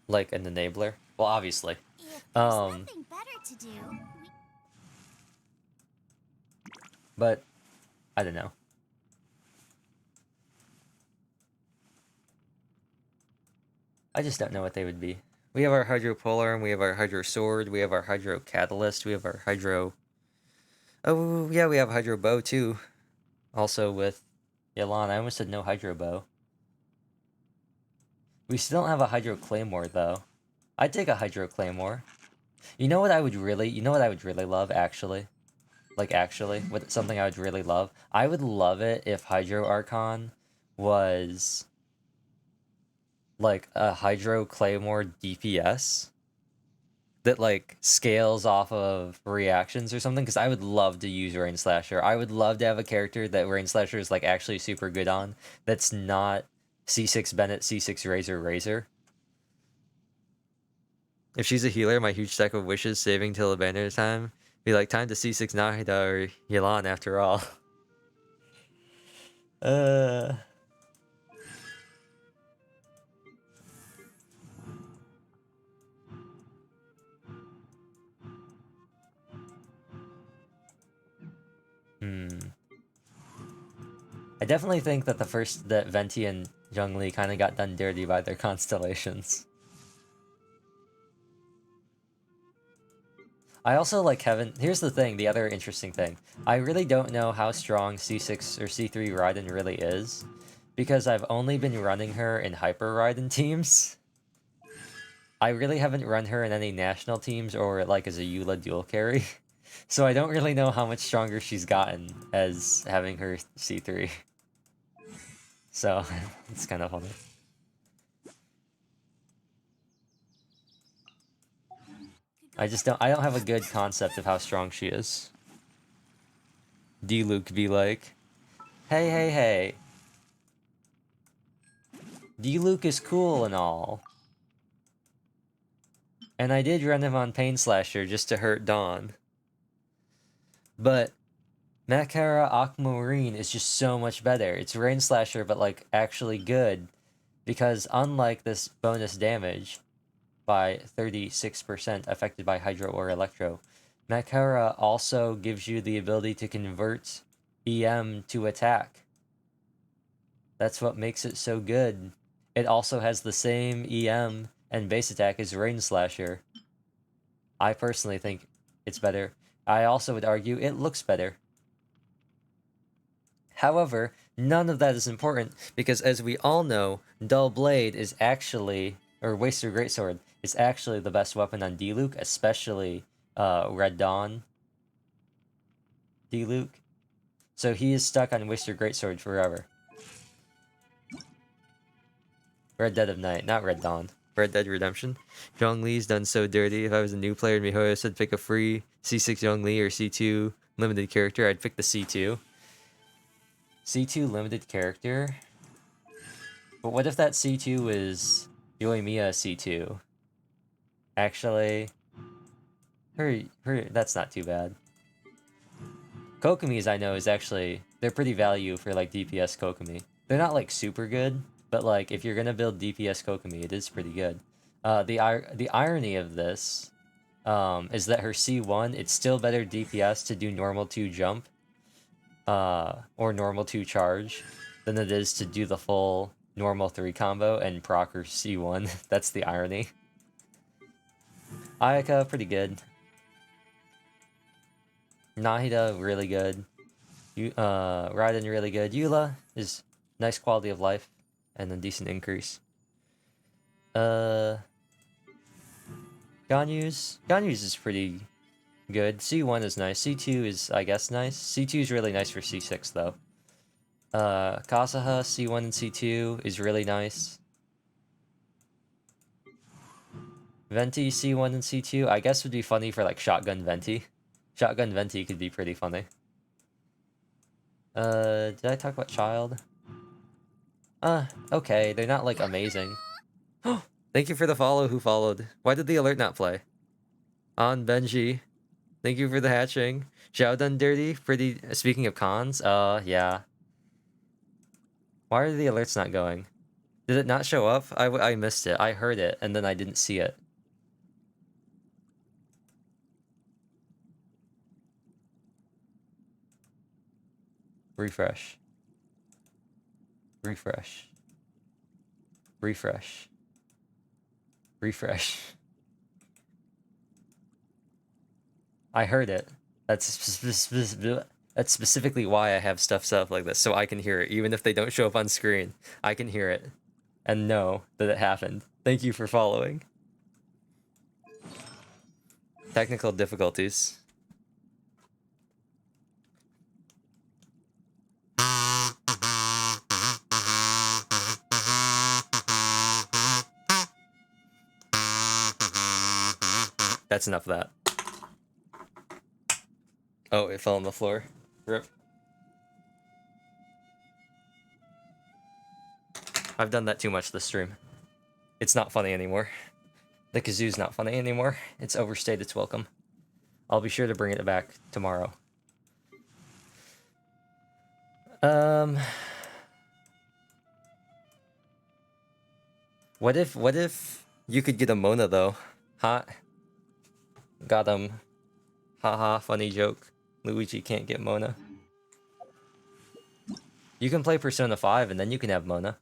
like an enabler. Well, obviously. If there's nothing better to do, But I don't know. I just don't know what they would be. We have our Hydro Polearm, we have our Hydro Sword, we have our Hydro Catalyst, we have our Hydro... Oh, yeah, we have Hydro Bow, too. Also with Yelan. I almost said no Hydro Bow. We still don't have a Hydro Claymore, though. I'd take a Hydro Claymore. You know what I would really love, actually? Like, actually, something I would really love? I would love it if Hydro Archon was like a Hydro Claymore DPS that like scales off of reactions or something, because I would love to use Rain Slasher. I would love to have a character that Rain Slasher is like actually super good on, that's not C6 Bennett, C6 Razor. If she's a healer, my huge stack of wishes saving till abandon time. Be like, time to C6 Nahida or Yelan after all. I definitely think that that Venti and Zhongli kind of got done dirty by their constellations. I also like haven't. Here's the thing, the other interesting thing. I really don't know how strong C6 or C3 Raiden really is, because I've only been running her in Hyper Raiden teams. I really haven't run her in any national teams or like as a Eula dual carry. So I don't really know how much stronger she's gotten as having her C3. So it's kind of funny. I don't have a good concept of how strong she is. D-Luke be like, hey, hey, hey. D-Luke is cool and all. And I did run him on Pain Slasher just to hurt Dawn. But Makara Aquamarine is just so much better. It's Rain Slasher, but like actually good. Because unlike this bonus damage by 36% affected by Hydro or Electro, Makara also gives you the ability to convert EM to attack. That's what makes it so good. It also has the same EM and base attack as Rain Slasher. I personally think it's better. I also would argue it looks better. However, none of that is important because as we all know, Dull Blade is actually, or Waster Greatsword, is actually the best weapon on D-Luke, especially Red Dawn D-Luke. So he is stuck on Waster Greatsword forever. Red Dead of Night, not Red Dawn. Red Dead Redemption. Zhongli's done so dirty. If I was a new player and Mihoyo said pick a free C6 Zhongli or C2 limited character, I'd pick the C2. C2 limited character? But what if that C2 is Yoimiya C2? Actually, that's not too bad. Kokomis I know is actually, they're pretty value for like DPS Kokomi. They're not like super good, but like if you're gonna build DPS Kokomi, it is pretty good. The irony of this is that her C1, it's still better DPS to do normal 2 jump or normal 2 charge than it is to do the full normal 3 combo and proc her C1. That's the irony. Ayaka, pretty good. Nahida, really good. Raiden, really good. Eula is nice quality of life and a decent increase. Ganyu's is pretty good. C1 is nice. C2 is, I guess, nice. C2 is really nice for C6, though. Kasaha, C1 and C2 is really nice. Venti, C1 and C2, I guess would be funny for, like, Shotgun Venti. Shotgun Venti could be pretty funny. Did I talk about Child? Okay, they're not, like, amazing. Thank you for the follow who followed. Why did the alert not play? On Benji. Thank you for the hatching. Xiao done dirty. Pretty. Speaking of cons, yeah. Why are the alerts not going? Did it not show up? I missed it. I heard it, and then I didn't see it. Refresh. Refresh. Refresh. Refresh. I heard it. That's specifically why I have stuff set up like this, so I can hear it. Even if they don't show up on screen, I can hear it and know that it happened. Thank you for following. Technical difficulties. That's enough of that. Oh, it fell on the floor. Rip. I've done that too much this stream. It's not funny anymore. The kazoo's not funny anymore. It's overstayed its welcome. I'll be sure to bring it back tomorrow. What if you could get a Mona though? Hot. Got him. Haha, funny joke. Luigi can't get Mona. You can play Persona 5 and then you can have Mona.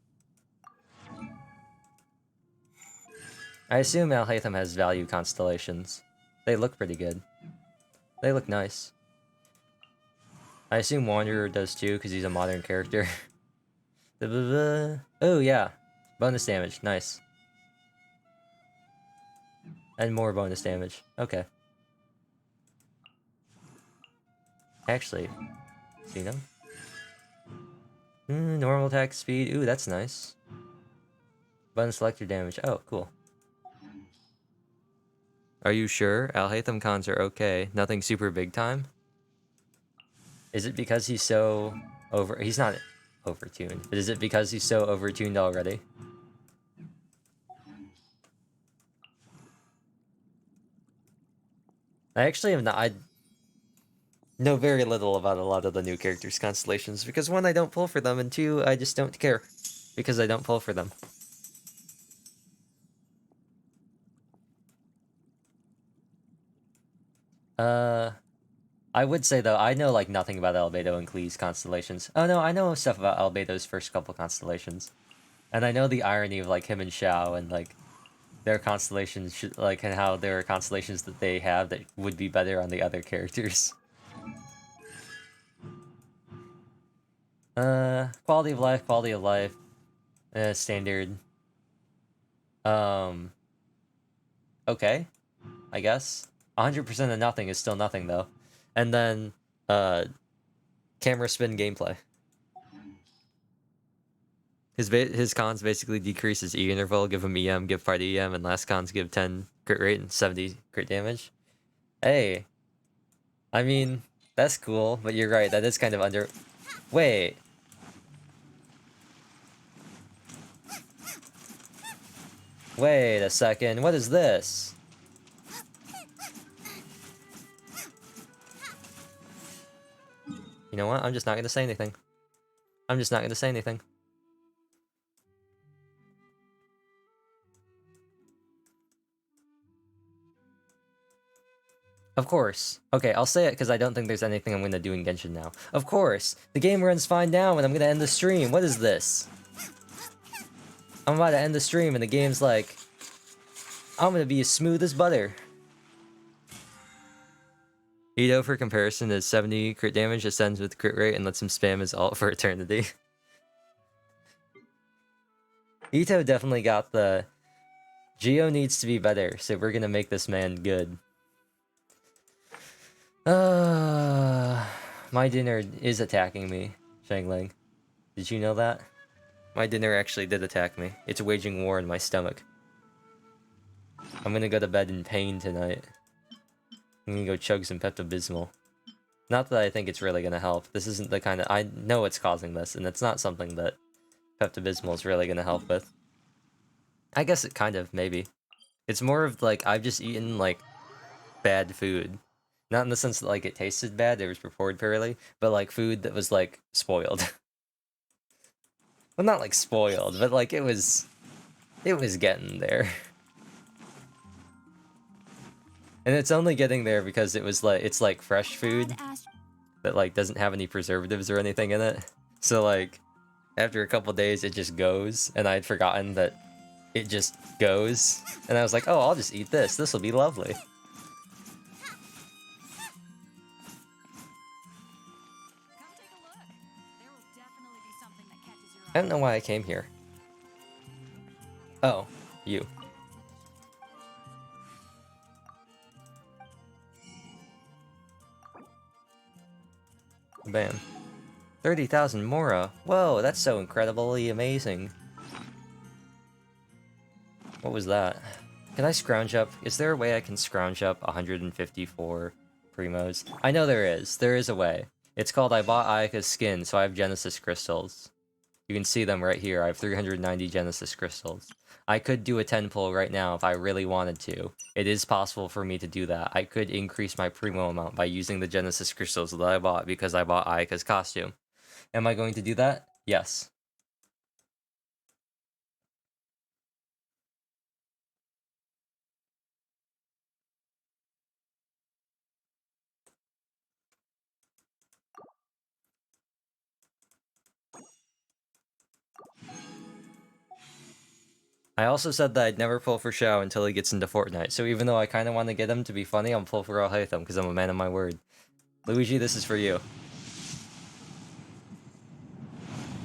I assume Alhaitham has value constellations. They look pretty good. They look nice. I assume Wanderer does too, because he's a modern character. Oh yeah. Bonus damage, nice. And more bonus damage. Okay. Actually, see them? Normal attack speed. Ooh, that's nice. Button selector damage. Oh, cool. Are you sure? Alhaitham cons are okay. Nothing super big time? Is it because he's so over... He's not overtuned, but is it because he's so overtuned already? I actually have not... I know very little about a lot of the new characters' constellations, because one, I don't pull for them, and two, I just don't care. Because I don't pull for them. I would say, though, I know, like, nothing about Albedo and Klee's constellations. Oh, no, I know stuff about Albedo's first couple constellations. And I know the irony of, like, him and Xiao and, like, their constellations, like, and how there are constellations that they have that would be better on the other characters. Quality of life, standard. Okay, I guess. 100% of nothing is still nothing, though. And then, camera spin gameplay. His cons basically decrease his E interval, give him EM, give part EM, and last cons give 10 crit rate and 70 crit damage. Hey, I mean, that's cool, but you're right, that is kind of under... Wait. Wait a second, what is this? You know what, I'm just not gonna say anything. I'm just not gonna say anything. Of course. Okay, I'll say it because I don't think there's anything I'm gonna do in Genshin now. Of course! The game runs fine now and I'm gonna end the stream. What is this? I'm about to end the stream and the game's like... I'm gonna be as smooth as butter. Ito, for comparison, is 70 crit damage, ascends with crit rate, and lets him spam his ult for eternity. Ito definitely got the... Geo needs to be better, so we're gonna make this man good. My dinner is attacking me, Shangling. Did you know that? My dinner actually did attack me. It's waging war in my stomach. I'm gonna go to bed in pain tonight. I'm gonna go chug some Pepto-Bismol. Not that I think it's really gonna help. This isn't the kind of... I know it's causing this, and it's not something that Pepto-Bismol is really gonna help with. I guess it kind of, maybe. It's more of, like, I've just eaten, like, bad food. Not in the sense that, like, it tasted bad, it was prepared poorly, but, like, food that was, like, spoiled. Well, not, like, spoiled, but, like, it was getting there. And it's only getting there because it was, like, it's, like, fresh food that, like, doesn't have any preservatives or anything in it. So, like, after a couple days, it just goes, and I'd forgotten that it just goes. And I was like, oh, I'll just eat this. This will be lovely. I don't know why I came here. Oh, you. Bam. 30,000 Mora. Whoa, that's so incredibly amazing. What was that? Can I scrounge up? Is there a way I can scrounge up 154 primos? I know there is. There is a way. It's called I bought Ayaka's skin, so I have Genesis crystals. You can see them right here. I have 390 Genesis crystals. I could do a 10 pull right now if I really wanted to. It is possible for me to do that. I could increase my primo amount by using the Genesis crystals that I bought because I bought Ayaka's costume. Am I going to do that? Yes. I also said that I'd never pull for Shao until he gets into Fortnite, so even though I kind of want to get him to be funny, I'm pull for Alhaitham because I'm a man of my word. Luigi, this is for you.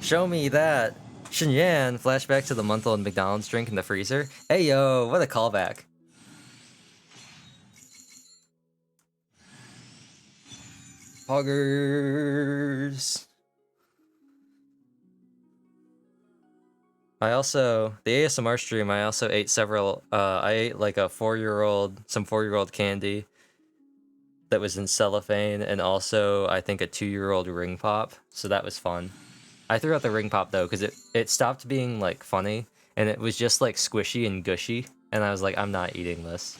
Show me that! Shinyan, flashback to the month-old McDonald's drink in the freezer. Hey yo, what a callback. Poggers! I also, the ASMR stream, I also ate several, I ate like some 4-year-old candy that was in cellophane, and also, I think a 2-year-old ring pop, so that was fun. I threw out the ring pop though, because it stopped being like funny, and it was just like squishy and gushy, and I was like, I'm not eating this.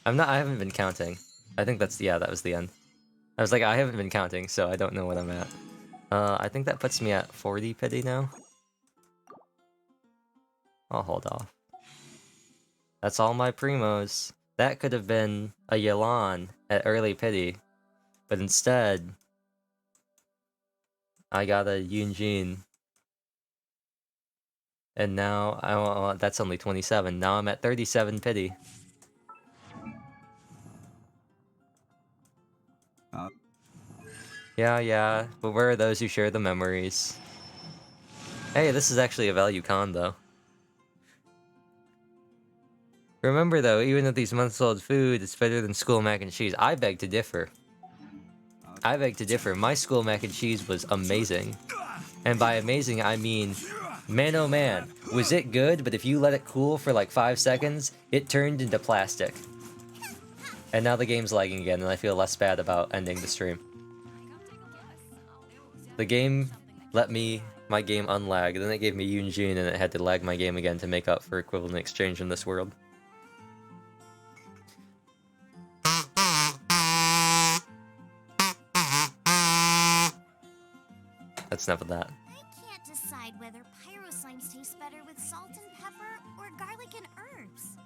I haven't been counting. I think that was the end. I was like, I haven't been counting, so I don't know what I'm at. I think that puts me at 40 pity now. I'll hold off. That's all my primos. That could have been a Yelan at early pity, but instead, I got a Yunjin. And now, that's only 27. Now I'm at 37 pity. Yeah, but where are those who share the memories? Hey, this is actually a value con, though. Remember, though, even if these months-old food is better than school mac and cheese, I beg to differ. I beg to differ. My school mac and cheese was amazing. And by amazing, I mean, man oh man, was it good, but if you let it cool for like 5 seconds, it turned into plastic. And now the game's lagging again, and I feel less bad about ending the stream. The game let my game unlag, then it gave me Yunjin, and it had to lag my game again to make up for equivalent exchange in this world. That's enough of that. I can't decide whether pyro slimes taste better with salt and pepper or garlic and herbs.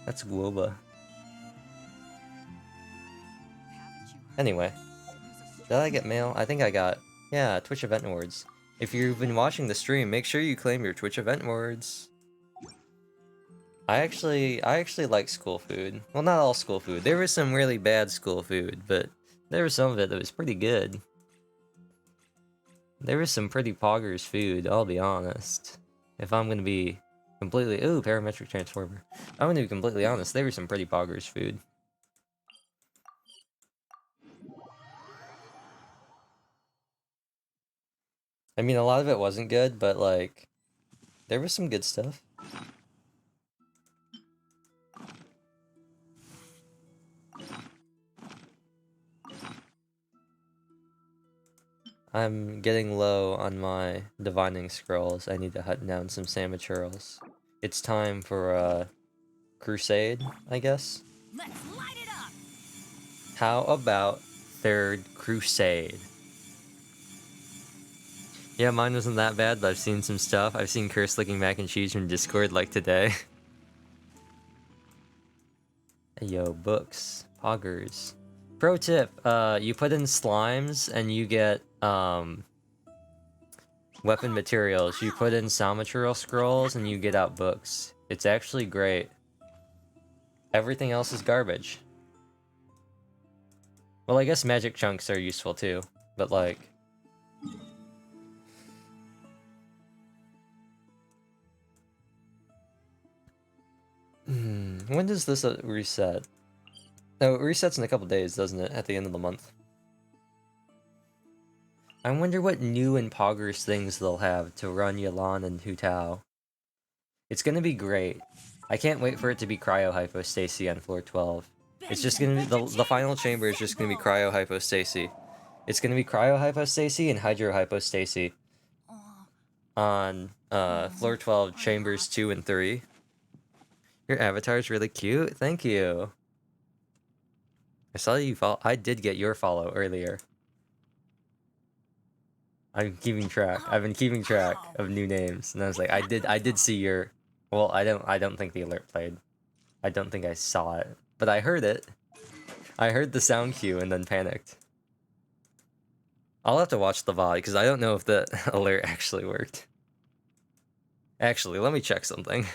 That's Guoba. Anyway, did I get mail? I think I got, yeah, Twitch event awards. If you've been watching the stream, make sure you claim your Twitch event awards. I actually like school food. Well, not all school food. There was some really bad school food, but there was some of it that was pretty good. There was some pretty poggers food, I'll be honest. If I'm gonna be completely... Ooh, parametric transformer. I'm gonna be completely honest, there was some pretty poggers food. I mean, a lot of it wasn't good, but, like, there was some good stuff. I'm getting low on my divining scrolls. I need to hunt down some Samachurls. It's time for a crusade, I guess. Let's light it up. How about Third Crusade? Yeah, mine wasn't that bad, but I've seen some stuff. I've seen curse licking mac and cheese from Discord like today. Yo, books, poggers. Pro tip, you put in slimes and you get weapon materials. You put in Samachurl scrolls and you get out books. It's actually great. Everything else is garbage. Well, I guess magic chunks are useful too, but like... when does this reset? Oh, it resets in a couple days, doesn't it? At the end of the month. I wonder what new and poggers things they'll have to run Yelan and Hu Tao. It's gonna be great. I can't wait for it to be cryo-hypostacy on floor 12. It's just gonna be, the final chamber is just gonna be cryo-hypostacy. It's gonna be cryo-hypostacy and hydro-hypostacy on floor 12, chambers 2 and 3. Your avatar is really cute. Thank you. I saw you follow. I did get your follow earlier. I'm keeping track. I've been keeping track of new names, and I was like, I did see your. Well, I don't think the alert played. I don't think I saw it, but I heard it. I heard the sound cue and then panicked. I'll have to watch the VOD because I don't know if the alert actually worked. Actually, let me check something.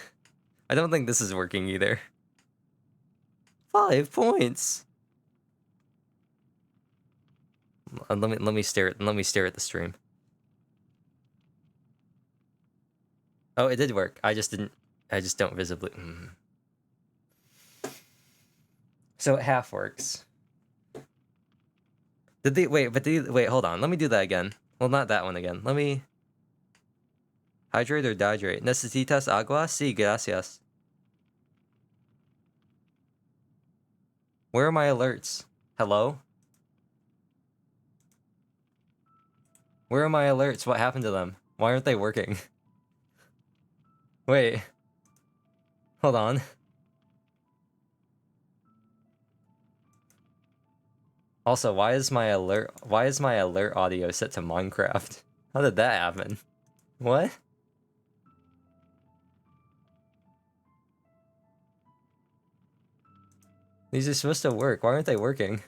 I don't think this is working either. 5 points. Let me stare at the stream. Oh, it did work. I just don't visibly. So it half works. Did they wait? Wait. Hold on. Let me do that again. Well, not that one again. Let me hydrate or dehydrate. Necesitas agua? Sí, gracias. Where are my alerts? Hello? Where are my alerts? What happened to them? Why aren't they working? Wait. Hold on. Also, why is my alert audio set to Minecraft? How did that happen? What? These are supposed to work. Why aren't they working?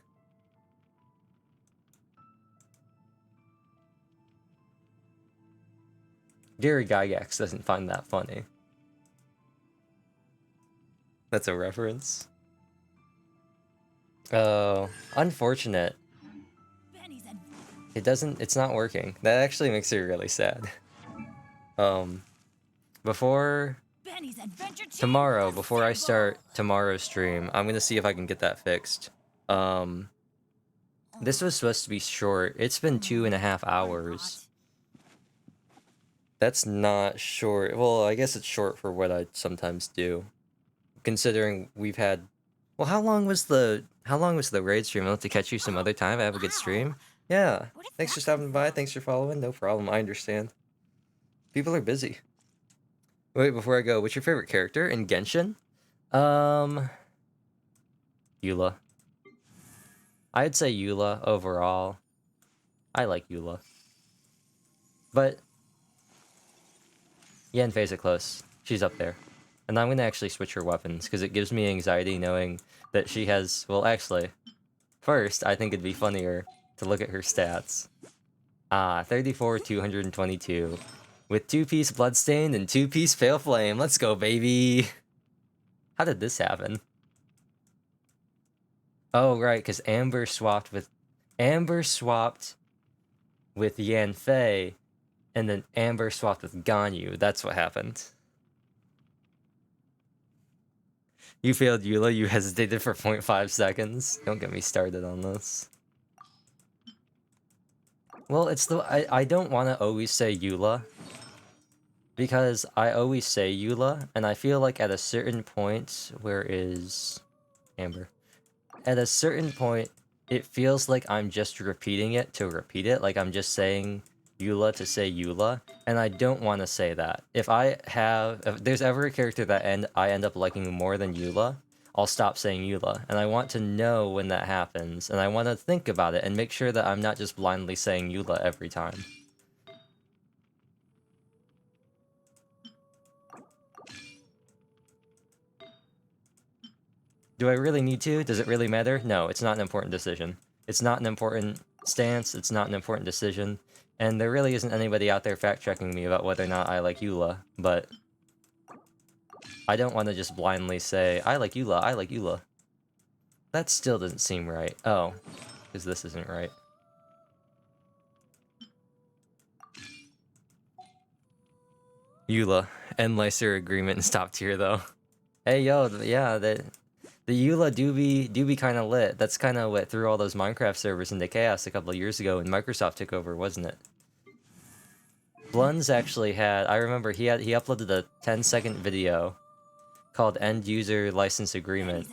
Gary Gygax doesn't find that funny. That's a reference. Oh, unfortunate. It's not working. That actually makes me really sad. Before tomorrow, before I start tomorrow's stream, I'm gonna see if I can get that fixed. This was supposed to be short. It's been 2.5 hours. That's not short. Well, I guess it's short for what I sometimes do. Considering we've had... Well, how long was the raid stream? I'll have to catch you some other time. I have a good stream. Yeah. Thanks for stopping by. Thanks for following. No problem. I understand. People are busy. Wait, before I go, what's your favorite character in Genshin? Eula. I'd say Eula overall. I like Eula. But Yanfei's it close. She's up there. And I'm gonna actually switch her weapons, because it gives me anxiety knowing that she has... Well, actually, first, I think it'd be funnier to look at her stats. 34, 222. With 2-piece Bloodstained and 2-piece Pale Flame. Let's go, baby! How did this happen? Oh, right, because Amber swapped with Yanfei, and then Amber swapped with Ganyu. That's what happened. You failed Eula, you hesitated for 0.5 seconds. Don't get me started on this. Well, I don't want to always say Eula. Because I always say Eula, and I feel like at a certain point... Where is Amber? At a certain point, it feels like I'm just repeating it to repeat it. Like I'm just saying Eula to say Eula, and I don't want to say that. If there's ever a character that I end up liking more than Eula, I'll stop saying Eula, and I want to know when that happens, and I want to think about it and make sure that I'm not just blindly saying Eula every time. Do I really need to? Does it really matter? No, it's not an important decision. It's not an important stance, it's not an important decision, and there really isn't anybody out there fact-checking me about whether or not I like Eula, but... I don't want to just blindly say, I like Eula, I like Eula. That still doesn't seem right. Oh, because this isn't right. Eula, end Lycer agreement and stop tier though. Hey yo, yeah, the Eula do be kind of lit. That's kind of what threw all those Minecraft servers into chaos a couple of years ago when Microsoft took over, wasn't it? Blunz actually had, I remember he uploaded a 10-second video called End User License Agreement.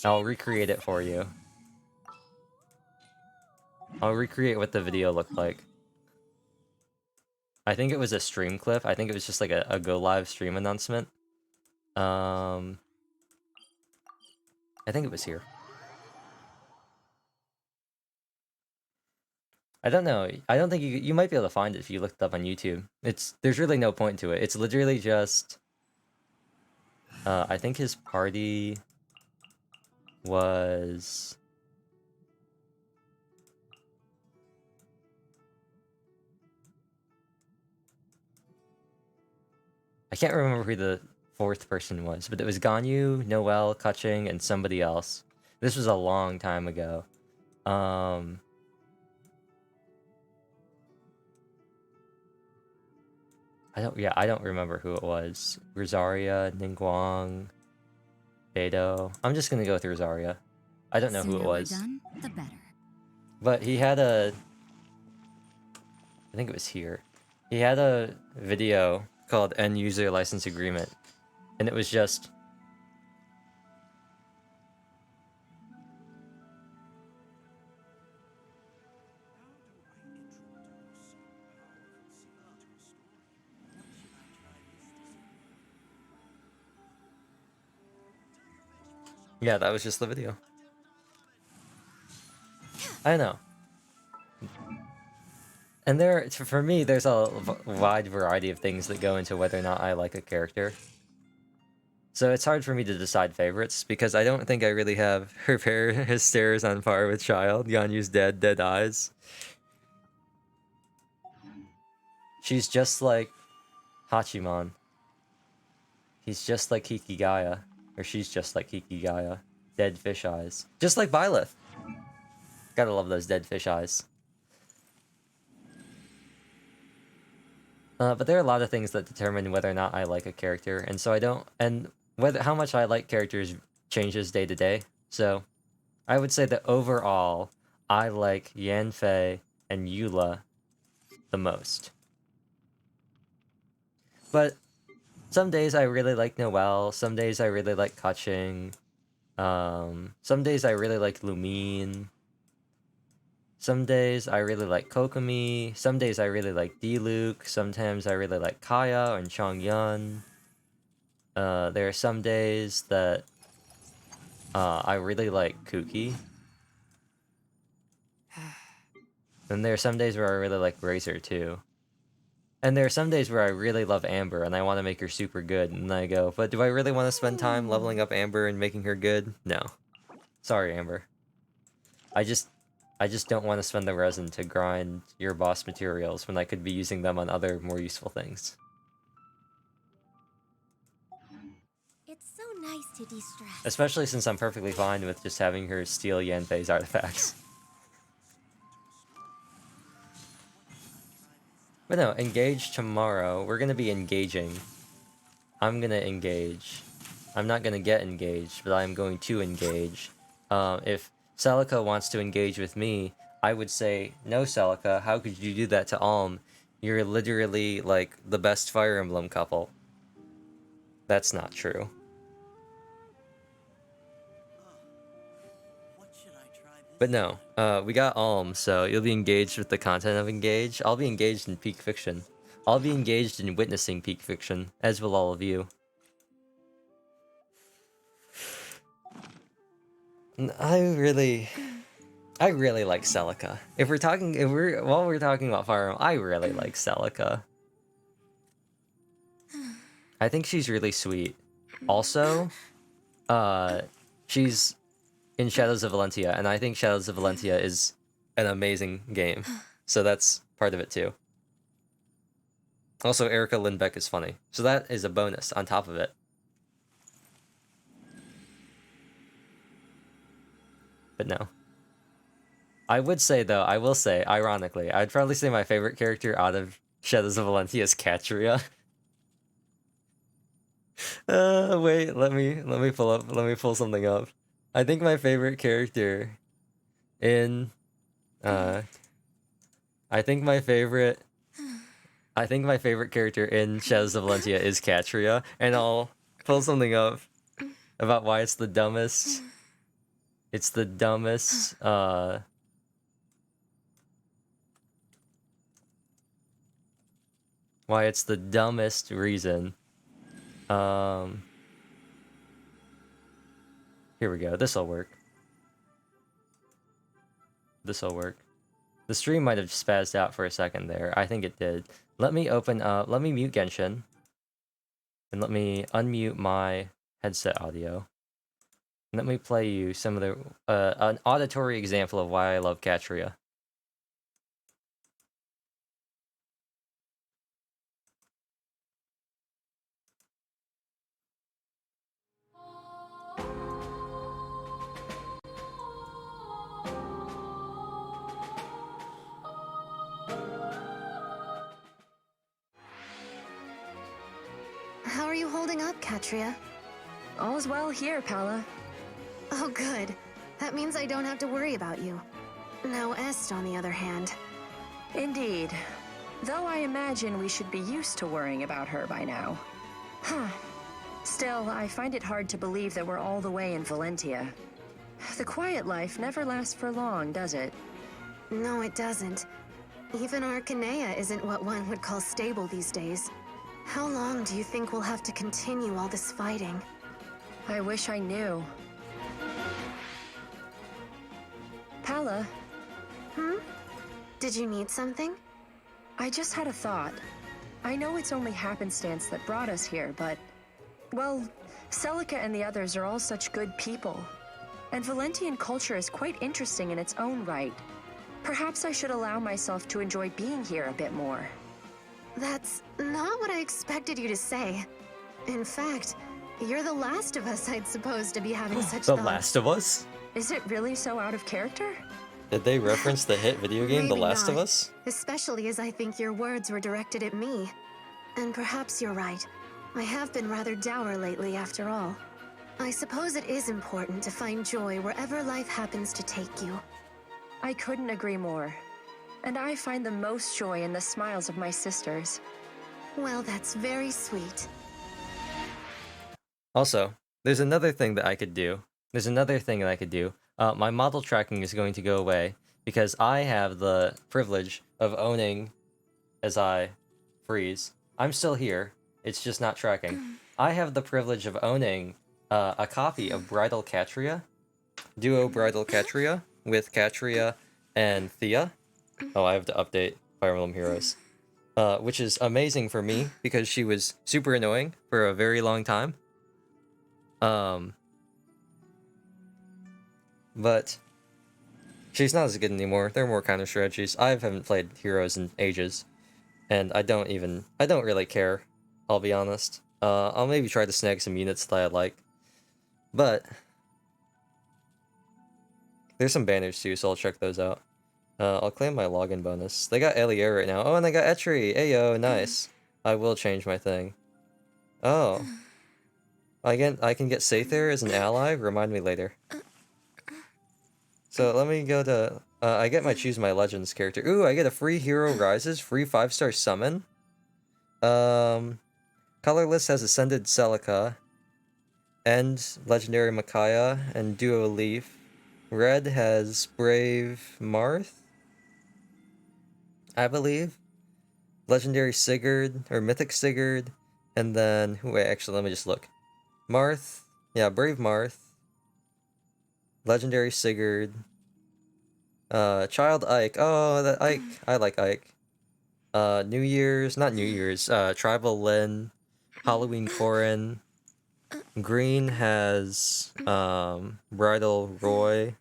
I'll recreate it for you. I'll recreate what the video looked like. I think it was a stream clip. I think it was just like a go live stream announcement. I think it was here. I don't know. I don't think you might be able to find it if you looked it up on YouTube. There's really no point to it. It's literally just I think his party was I can't remember who the fourth person was, but it was Ganyu, Noel, Kaching, and somebody else. This was a long time ago. I don't remember who it was. Rosaria, Ningguang, Beidou. I'm just gonna go with Rosaria. I don't know who it Sooner we're was. done, the better. But he had a... I think it was here. He had a video called End User License Agreement. And it was just... Yeah, that was just the video. I know. And for me, there's a wide variety of things that go into whether or not I like a character. So it's hard for me to decide favorites, because I don't think I really have her pair, his stares on par with Child. Yanyu's dead eyes. She's just like Hachiman. He's just like Hikigaya. Or she's just like Hikigaya. Dead fish eyes. Just like Byleth. Gotta love those dead fish eyes. But there are a lot of things that determine whether or not I like a character, and so I don't... And how much I like characters changes day to day. So I would say that overall, I like Yanfei and Eula the most. But some days I really like Noelle, some days I really like Kaching, some days I really like Lumine, some days I really like Kokomi, some days I really like Diluc, sometimes I really like Kaya and Chongyun. There are some days that I really like Kuki. And there are some days where I really like Razor too. And there are some days where I really love Amber and I want to make her super good, and I go, but do I really want to spend time leveling up Amber and making her good? No. Sorry, Amber. I just don't want to spend the resin to grind your boss materials when I could be using them on other, more useful things. It's so nice to de-stress. Especially since I'm perfectly fine with just having her steal Yanfei's artifacts. But no, engage tomorrow. We're gonna be engaging. I'm gonna engage. I'm not gonna get engaged, but I'm going to engage. If Celica wants to engage with me, I would say, no, Celica, how could you do that to Alm? You're literally, like, the best Fire Emblem couple. That's not true. But no, we got Alm, so you'll be engaged with the content of Engage. I'll be engaged in Peak Fiction. I'll be engaged in witnessing Peak Fiction, as will all of you. I really like Celica. While we're talking about Fire Emblem, I really like Celica. I think she's really sweet. Also, she's in Shadows of Valentia, and I think Shadows of Valentia is an amazing game. So that's part of it too. Also, Erica Lindbeck is funny. So that is a bonus on top of it. But no. I would say, though, I will say, ironically, I'd probably say my favorite character out of Shadows of Valentia is Katria. Wait, let me pull something up. I think my favorite character in I think my favorite character in Shadows of Valentia is Katria, and I'll pull something up about why it's the dumbest. It's the dumbest why it's the dumbest reason. Here we go. This'll work. This'll work. The stream might have spazzed out for a second there. I think it did. Let me mute Genshin. And let me unmute my headset audio. And let me play you some of the an auditory example of why I love Katria. How are you holding up, Katria? All's well here, Pala. Oh, good. That means I don't have to worry about you. Now, Est, on the other hand. Indeed. Though I imagine we should be used to worrying about her by now. Huh. Still, I find it hard to believe that we're all the way in Valentia. The quiet life never lasts for long, does it? No, it doesn't. Even Arcanea isn't what one would call stable these days. How long do you think we'll have to continue all this fighting? I wish I knew. Pala, Did you need something? I just had a thought. I know it's only happenstance that brought us here, but... Well, Celica and the others are all such good people. And Valentian culture is quite interesting in its own right. Perhaps I should allow myself to enjoy being here a bit more. That's not what I expected you to say. In fact, you're the last of us I'd supposed to be having such The thoughts. Last of Us? Is it really so out of character? Did they reference the hit video game The Maybe Last of not. Us? Especially as I think your words were directed at me. And perhaps you're right. I have been rather dour lately, after all. I suppose it is important to find joy wherever life happens to take you. I couldn't agree more. And I find the most joy in the smiles of my sisters. Well, that's very sweet. Also, there's another thing that I could do. My model tracking is going to go away because I have the privilege of owning, as I freeze. I'm still here. It's just not tracking. I have the privilege of owning a copy of Bridal Katria, Duo Bridal Katria, with Katria and Thea. Oh, I have to update Fire Emblem Heroes. Which is amazing for me because she was super annoying for a very long time. But she's not as good anymore. There are more counter strategies. I haven't played Heroes in ages, and I don't really care. I'll be honest. I'll maybe try to snag some units that I like, but there's some banners too, so I'll check those out. I'll claim my login bonus. They got Elier right now. Oh, and they got Etri. Ayo, nice. I will change my thing. Oh. I can get Sather as an ally? Remind me later. So let me go to... I get my Choose My Legends character. Ooh, I get a free Hero Rises, free 5-star summon. Colorless has Ascended Celica. And Legendary Micaiah and Duo Leaf. Red has Brave Marth, I believe. Legendary Sigurd, or Mythic Sigurd. And then... Wait, actually, let me just look. Marth. Yeah, Brave Marth. Legendary Sigurd. Child Ike. Oh, that Ike. I like Ike. Not New Year's. Tribal Lyn. Halloween Corrin. Green has Bridal Roy.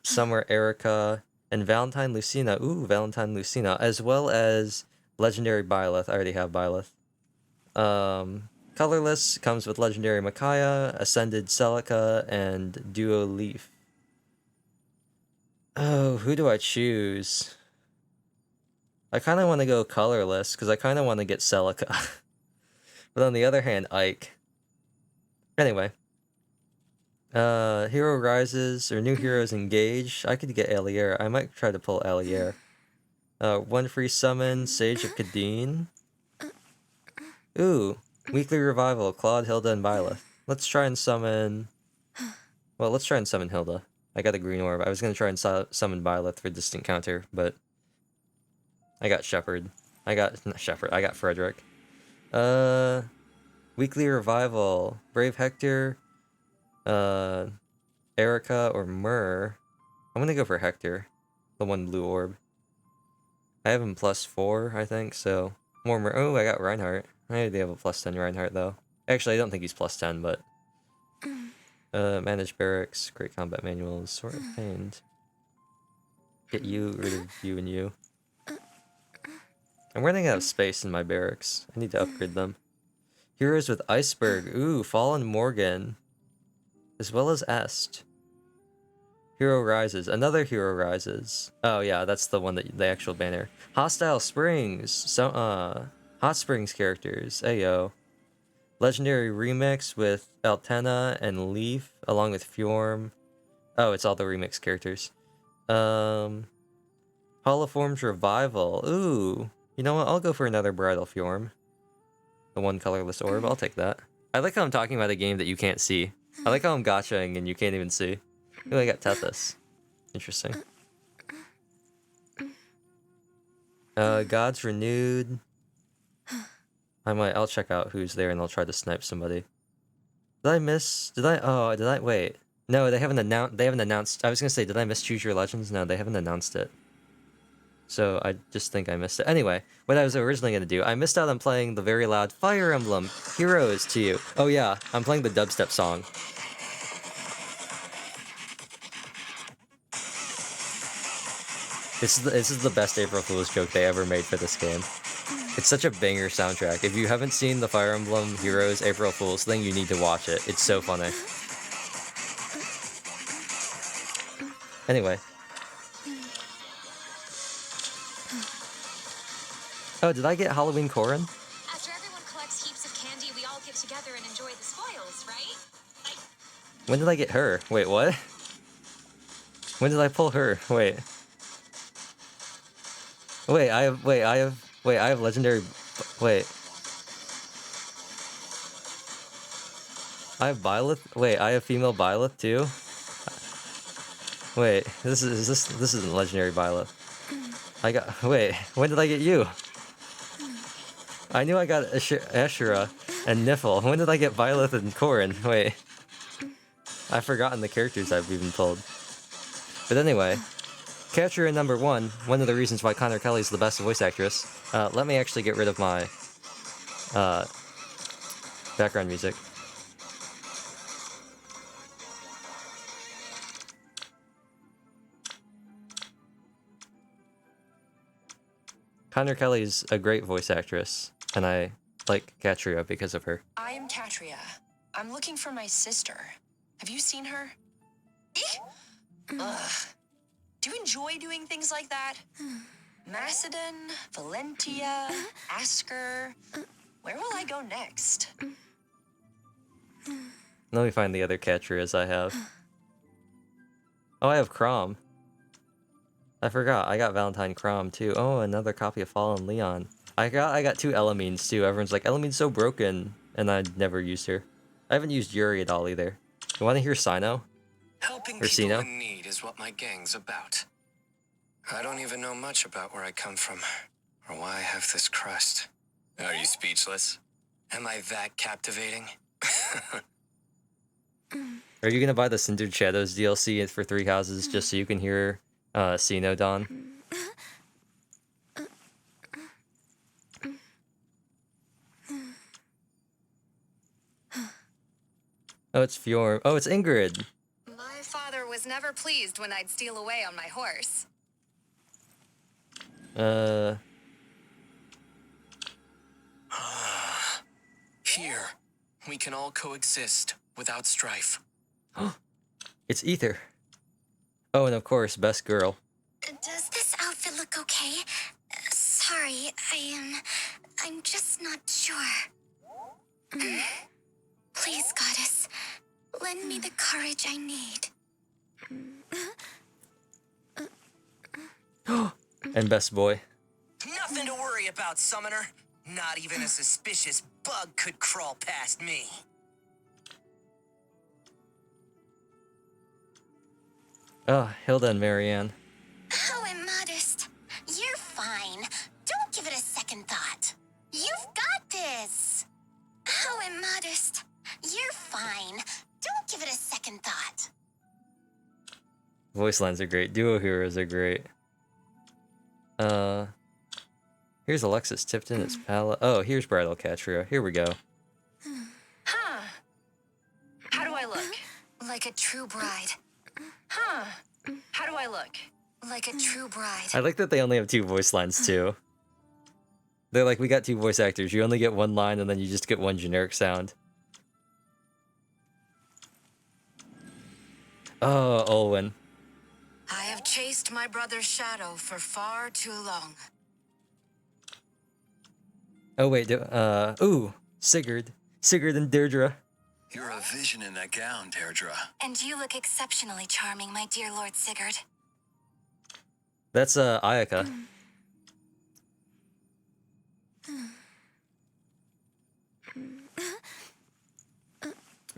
Summer Erica. And Valentine Lucina. Ooh, Valentine Lucina. As well as Legendary Byleth. I already have Byleth. Colorless comes with Legendary Micaiah, Ascended Celica, and Duo Leaf. Oh, who do I choose? I kind of want to go Colorless, because I kind of want to get Celica. But on the other hand, Ike. Anyway. Hero Rises, or New Heroes Engage. I could get Elier. I might try to pull Elier. One free summon, Sage of Kadeen. Ooh. Weekly Revival, Claude, Hilda, and Byleth. Let's try and summon... Well, let's try and summon Hilda. I got a green orb. I was going to try and summon Byleth for distant counter, but... I got Shepherd. Not Shepherd, I got Frederick. Weekly Revival, Brave Hector, Erica, or Myrrh. I'm going to go for Hector. the one blue orb. I have him +4, I think, so... More... Oh, I got Reinhardt. I do have a +10 Reinhardt, though. Actually, I don't think he's +10, but... Manage barracks, great combat manuals, sort of pained. Get you, rid of you and you. I'm running out of space in my barracks. I need to upgrade them. Heroes with Iceberg. Ooh, Fallen Morgan. As well as Est. Hero Rises. Another Hero Rises. Oh yeah, that's the one that the actual banner. Hostile Springs. So Hot Springs characters. Ayo. Legendary remix with Altena and Leaf, along with Fjorm. Oh, it's all the remix characters. Holoforms Revival. Ooh. You know what? I'll go for another Bridal Fjorm. The one colorless orb. I'll take that. I like how I'm talking about a game that you can't see. I like how I'm gotchaing and you can't even see. Ooh, I got Tethys. Interesting. Gods Renewed. I'll check out who's there and I'll try to snipe somebody. Did I miss? Wait. No, they haven't announced. I was gonna say, did I miss Choose Your Legends? No, they haven't announced it. So I just think I missed it. Anyway, what I was originally gonna do, I missed out on playing the very loud Fire Emblem Heroes to you. Oh yeah, I'm playing the dubstep song. This is the best April Fool's joke they ever made for this game. It's such a banger soundtrack. If you haven't seen the Fire Emblem Heroes April Fool's thing, you need to watch it. It's so funny. Anyway. Oh, did I get Halloween Corrin? After everyone collects heaps of candy, we all get together and enjoy the spoils, right? When did I get her? Wait, what? When did I pull her? Wait, I have legendary... Wait. I have Byleth? Wait, I have female Byleth too? Wait, this isn't legendary Byleth. Wait, when did I get you? I knew I got Ashura and Niffle. When did I get Byleth and Corrin? Wait. I've forgotten the characters I've even pulled. But anyway, Catcher in number one of the reasons why Connor Kelly's the best voice actress. Let me actually get rid of my background music. Connor Kelly's a great voice actress, and I like Katria because of her. I am Katria. I'm looking for my sister. Have you seen her? Ugh. Do you enjoy doing things like that? Macedon, Valentia, Asker. Where will I go next? Let me find the other Katrias I have. Oh, I have Crom. I forgot, I got Valentine Crom too. Oh, another copy of Fallen Leon. I got two Elamines too. Everyone's like, Elamine's so broken, and I never used her. I haven't used Yuri at all either. You want to hear Sino? Helping Or people Sino? in need is what my gang's about. I don't even know much about where I come from, or why I have this crust. Are you speechless? Am I that captivating? Are you gonna buy the Cindered Shadows DLC for 3 houses just so you can hear Sino, Don? Oh, it's Fjorm. Oh, it's Ingrid. My father was never pleased when I'd steal away on my horse. Here, we can all coexist without strife. It's Ether. Oh, and of course, best girl. Does this outfit look okay? Sorry, I'm just not sure. Please, goddess, lend me the courage I need. And best boy. Nothing to worry about, Summoner. Not even a suspicious bug could crawl past me. Oh, Hilda and Marianne. How immodest. You're fine. Don't give it a second thought. You've got this. How immodest. You're fine. Don't give it a second thought. Voice lines are great. Duo heroes are great. Here's Alexis Tipton. It's Pala. Oh, here's Bridal Catria. Here we go. Huh. How do I look? Like a true bride. Huh. How do I look? Like a true bride. I like that they only have 2 voice lines too. They're like, we got 2 voice actors. You only get 1 line, and then you just get 1 generic sound. Oh, Olwen. I have chased my brother's shadow for far too long. Oh wait, ooh, Sigurd. Sigurd and Deirdre. You're a vision in that gown, Deirdre. And you look exceptionally charming, my dear Lord Sigurd. That's Ayaka.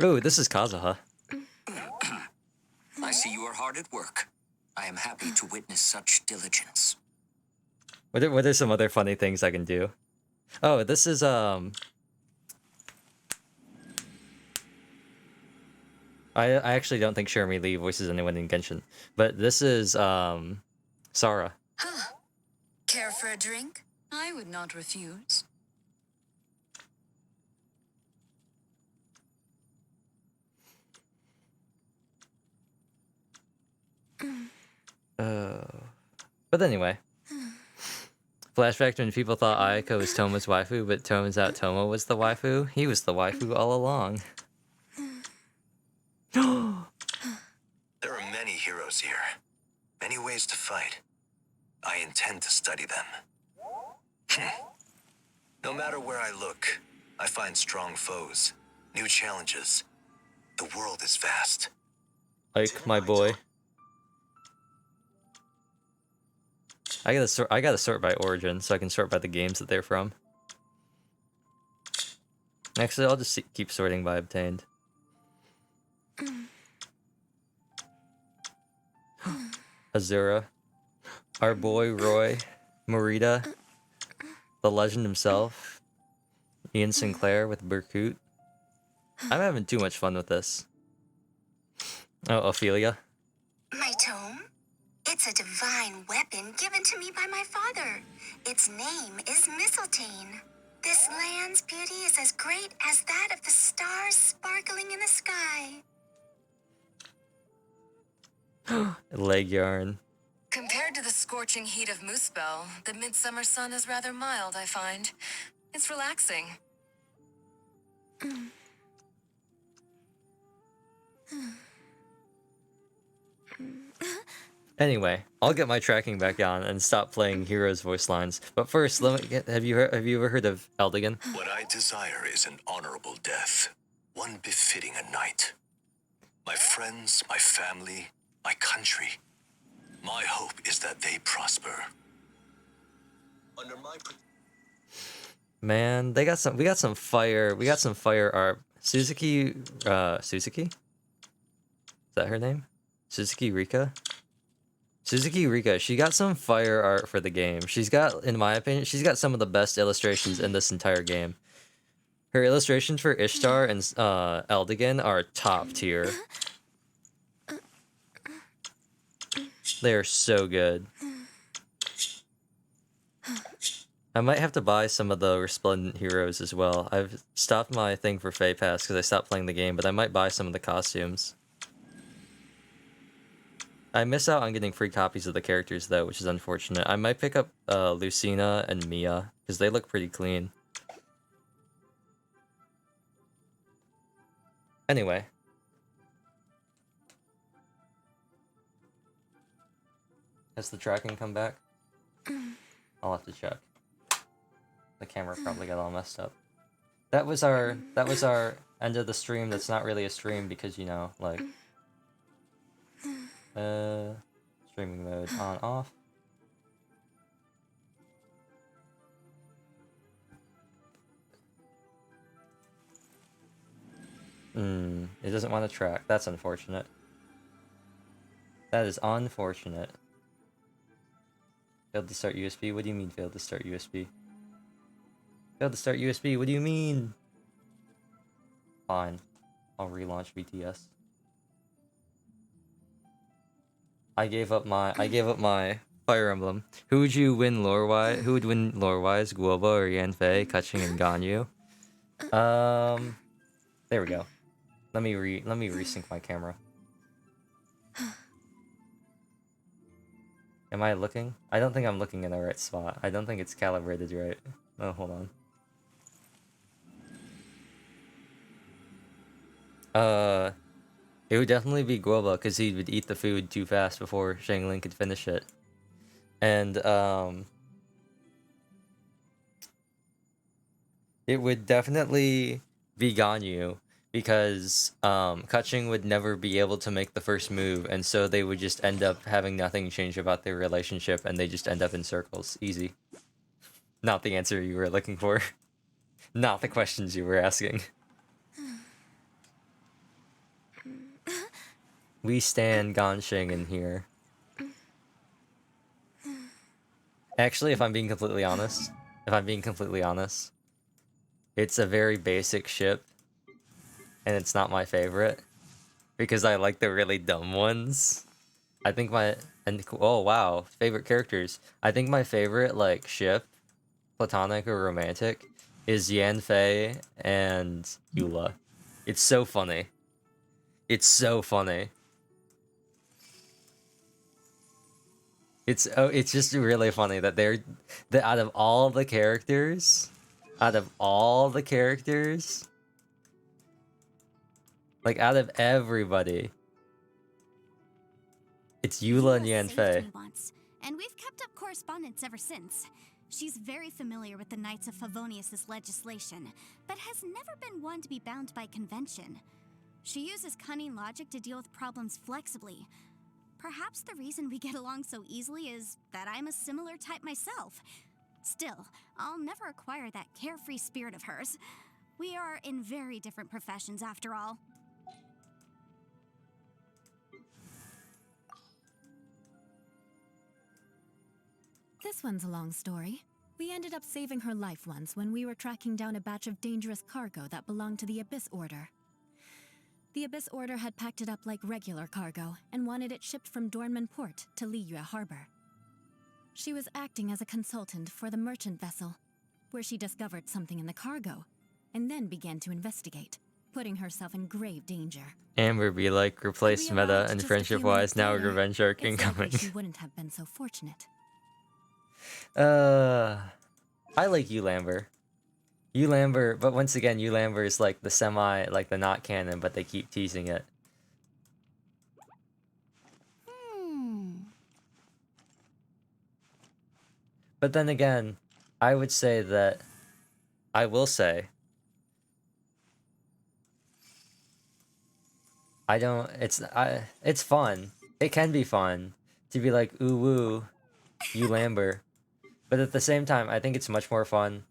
Ooh, this is Kazuha. I see you are hard at work. I am happy to witness such diligence. What are some other funny things I can do? Oh, this is I actually don't think Shermie Lee voices anyone in Genshin, but this is Sarah. Huh. Care for a drink? I would not refuse. But anyway. Flashback to when people thought Ayako was Toma's waifu, but turns out Toma was the waifu. He was the waifu all along. There are many heroes here. Many ways to fight. I intend to study them. No matter where I look, I find strong foes, new challenges. The world is vast. Ike, my boy. I gotta sort by origin, so I can sort by the games that they're from. Actually, I'll just keep sorting by obtained. Azura, our boy Roy, Morita, the legend himself, Ian Sinclair with Berkut. I'm having too much fun with this. Oh, Ophelia. My tome? It's a divine weapon given to me by my father. Its name is Mistletoe. This land's beauty is as great as that of the stars sparkling in the sky. Leg yarn. Compared to the scorching heat of Moosebell, the midsummer sun is rather mild, I find. It's relaxing. Anyway, I'll get my tracking back on and stop playing Heroes voice lines. But first, let me get, have you ever heard of Eldigan? What I desire is an honorable death, one befitting a knight. My friends, my family, my country. My hope is that they prosper. Under my Man, we got some fire art. Suzuki Suzuki? Is that her name? Suzuki Rika? Suzuki Rika, she got some fire art for the game. She's got, in my opinion, she's got some of the best illustrations in this entire game. Her illustrations for Ishtar and Eldigan are top tier. They are so good. I might have to buy some of the Resplendent Heroes as well. I've stopped my thing for Fay Pass because I stopped playing the game, but I might buy some of the costumes. I miss out on getting free copies of the characters though, which is unfortunate. I might pick up Lucina and Mia because they look pretty clean. Anyway. Has the tracking come back? I'll have to check. The camera probably got all messed up. That was our end of the stream. That's not really a stream because, you know, like streaming mode on off. It doesn't want to track. That's unfortunate. That is unfortunate. Failed to start USB? What do you mean failed to start USB? Failed to start USB? What do you mean? Fine. I'll relaunch BTS. I gave up my Fire Emblem. Who would you win lore-wise? Who would win lore-wise? Guoba or Yanfei, Kaching, and Ganyu? There we go. Let me resync my camera. Am I looking? I don't think I'm looking in the right spot. I don't think it's calibrated right. Oh, hold on. It would definitely be Guoba, because he would eat the food too fast before Xiangling could finish it. And, it would definitely be Ganyu, because, Kaching would never be able to make the first move, and so they would just end up having nothing change about their relationship, and they just end up in circles. Easy. Not the answer you were looking for. Not the questions you were asking. We stand Ganshing in here. Actually, if I'm being completely honest, it's a very basic ship, and it's not my favorite, because I like the really dumb ones. I think oh wow, favorite characters. I think my favorite, like, ship, platonic or romantic, is Yanfei and Eula. It's so funny. It's so funny. It's just really funny that that out of all the characters, like, out of everybody, it's Eula and Saved Yanfei. me once, and we've kept up correspondence ever since. She's very familiar with the Knights of Favonius' legislation, but has never been one to be bound by convention. She uses cunning logic to deal with problems flexibly. Perhaps the reason we get along so easily is that I'm a similar type myself. Still, I'll never acquire that carefree spirit of hers. We are in very different professions after all. This one's a long story. We ended up saving her life once when we were tracking down a batch of dangerous cargo that belonged to the Abyss Order. The Abyss Order had packed it up like regular cargo and wanted it shipped from Dornman Port to Liyue Harbor. She was acting as a consultant for the merchant vessel, where she discovered something in the cargo, and then began to investigate, putting herself in grave danger. Amber be like, replace meta and friendship-wise, now revenge arc It's incoming. likely she wouldn't have been so fortunate. I like Eulamber. Eulamber, but once again, Eulamber is like the not canon, but they keep teasing it. But then again, I will say, it's fun. It can be fun to be like, ooh woo, Eulamber. But at the same time, I think it's much more fun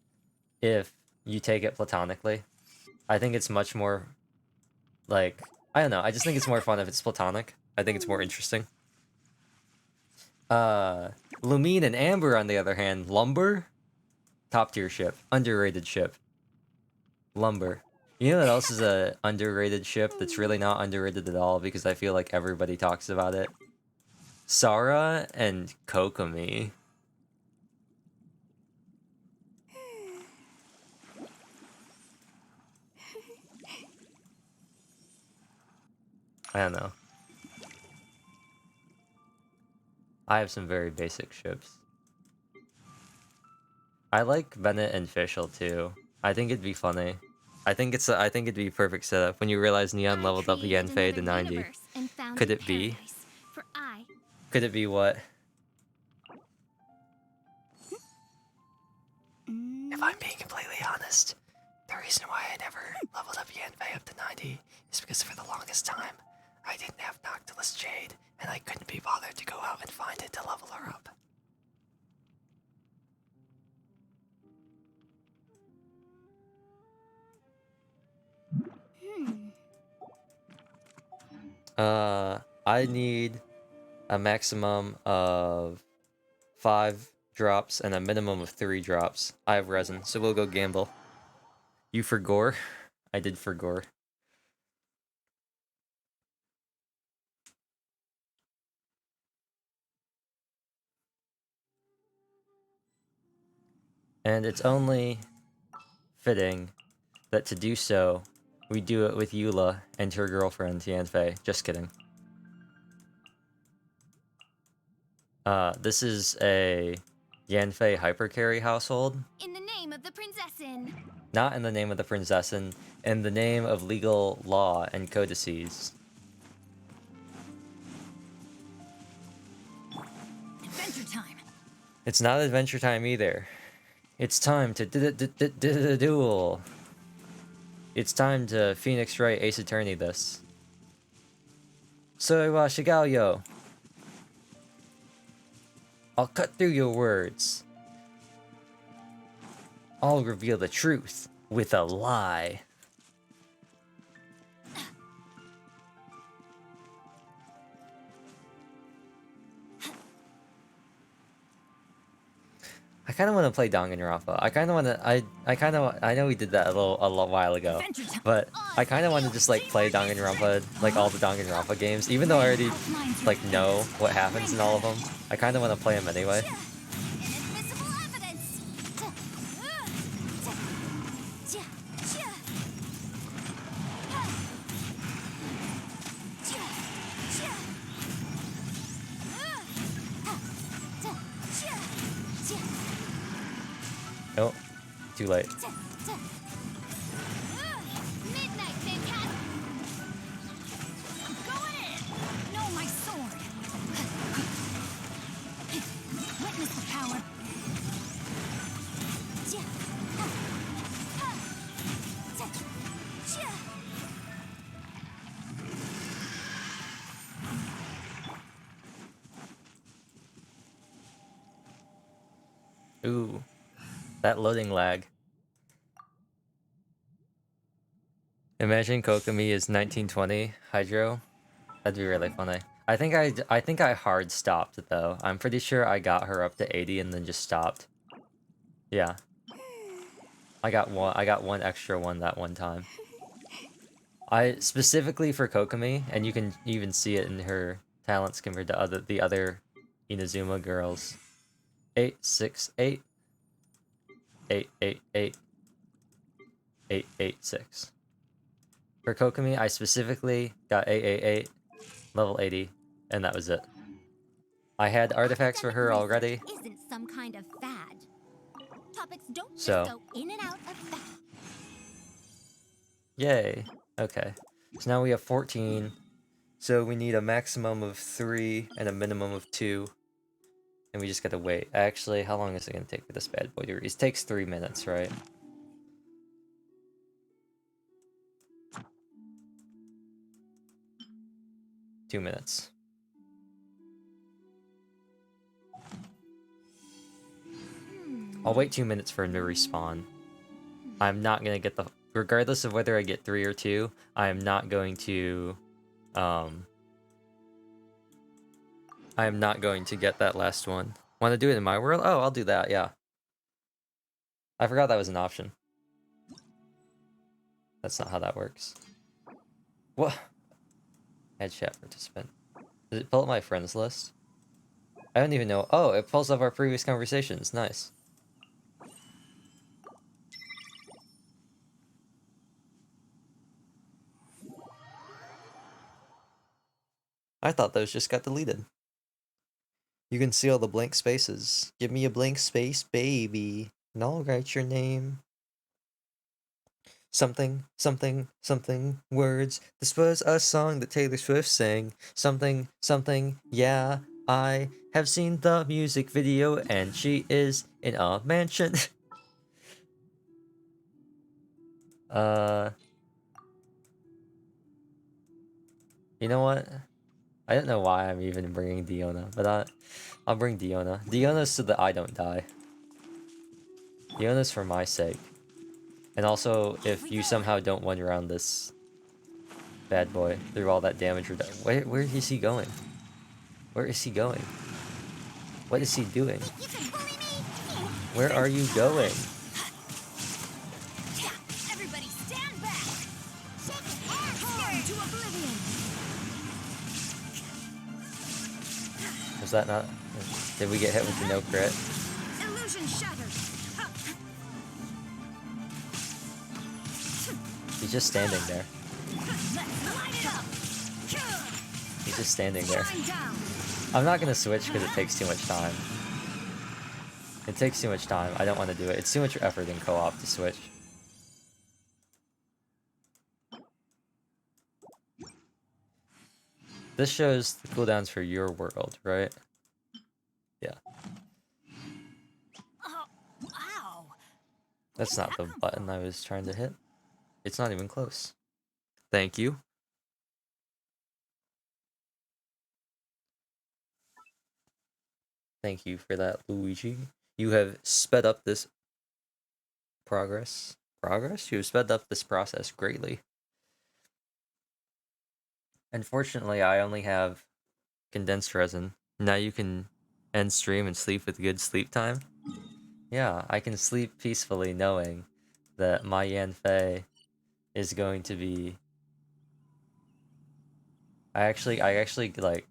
if you take it platonically. I think it's much more, like, I don't know, I just think it's more fun if it's platonic. I think it's more interesting. Lumine and Amber, on the other hand, Lumber? Top tier ship. Underrated ship. Lumber. You know what else is a underrated ship that's really not underrated at all because I feel like everybody talks about it? Sara and Kokomi. I don't know. I have some very basic ships. I like Bennett and Fischl too. I think it'd be funny. I think it'd be perfect setup when you realize Neon leveled up Yanfei to 90. Could it be? Could it be what? If I'm being completely honest, the reason why I never leveled up Yanfei up to 90 is because for the longest time, I didn't have Noctilus Jade, and I couldn't be bothered to go out and find it to level her up. I need a maximum of 5 drops and a minimum of 3 drops. I have resin, so we'll go gamble. You for gore? I did for gore. And it's only fitting that to do so, we do it with Eula and her girlfriend, Yanfei. Just kidding. This is a Yanfei hypercarry household. In the name of the Prinzessin. Not in the name of the Prinzessin, in the name of legal law and codices. Adventure time. It's not adventure time either. It's time to duel. It's time to Phoenix Wright Ace Attorney this. So Shigalyo. I'll cut through your words. I'll reveal the truth with a lie. I kind of want to play Danganronpa. I kind of want to. I know we did that a little while ago, but I kind of want to just like play Danganronpa, like all the Danganronpa games, even though I already like know what happens in all of them. I kind of want to play them anyway. Inadmissible evidence. Oh, too late. Midnight, Fantastic. I'm going in. No, my sword. Witness the power. Ooh, that loading lag. Imagine Kokomi is 1920 Hydro. That'd be really funny. I think I hard stopped though. I'm pretty sure I got her up to 80 and then just stopped. Yeah. I got one extra one that one time. I specifically for Kokomi, and you can even see it in her talents compared to the other Inazuma girls. 8, 6, 8. 8, 8, 8. 8, 8, 6. For Kokomi, I specifically got 8, 8, 8, level 80, and that was it. I had artifacts for her already. Isn't some kind of fad. Topics don't just So. go in and out of fad. Yay. Okay. So now we have 14. So we need a maximum of 3 and a minimum of 2. And we just gotta wait. Actually, how long is it gonna take for this bad boy to read? It takes 3 minutes, right? Two minutes. I'll wait 2 minutes for him to respawn. I'm not gonna get the... Regardless of whether I get 3 or 2, I am not going to... I am not going to get that last one. Want to do it in my world? Oh, I'll do that, yeah. I forgot that was an option. That's not how that works. What? Add chat participant. Does it pull up my friends list? I don't even know. Oh, it pulls up our previous conversations. Nice. I thought those just got deleted. You can see all the blank spaces. Give me a blank space, baby, and I'll write your name. Something, something, something, words. This was a song that Taylor Swift sang. Something, something, yeah. I have seen the music video and she is in a mansion. You know what? I don't know why I'm even bringing Diona, but I'll bring Diona. Diona's so that I don't die. Diona's for my sake. And also, if you somehow don't win around this bad boy through all that damage where is he going? Where is he going? What is he doing? Where are you going? Everybody stand back. To oblivion. Was that not... Did we get hit with the no crit? Illusion shattered. He's just standing there. He's just standing there. I'm not gonna switch because it takes too much time. It takes too much time. I don't want to do it. It's too much effort in co-op to switch. This shows the cooldowns for your world, right? Yeah. Oh, wow. That's not the button I was trying to hit. It's not even close. Thank you. Thank you for that, Luigi. You have sped up this progress. You have sped up this process greatly. Unfortunately, I only have condensed resin. Now you can end stream and sleep with good sleep time. Yeah, I can sleep peacefully knowing that my Yanfei is going to be... I actually like...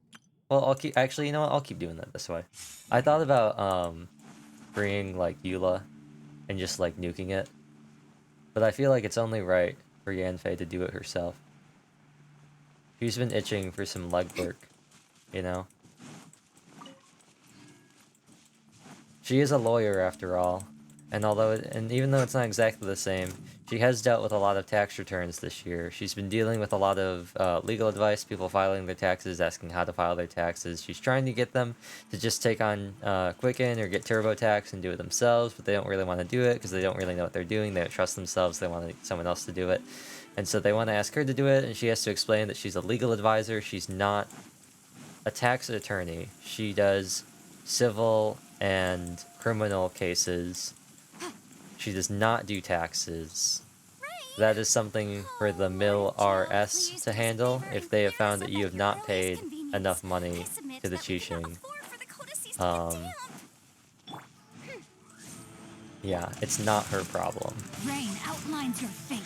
Well, I'll keep... Actually, you know what? I'll keep doing that this way. I thought about, bringing, like, Eula and just, like, nuking it. But I feel like it's only right for Yanfei to do it herself. She's been itching for some legwork, you know? She is a lawyer after all, and even though it's not exactly the same, she has dealt with a lot of tax returns this year. She's been dealing with a lot of legal advice, people filing their taxes, asking how to file their taxes. She's trying to get them to just take on Quicken or get TurboTax and do it themselves, but they don't really want to do it because they don't really know what they're doing. They don't trust themselves. They want someone else to do it. And so they want to ask her to do it, and she has to explain that she's a legal advisor. She's not a tax attorney. She does civil and criminal cases. She does not do taxes. That is something for the Mill RS to handle if they have found that you have not paid enough money to the Qixing. Yeah, it's not her problem. Rain outlines your fate.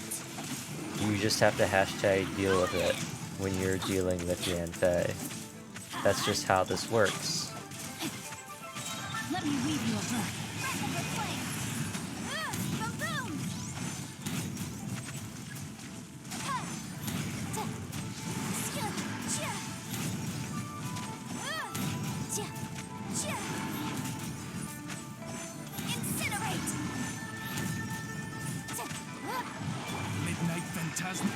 You just have to hashtag deal with it when you're dealing with Yanfei. That's just how this works. Let me weave you a verse. Boom! Incinerate! Midnight Phantasm.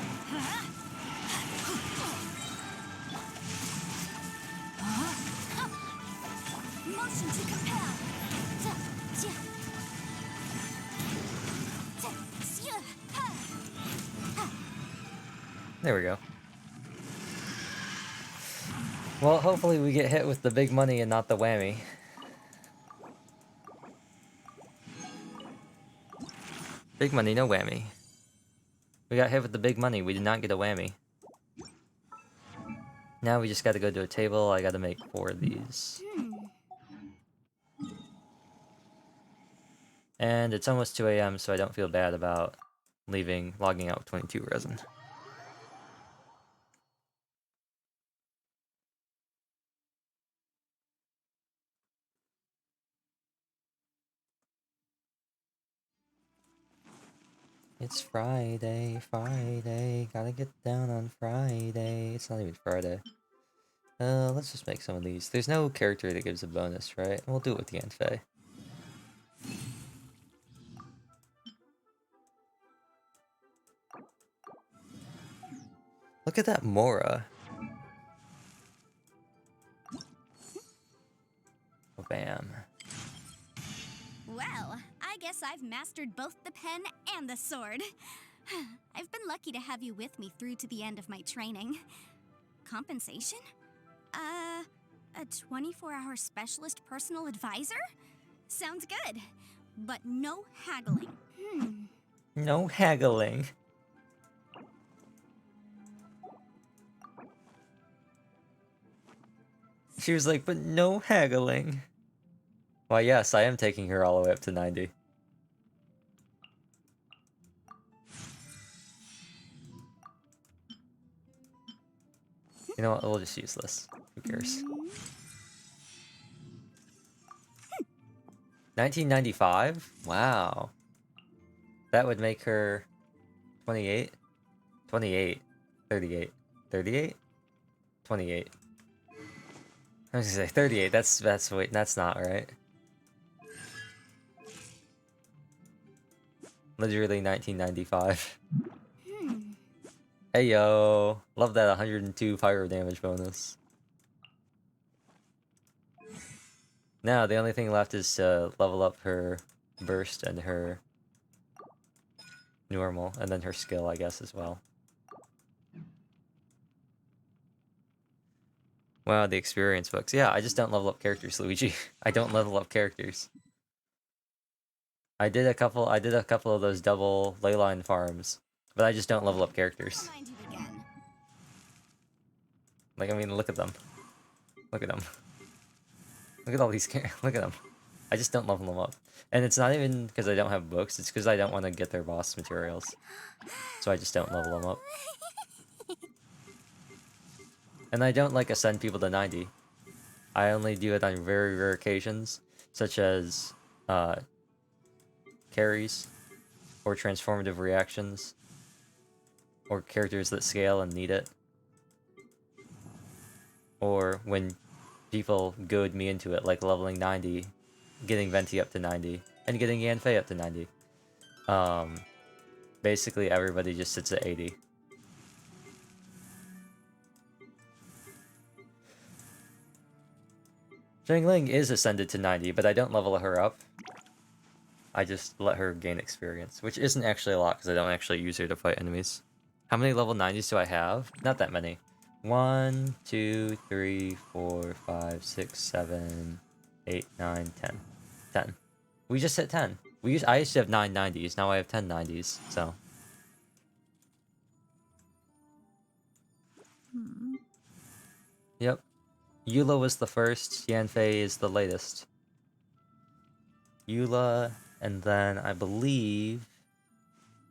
Motion to compel. There we go. Well, hopefully we get hit with the big money and not the whammy. Big money, no whammy. We got hit with the big money, we did not get a whammy. Now we just gotta go to a table, I gotta make 4 of these. And it's almost 2 AM, so I don't feel bad about logging out with 22 resin. It's Friday, gotta get down on Friday. It's not even Friday. Let's just make some of these. There's no character that gives a bonus, right? We'll do it with Yanfei. Look at that Mora. Oh, bam. Well, I guess I've mastered both the pen and the sword. I've been lucky to have you with me through to the end of my training. Compensation? A 24-hour specialist personal advisor? Sounds good, but no haggling. No haggling. She was like, but no haggling. Why, yes, I am taking her all the way up to 90. You know what? We'll just use this. Who cares? 1995? Wow. That would make her 28. 28, 38, 38, 28. I was gonna say 38. Wait, that's not right. Literally 1995. Hey yo, love that 102 pyro damage bonus. Now the only thing left is to level up her burst and her normal, and then her skill, I guess, as well. Wow, the experience books. Yeah, I just don't level up characters, Luigi. I don't level up characters. I did a couple of those double leyline farms, but I just don't level up characters. Remind you again. Like, I mean, look at them. Look at them. Look at all these look at them. I just don't level them up. And it's not even because I don't have books, it's because I don't want to get their boss materials. So I just don't level them up. And I don't, like, ascend people to 90. I only do it on very rare occasions, such as, carries, or transformative reactions, or characters that scale and need it. Or when people goad me into it, like leveling 90, getting Venti up to 90, and getting Yanfei up to 90. Basically everybody just sits at 80. Zhangling is ascended to 90, but I don't level her up. I just let her gain experience, which isn't actually a lot because I don't actually use her to fight enemies. How many level 90s do I have? Not that many. 1, 2, 3, 4, 5, 6, 7, 8, 9, 10. 10. We just hit 10. I used to have 9 90s, now I have 10 90s, so. Yep. Eula was the first, Yanfei is the latest. Eula, and then I believe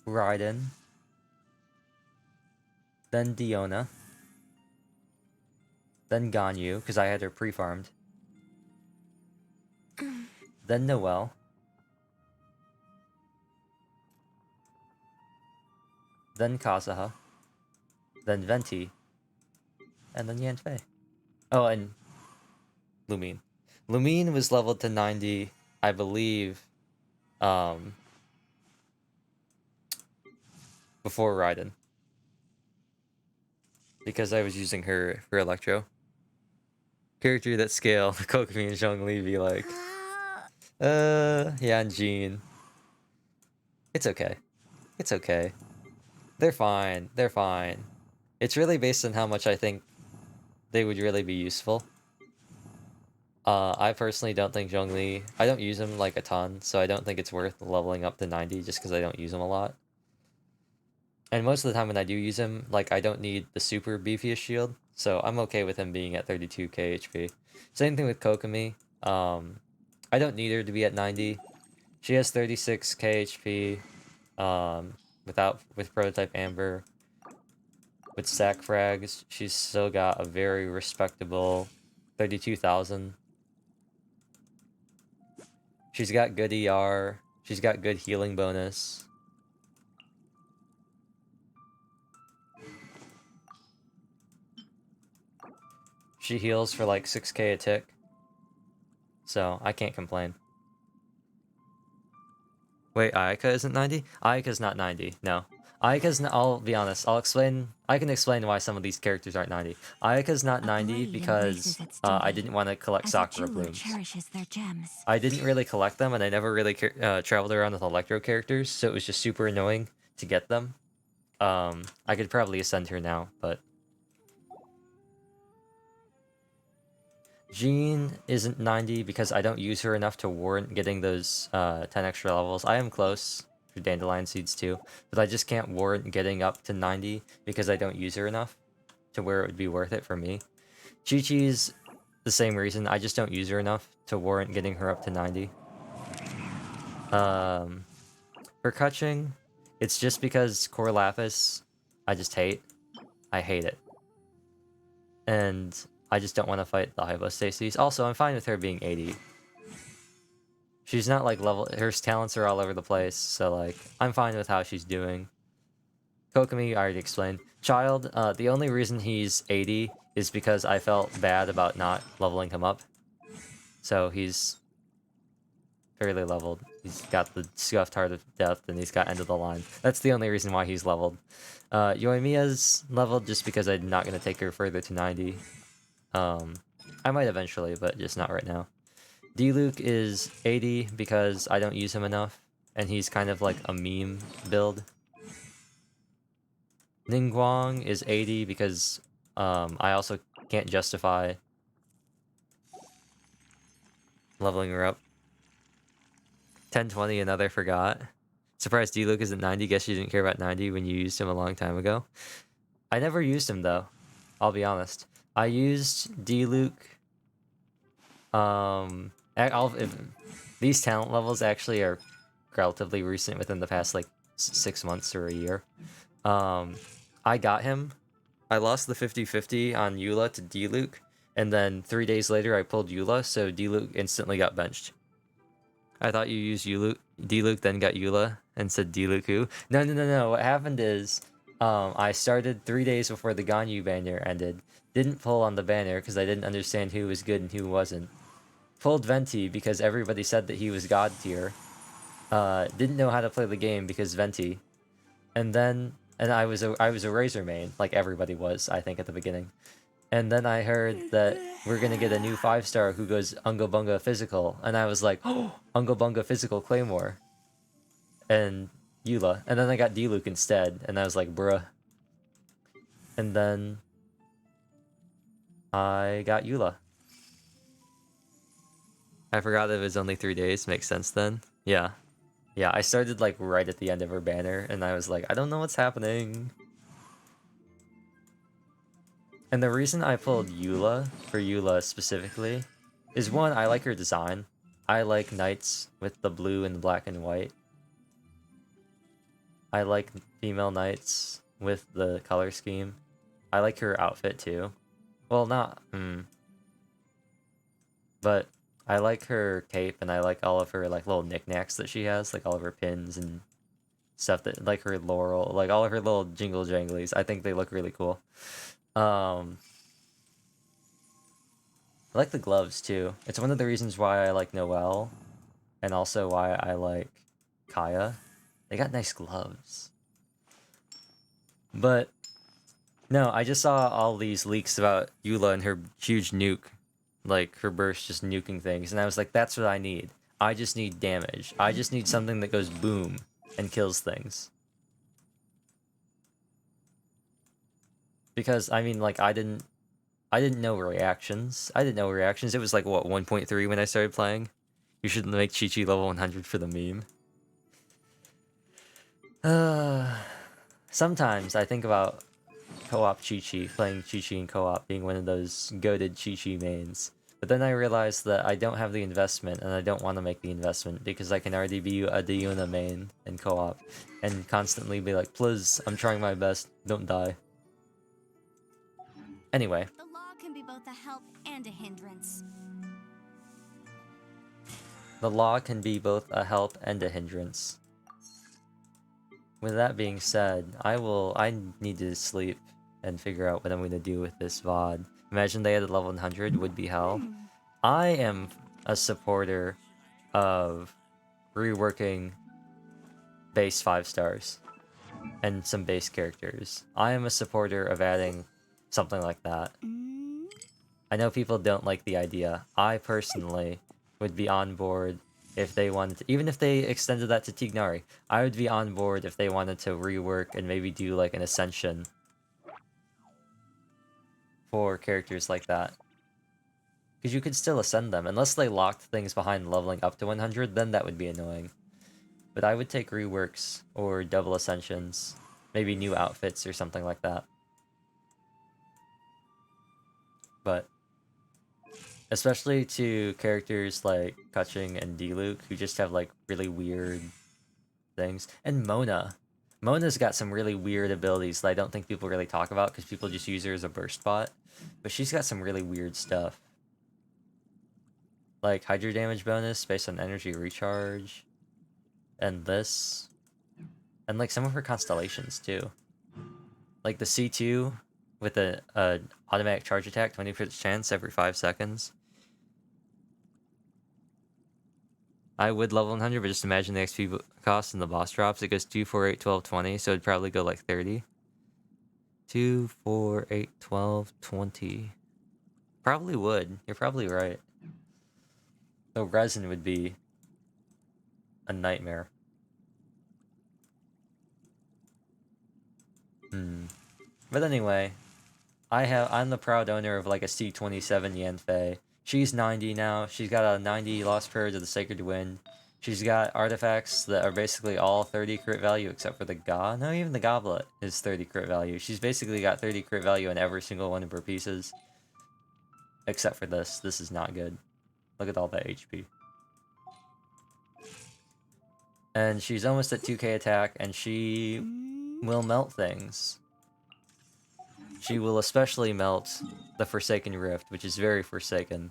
Raiden, then Diona, then Ganyu, because I had her pre-farmed, then Noelle, then Kazuha, then Venti, and then Yanfei. Oh, and Lumine. Lumine was leveled to 90, I believe, before Raiden. Because I was using her for Electro. Character that scale, Kokomi and Zhongli be like, yeah, and Jean. It's okay. It's okay. They're fine. They're fine. It's really based on how much I think they would really be useful. I personally don't think Zhongli... I don't use him, like, a ton, so I don't think it's worth leveling up to 90 just because I don't use him a lot. And most of the time when I do use him, like, I don't need the super beefiest shield, so I'm okay with him being at 32k HP. Same thing with Kokomi. I don't need her to be at 90. She has 36k HP, with Prototype Amber. With stack frags, she's still got a very respectable 32,000. She's got good ER. She's got good healing bonus. She heals for like 6k a tick. So, I can't complain. Wait, Ayaka isn't 90? Ayaka's not 90, no. Ayaka's not, I'll be honest, I can explain why some of these characters aren't 90. Ayaka's not 90 because I didn't want to collect Sakura Blooms. I didn't really collect them, and I never really traveled around with Electro characters, so it was just super annoying to get them. I could probably ascend her now, but... Jean isn't 90 because I don't use her enough to warrant getting those 10 extra levels. I am close for Dandelion Seeds too, but I just can't warrant getting up to 90 because I don't use her enough to where it would be worth it for me. Chi-Chi's the same reason, I just don't use her enough to warrant getting her up to 90. For Kutching, it's just because Core Lapis, I just hate. I hate it. And I just don't want to fight the Hypostases. Also, I'm fine with her being 80. She's not like level... Her talents are all over the place, so like, I'm fine with how she's doing. Kokomi, I already explained. Child, the only reason he's 80 is because I felt bad about not leveling him up. So he's fairly leveled. He's got the Scuffed Heart of Death, and he's got End of the Line. That's the only reason why he's leveled. Yoimiya's leveled just because I'm not going to take her further to 90. I might eventually, but just not right now. D-Luke is 80 because I don't use him enough, and he's kind of like a meme build. Ningguang is 80 because I also can't justify leveling her up. 1020, another forgot. Surprised D-Luke isn't 90. Guess you didn't care about 90 when you used him a long time ago. I never used him though. I'll be honest. I used D-Luke. These talent levels actually are relatively recent, within the past like 6 months or a year. I got him. I lost the 50-50 on Eula to D-Luke, and then 3 days later I pulled Eula, so D-Luke instantly got benched. I thought you used D-Luke, then got Eula, and said D-Luke who? No. What happened is, I started 3 days before the Ganyu banner ended. Didn't pull on the banner because I didn't understand who was good and who wasn't. Pulled Venti because everybody said that he was God tier. Didn't know how to play the game because Venti. And I was a Razor main, like everybody was, I think, at the beginning. And then I heard that we're gonna get a new 5-star who goes Unga Bunga Physical, and I was like, oh, Unga Bunga Physical Claymore. And Eula. And then I got D-Luke instead, and I was like, bruh. And then I got Eula. I forgot that it was only 3 days. Makes sense then. Yeah. Yeah, I started like right at the end of her banner, and I was like, I don't know what's happening. And the reason I pulled Eula, for Eula specifically, is one, I like her design. I like knights with the blue and black and white. I like female knights with the color scheme. I like her outfit too. Well, not... But I like her cape, and I like all of her like little knickknacks that she has, like all of her pins and stuff that, like her laurel, like all of her little jingle janglies. I think they look really cool. I like the gloves too. It's one of the reasons why I like Noelle, and also why I like Kaya. They got nice gloves. But no, I just saw all these leaks about Eula and her huge nuke. Like, her burst just nuking things, and I was like, that's what I need. I just need damage. I just need something that goes boom and kills things. Because, I mean, like, I didn't know reactions. It was like, what, 1.3 when I started playing? You should make Chi-Chi level 100 for the meme. Sometimes I think about co-op Chi-Chi, playing Chi-Chi in co-op, being one of those goated Chi-Chi mains. But then I realized that I don't have the investment, and I don't want to make the investment, because I can already be a Diona main in co-op, and constantly be like, please, I'm trying my best, don't die. Anyway. The law can be both a help and a hindrance. The law can be both a help and a hindrance. With that being said, I need to sleep and figure out what I'm going to do with this VOD. Imagine they had a level 100, would be hell. I am a supporter of reworking base 5 stars and some base characters. I am a supporter of adding something like that. I know people don't like the idea. I personally would be on board if they wanted to, even if they extended that to Tignari. I would be on board if they wanted to rework and maybe do like an ascension for characters like that. Because you could still ascend them. Unless they locked things behind leveling up to 100, then that would be annoying. But I would take reworks or double ascensions. Maybe new outfits or something like that. But especially to characters like Kaching and D-Luke, who just have like really weird things. And Mona. Mona's got some really weird abilities that I don't think people really talk about, because people just use her as a burst bot. But she's got some really weird stuff. Like Hydro damage bonus based on energy recharge. And this. And like some of her constellations too. Like the C2 with a automatic charge attack, 20% chance every 5 seconds. I would level 100, but just imagine the XP cost and the boss drops. It goes 2, 4, 8, 12, 20, so it'd probably go like 30. 2, 4, 8, 12, 20. Probably would. You're probably right. So resin would be a nightmare. But anyway, I'm the proud owner of like a C27 Yanfei. She's 90 now. She's got a 90 Lost Purge of the Sacred Wind. She's got artifacts that are basically all 30 crit value except for the No, even the Goblet is 30 crit value. She's basically got 30 crit value in every single one of her pieces. Except for this. This is not good. Look at all that HP. And she's almost at 2k attack, and she will melt things. She will especially melt the Forsaken Rift, which is very Forsaken.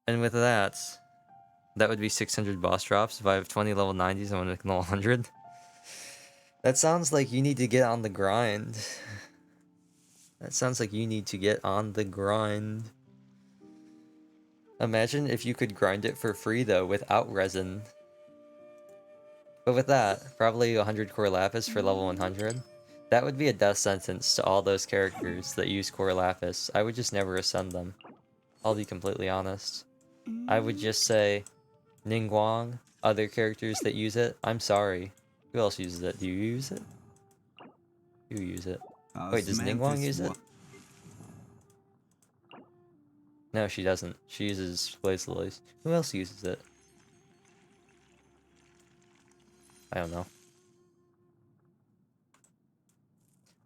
And with that, that would be 600 boss drops. If I have 20 level 90s, I want to make level 100. That sounds like you need to get on the grind. That sounds like you need to get on the grind. Imagine if you could grind it for free, though, without resin. But with that, probably 100 core lapis for level 100. That would be a death sentence to all those characters that use core lapis. I would just never ascend them. I'll be completely honest. I would just say, Ningguang, other characters that use it, I'm sorry. Who else uses it? Do you use it? You use it. Wait, does Ningguang use it? No, she doesn't. She uses Blaze Lilies. Who else uses it? I don't know.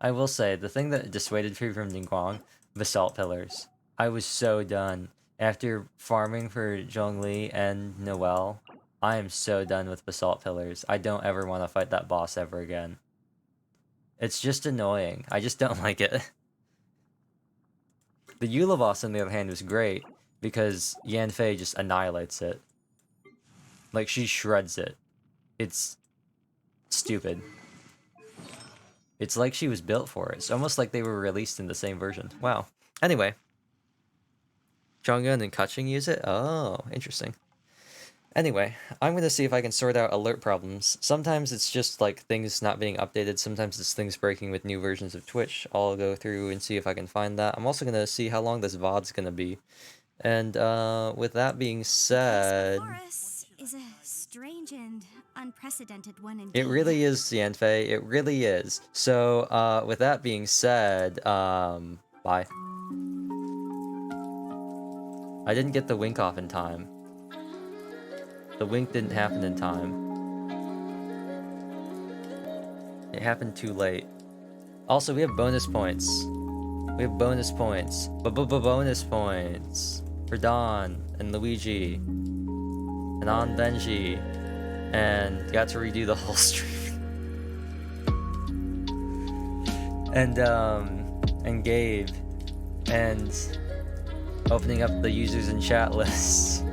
I will say, the thing that dissuaded me from Ningguang, Basalt Pillars. I was so done. After farming for Zhongli and Noelle, I am so done with Basalt Pillars. I don't ever want to fight that boss ever again. It's just annoying. I just don't like it. The Eula boss, on the other hand, was great, because Yanfei just annihilates it. Like, she shreds it. It's stupid. It's like she was built for it. It's almost like they were released in the same version. Wow. Anyway. Zhonggun and Kaching use it? Oh, interesting. Anyway, I'm going to see if I can sort out alert problems. Sometimes it's just like things not being updated. Sometimes it's things breaking with new versions of Twitch. I'll go through and see if I can find that. I'm also going to see how long this VOD's going to be. And with that being said... is a strange and unprecedented one indeed. It really is, Yanfei. It really is. So, with that being said, bye. I didn't get the wink off in time. The wink didn't happen in time. It happened too late. Also, we have bonus points. We have bonus points. Bonus points for Dawn and Luigi and On Benji, and got to redo the whole stream. And Gabe, and opening up the users and chat lists.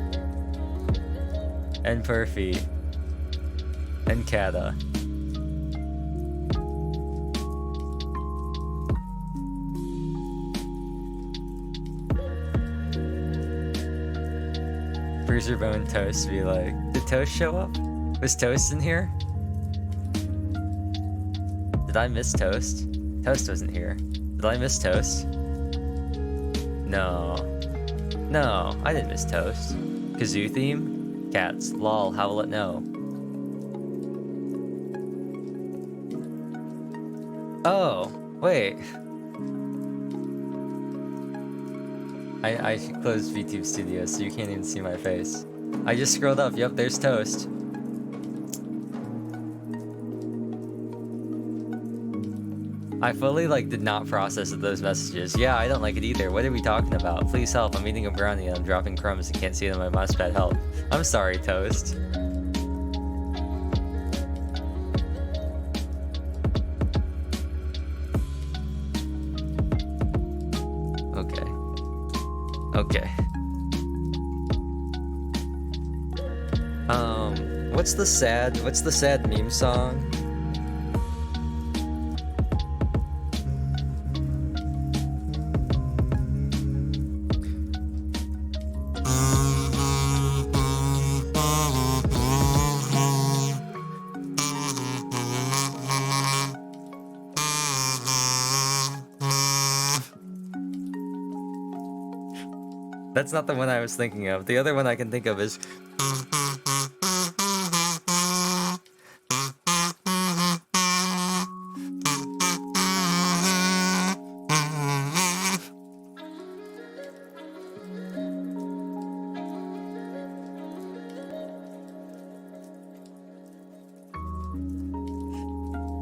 And Perfy. And Kata. Bruiser Bone Toast be like, did Toast show up? Was Toast in here? Did I miss Toast? Toast wasn't here. Did I miss Toast? No. No, I didn't miss Toast. Kazoo theme? Cats. Lol, how will it know? Oh, wait. I closed VTube Studio, so you can't even see my face. I just scrolled up. Yep, there's Toast. I fully, did not process those messages. Yeah, I don't like it either. What are we talking about? Please help. I'm eating a brownie and I'm dropping crumbs and can't see it on my mousepad. Help. I'm sorry, Toast. Okay. Okay. What's the sad meme song? That's not the one I was thinking of. The other one I can think of is...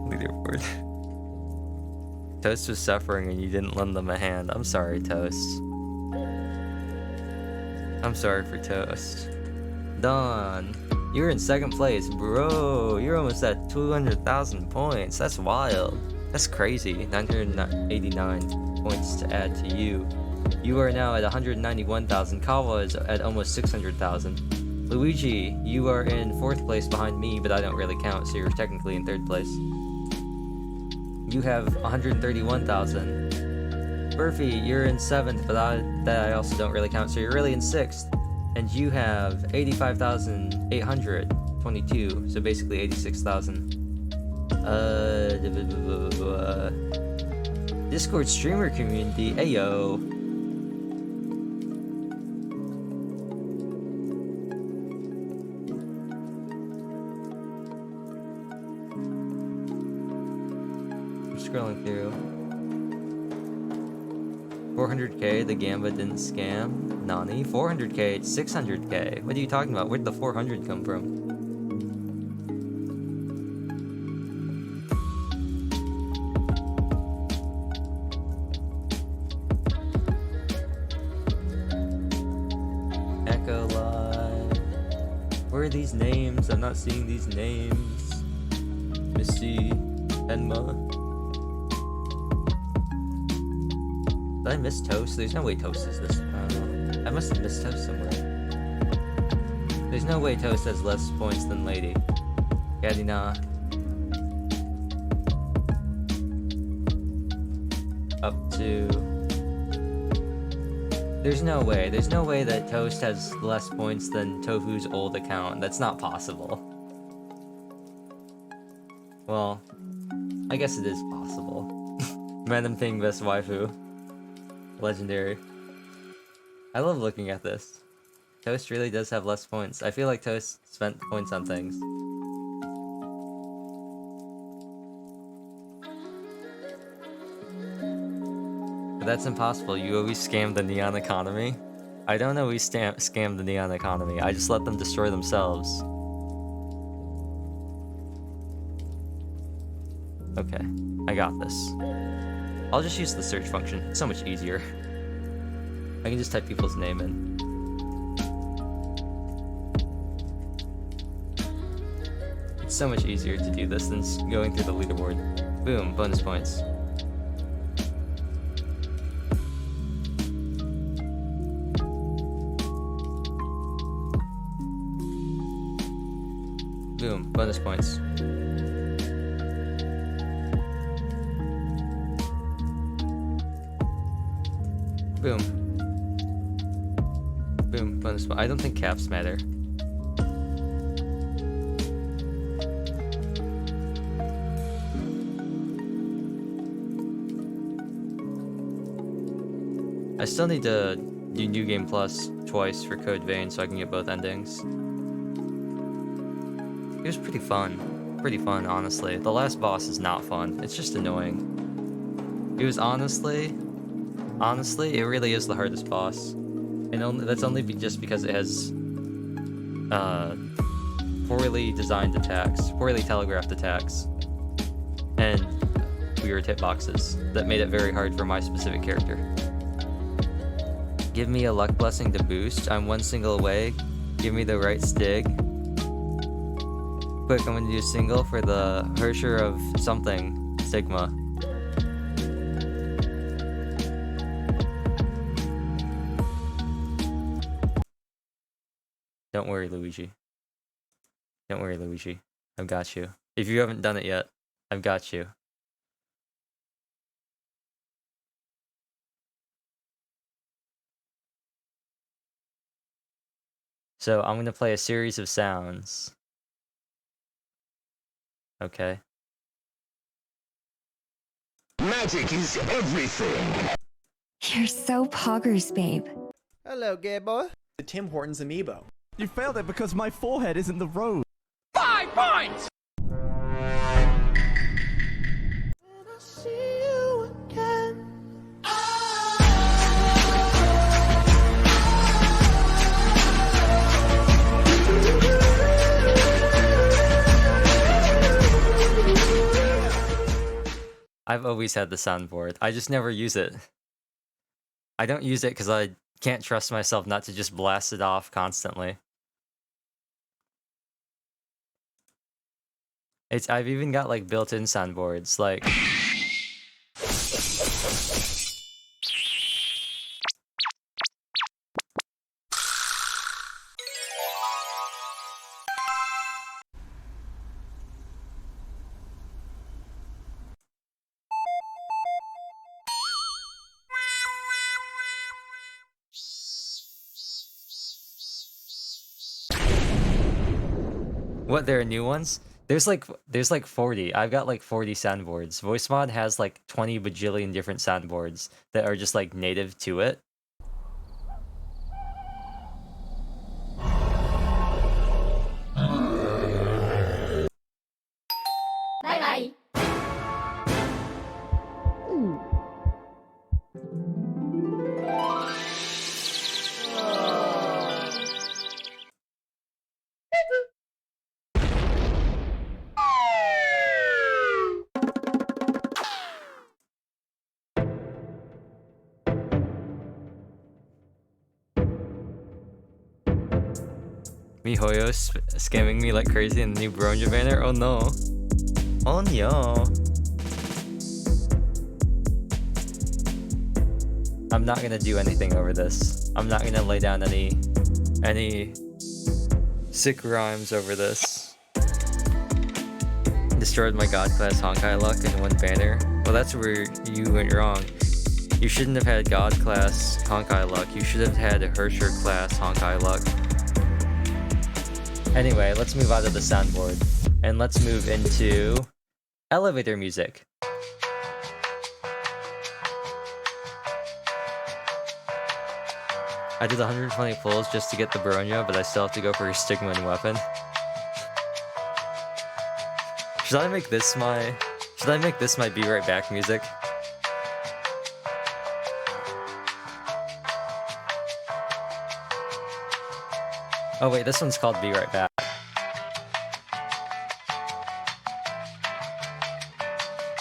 Leaderboard. Toast was suffering and you didn't lend them a hand. I'm sorry, Toast. I'm sorry for Toast. Dawn, you're in second place, bro. You're almost at 200,000 points. That's wild. That's crazy. 989 points to add to you. You are now at 191,000. Kawa is at almost 600,000. Luigi, you are in 4th place behind me, but I don't really count, so you're technically in 3rd place. You have 131,000. Burfy, you're in 7th, but that I also don't really count, so you're really in 6th. And you have 85,822, so basically 86,000. Discord streamer community, ayo. I'm scrolling through. 400k, the Gamba didn't scam. Nani? 400k, 600k. What are you talking about? Where'd the 400 come from? Echo Live. Where are these names? I'm not seeing these names. Missy, Enma. Did I miss Toast? There's no way Toast is this. I must have missed Toast somewhere. There's no way Toast has less points than Lady. Gadina. Up to... There's no way. There's no way that Toast has less points than Tofu's old account. That's not possible. Well, I guess it is possible. Random thing, best waifu. Legendary. I love looking at this. Toast really does have less points. I feel like Toast spent points on things. But that's impossible. You always scam the neon economy. I don't always scam the neon economy. I just let them destroy themselves. Okay, I got this. I'll just use the search function. It's so much easier. I can just type people's name in. It's so much easier to do this than going through the leaderboard. Boom, bonus points. Boom, bonus points. Boom. Boom, bonus point. I don't think caps matter. I still need to do New Game Plus twice for Code Vein so I can get both endings. It was pretty fun. Pretty fun, honestly. The last boss is not fun. It's just annoying. It was honestly, it really is the hardest boss. And that's only just because it has poorly designed attacks, poorly telegraphed attacks, and weird hitboxes that made it very hard for my specific character. Give me a luck blessing to boost. I'm one single away. Give me the right stig. Quick, I'm gonna do a single for the Hersher of something. Sigma. Don't worry, Luigi. Don't worry, Luigi. I've got you. If you haven't done it yet, I've got you. So I'm going to play a series of sounds. Okay. Magic is everything. You're so poggers, babe. Hello, gay boy. The Tim Hortons amiibo. You failed it because my forehead isn't the road. 5 points! I've always had the soundboard. I just never use it. I don't use it because I can't trust myself not to just blast it off constantly. I've even got like built-in soundboards, like what, there are new ones? There's like 40. I've got like 40 soundboards. VoiceMod has like 20 bajillion different soundboards that are just like native to it. Bye-bye. MiHoYo scamming me like crazy in the new Bronya banner? Oh no. Oh no. I'm not gonna do anything over this. I'm not gonna lay down any sick rhymes over this. Destroyed my God class Honkai luck in one banner. Well, that's where you went wrong. You shouldn't have had God class Honkai luck. You should have had a Hersher class Honkai luck. Anyway, let's move out of the soundboard and let's move into elevator music. I did 120 pulls just to get the Bronya, but I still have to go for a Stigma and Weapon. Should I make this my Be Right Back music? Oh wait, this one's called Be Right Back.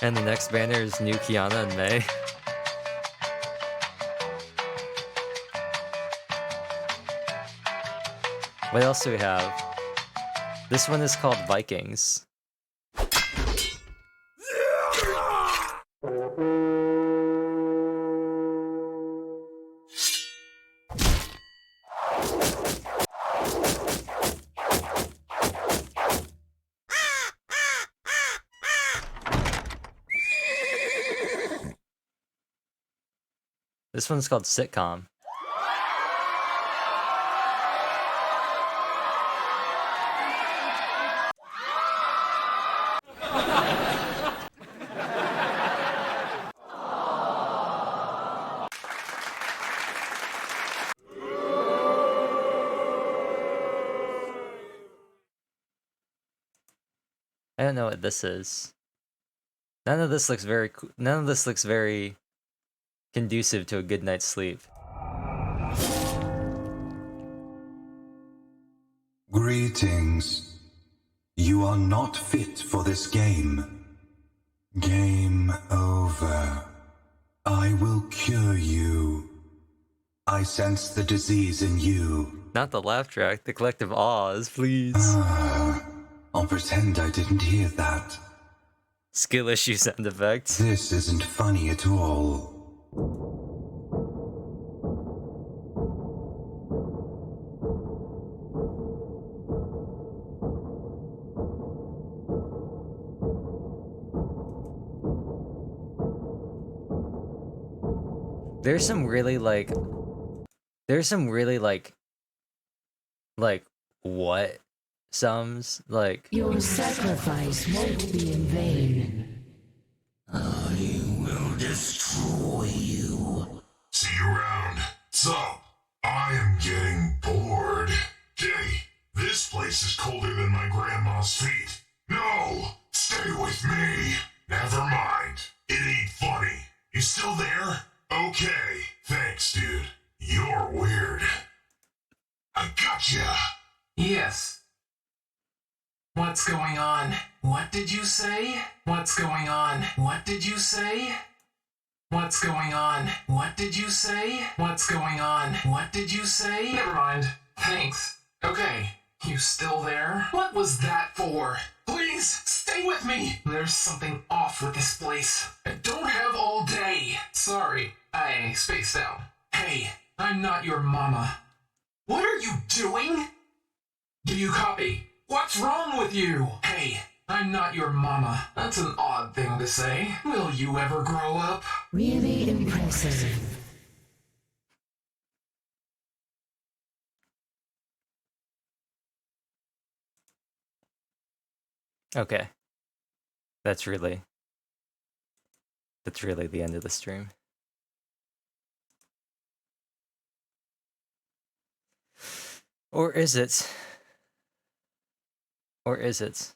And the next banner is new Kiana and May. What else do we have? This one is called Vikings. This one's called Sitcom. I don't know what this is. None of this looks very conducive to a good night's sleep. Greetings. You are not fit for this game. Game over. I will cure you. I sense the disease in you. Not the laugh track, the collective awes, please. I'll pretend I didn't hear that. Skill issue sound effects. This isn't funny at all. There's some really what sums, like your sacrifice won't be in vain. I will destroy you. See you around. So, I am getting bored. Jenny, this place is colder than my grandma's feet. No! Stay with me! Never mind. It ain't funny. You still there? Okay. Thanks, dude. You're weird. I gotcha. Yes. What's going on? What did you say? What's going on? What did you say? What's going on? What did you say? What's going on? What did you say? Never mind. Thanks. Okay. You still there? What was that for? Please, stay with me! There's something off with this place. I don't have all day. Sorry, I spaced out. Hey, I'm not your mama. What are you doing? Do you copy? What's wrong with you? Hey, I'm not your mama. That's an odd thing to say. Will you ever grow up? Really impressive. Okay. That's really the end of the stream. Or is it? Or is it?